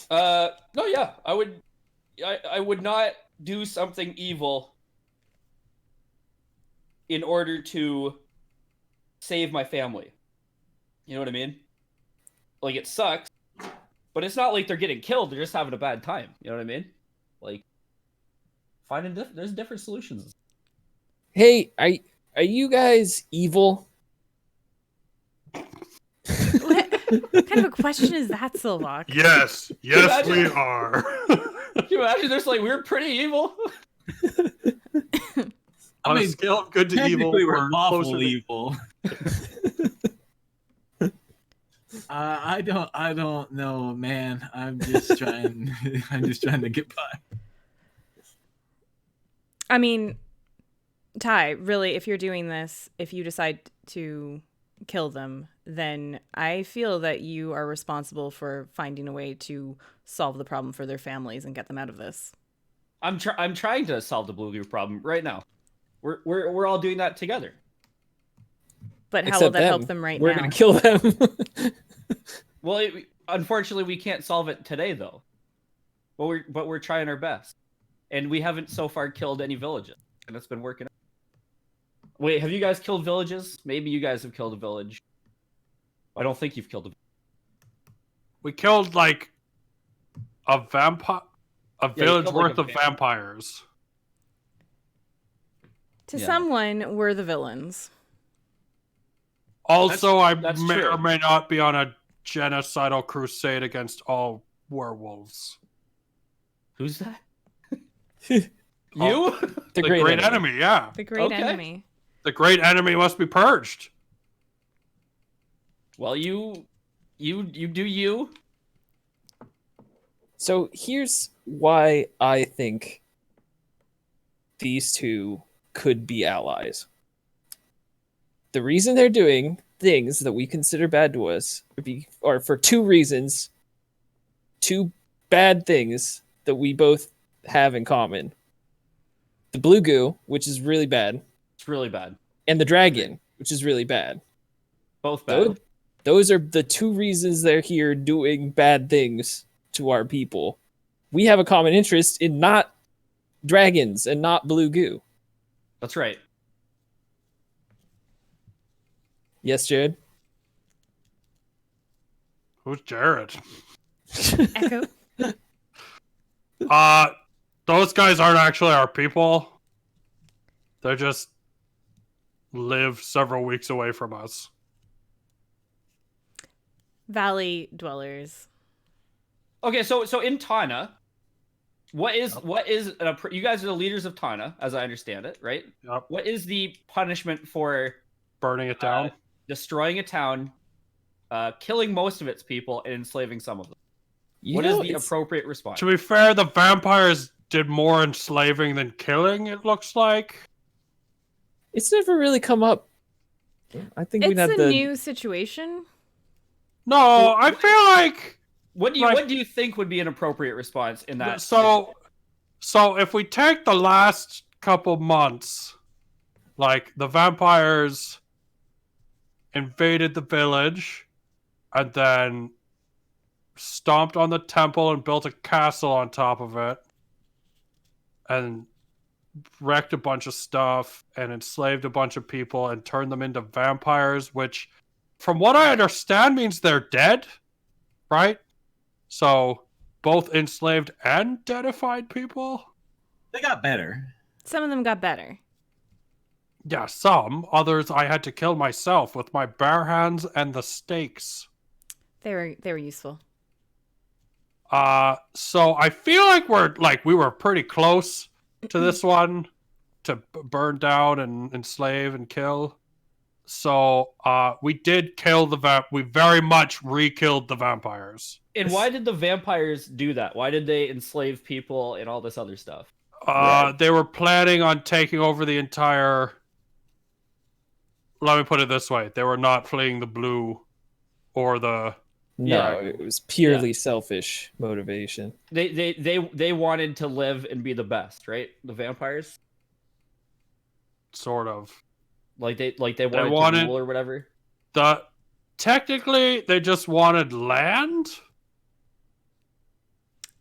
No, yeah, I would not do something evil in order to save my family. You know what I mean? Like, it sucks, but it's not like they're getting killed. They're just having a bad time. You know what I mean? Like, there's different solutions. Hey, are you guys evil? What kind of a question is that, Silvoc? Yes, Imagine- we are. Can you imagine? There's like, we're pretty evil. On a scale of good to evil, Technically, we're closer lawful to- evil. I don't know, man. I'm just trying. I'm just trying to get by. I mean, Ty, really, if you're doing this, if you decide to kill them, then I feel that you are responsible for finding a way to solve the problem for their families and get them out of this. I'm trying to solve the blue goo problem right now. We're all doing that together. But how will Except that them. help them right We're now? gonna kill them. Well, unfortunately, we can't solve it today, though. But we're trying our best, and we haven't so far killed any villages, and it's been working out. Wait, have you guys killed villages? Maybe you guys have killed a village. I don't think you've killed a. We killed like a vampire, a you village killed, like, worth a of vampire. vampires. To Yeah. someone, we're the villains. Also, I that's may true. or may not be on a genocidal crusade against all werewolves. Who's that? Oh, You? the great enemy, yeah. The great Okay. enemy. The great enemy must be purged. Well, you do you. So here's why I think these two could be allies. The reason they're doing things that we consider bad to us are for two reasons. Two bad things that we both have in common. The blue goo, which is really bad, It's really bad. and the dragon, which is really bad. Both bad. Those are the two reasons they're here doing bad things to our people. We have a common interest in not dragons and not blue goo. That's right. Yes, Jared? Who's Jared? Echo. Those guys aren't actually our people. They just live several weeks away from us. Valley dwellers. Okay, so in Tana, what is you guys are the leaders of Tana, as I understand it, right? Yep. What is the punishment for Burning it down. destroying a town, killing most of its people, and enslaving some of them? What You is know, the it's- appropriate response? To be fair, the vampires did more enslaving than killing, it looks like. It's never really come up. I think we'd It's have a to. new situation. No, I feel like What do you think would be an appropriate response in that? so if we take the last couple months, like the vampires invaded the village and then stomped on the temple and built a castle on top of it and wrecked a bunch of stuff and enslaved a bunch of people and turned them into vampires, which from what I understand means they're dead, right? So both enslaved and deadified people? They got better. Some of them got better. Yeah, some. Others I had to kill myself with my bare hands and the stakes. They were useful. So I feel like we were pretty close to this one to burn down and enslave and kill. So we did kill we very much re-killed the vampires. And why did the vampires do that? Why did they enslave people and all this other stuff? They were planning on taking over the entire. Let me put it this way: they were not fleeing the blue, or the. No, Yeah. it was purely selfish motivation. They wanted to live and be the best, right? The vampires, Sort of. like they wanted to rule or whatever. Technically, they just wanted land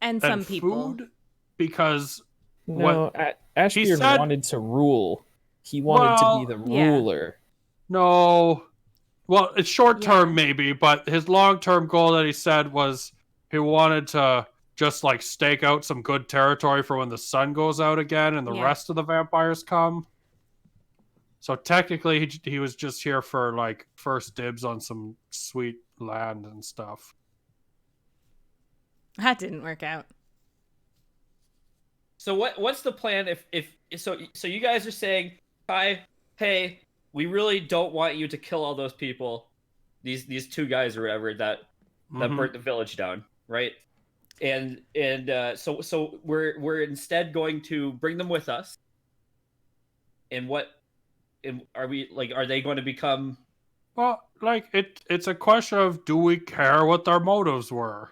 And some people. food, because No, Ashbeard said- wanted to rule. He wanted to be the Yeah. ruler. no, well, it's short term maybe, but his long term goal that he said was he wanted to just like stake out some good territory for when the sun goes out again and the Yeah. rest of the vampires come. So technically, he was just here for like first dibs on some sweet land and stuff. That didn't work out. So what's the plan if so you guys are saying, hi, hey, we really don't want you to kill all those people, these two guys or whatever that Mhm. burnt the village down, right? And so we're instead going to bring them with us. And are they going to become? Well, like it's a question of, do we care what their motives were?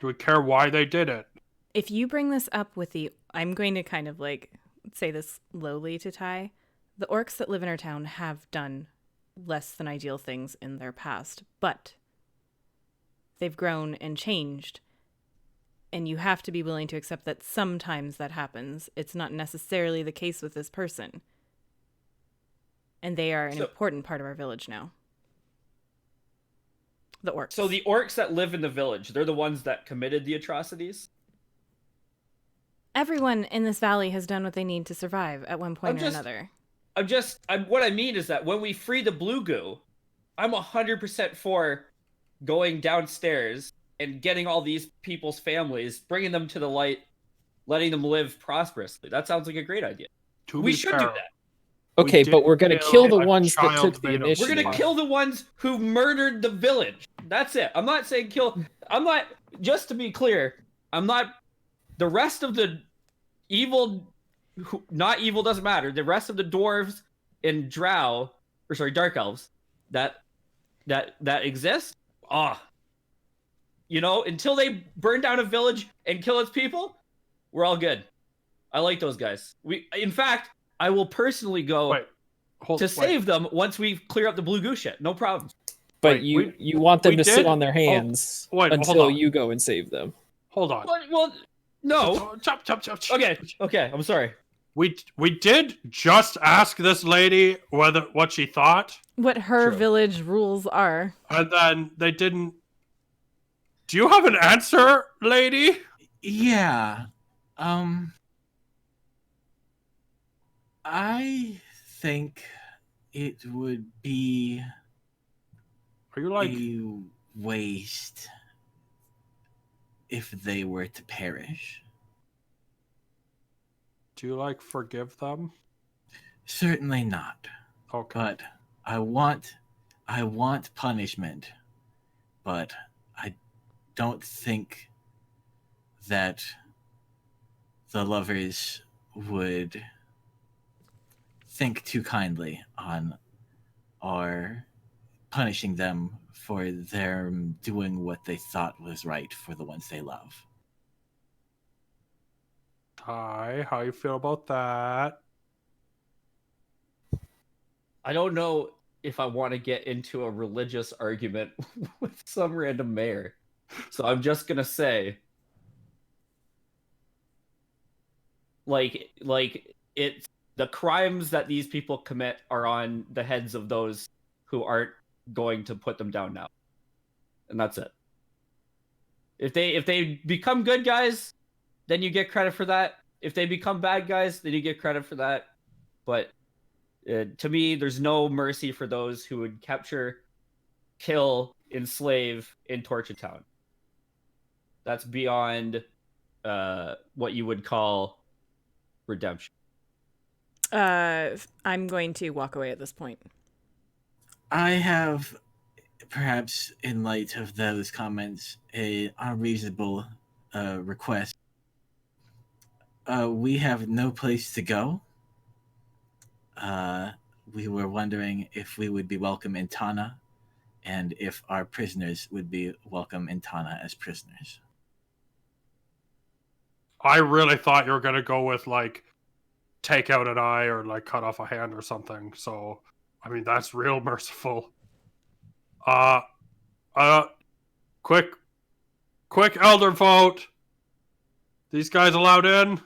Do we care why they did it? If you bring this up with I'm going to kind of like say this lowly to Ty. The orcs that live in our town have done less than ideal things in their past, but they've grown and changed. And you have to be willing to accept that sometimes that happens. It's not necessarily the case with this person. And they are an important part of our village now. The orcs. So the orcs that live in the village, they're the ones that committed the atrocities? Everyone in this valley has done what they need to survive at one point or another. what I mean is that when we free the blue goo, I'm 100% for going downstairs and getting all these people's families, bringing them to the light, letting them live prosperously. That sounds like a great idea. We should do that. Okay, but we're gonna kill the ones that took the initiative. We're gonna kill the ones who murdered the village. That's it. I'm not saying kill. I'm not. Just to be clear, I'm not. The rest of the evil, not evil doesn't matter. The rest of the dwarves and dark elves that exist. Until they burn down a village and kill its people, we're all good. I like those guys. In fact, I will personally go save them once we clear up the blue goo shit. No problem. But you want them to sit on their hands until you go and save them. Hold on. Well, no. Chop. Okay. I'm sorry. We did just ask this lady what she thought. What her village rules are. And then they didn't. Do you have an answer, lady? Yeah. I think it would be a waste if they were to perish. Do you forgive them? Certainly not. Okay. But I want punishment. But I don't think that the lovers would think too kindly on our punishing them for their doing what they thought was right for the ones they love. Hi, how you feel about that? I don't know if I want to get into a religious argument with some random mayor. So I'm just going to say it's the crimes that these people commit are on the heads of those who aren't going to put them down now. And that's it. If they become good guys, then you get credit for that. If they become bad guys, then you get credit for that. But to me, there's no mercy for those who would capture, kill, enslave, and torture town. That's beyond what you would call redemption. I'm going to walk away at this point. I have, perhaps in light of those comments, a unreasonable request. We have no place to go. We were wondering if we would be welcome in Tana, and if our prisoners would be welcome in Tana as prisoners. I really thought you were going to go with, take out an eye or, cut off a hand or something. So, I mean, that's real merciful. Quick elder vote. These guys allowed in?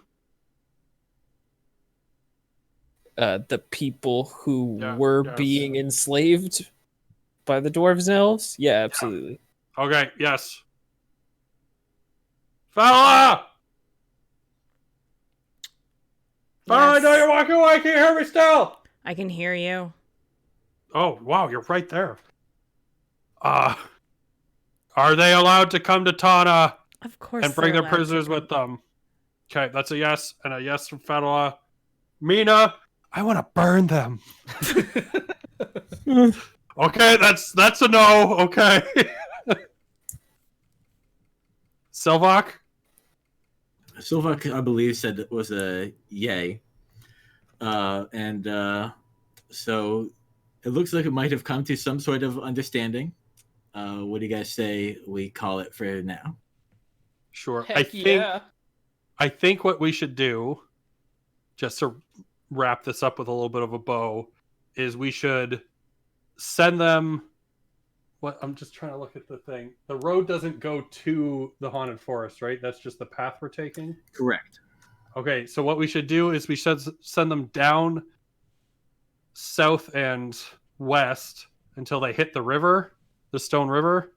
The people who were being enslaved by the dwarves and elves? Yeah, absolutely. Yeah. Okay, yes. Fenella! Fenella, I know you're walking away. Can you hear me still? I can hear you. Oh, wow, you're right there. Are they allowed to come to Tana? Of course. And bring their prisoners with them? Okay, that's a yes, and a yes from Fenella. Mina, I want to burn them. Okay, that's a no. Okay. Silvoc, I believe, said it was a yay. So it looks like it might have come to some sort of understanding. What do you guys say we call it for now? Sure. Heck I think what we should do, just to wrap this up with a little bit of a bow, is we should send them. What I'm just trying to look at the thing. The road doesn't go to the haunted forest, right? That's just the path we're taking. Correct. Okay, so what we should do is we should send them down south and west until they hit the river, the Stone River,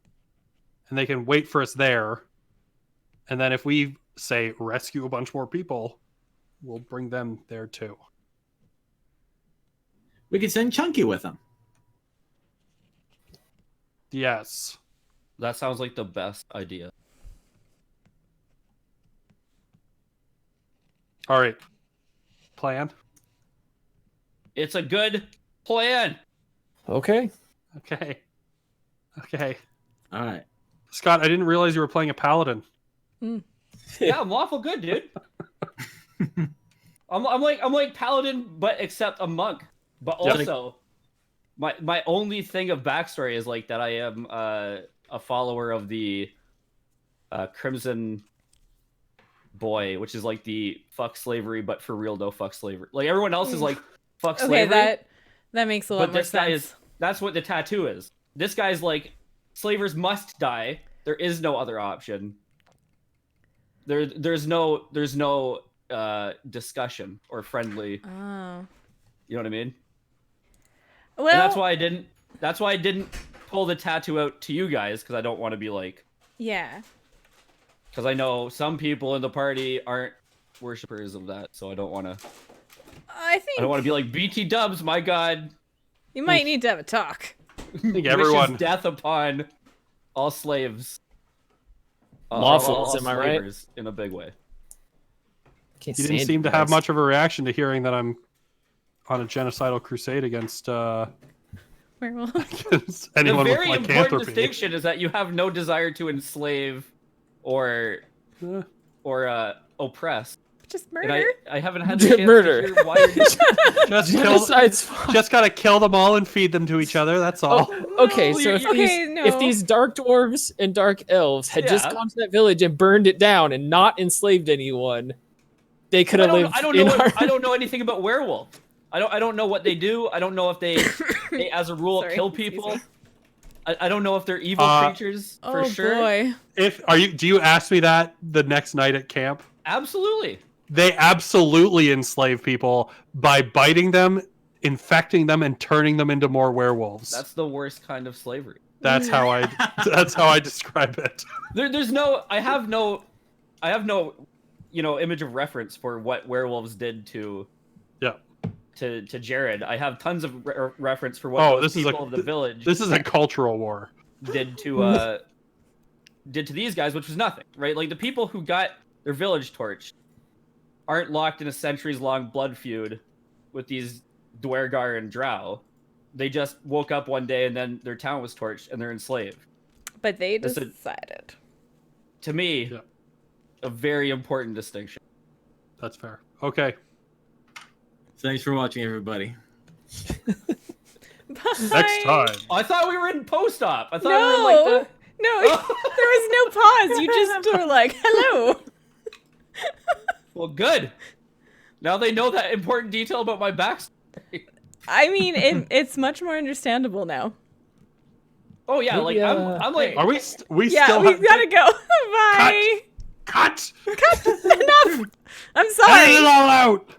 and they can wait for us there. And then if we, say, rescue a bunch more people, we'll bring them there too. We could send Chunky with him. Yes. That sounds like the best idea. All right. Plan. It's a good plan. Okay. Okay. Okay. All right. Scott, I didn't realize you were playing a paladin. Yeah, I'm lawful good, dude. I'm like paladin, but except a monk. But also, my only thing of backstory is like that I am a follower of the Crimson Boy, which is like the fuck slavery, but for real no fuck slavery. Like everyone else is like fuck slavery. Okay, that makes a lot But more this guy sense. that's what the tattoo is. This guy's like, slavers must die. There is no other option. There's no discussion or friendly. Oh. You know what I mean? Well, And that's why I didn't pull the tattoo out to you guys, because I don't want to be like, yeah. because I know some people in the party aren't worshippers of that, so I don't want to. I think I don't want to be like BT Dubs. My God, you might need to have a talk. I think everyone. wishes death upon all slaves. Lawfuls, am I right? slavers in a big way. Can't You didn't stand seem to guys. have much of a reaction to hearing that I'm on a genocidal crusade against Werewolf. against The anyone with very important lycanthropy. distinction is that you have no desire to enslave or Eh. oppress. Just And murder. I haven't had the chance Murder. to hear why you're Just kill, Genocide's fine. just gotta kill them all and feed them to each other. That's all. Oh, okay, so if Okay, these no. if these dark dwarves and dark elves had just Yeah. gone to that village and burned it down and not enslaved anyone, they could have lived I don't in know. our... I don't know anything about werewolves. I don't know what they do. I don't know if they as a rule, Sorry, kill excuse people. me. I don't know if they're evil creatures for Oh sure. boy. Do you ask me that the next night at camp? Absolutely. They absolutely enslave people by biting them, infecting them, and turning them into more werewolves. That's the worst kind of slavery. That's how I describe it. There's no. I have no, image of reference for what werewolves did to Jared. I have tons of reference for what those people of the village This is a cultural war. did to these guys, which was nothing, right? Like the people who got their village torched aren't locked in a centuries-long blood feud with these Dwergar and Drow. They just woke up one day and then their town was torched and they're enslaved. But they Listen. decided. To me, Yeah. a very important distinction. That's fair. Okay. Thanks for watching, everybody. Bye. Next time. I thought we were in post-op. I thought No. we were like No, there was no pause. You just were like, hello. well, good. Now they know that important detail about my backstory. I mean, it's much more understandable now. Oh yeah, like I'm like Are we? We Yeah, still we have gotta go. Bye. cut. Enough. I'm Edit sorry. it all out.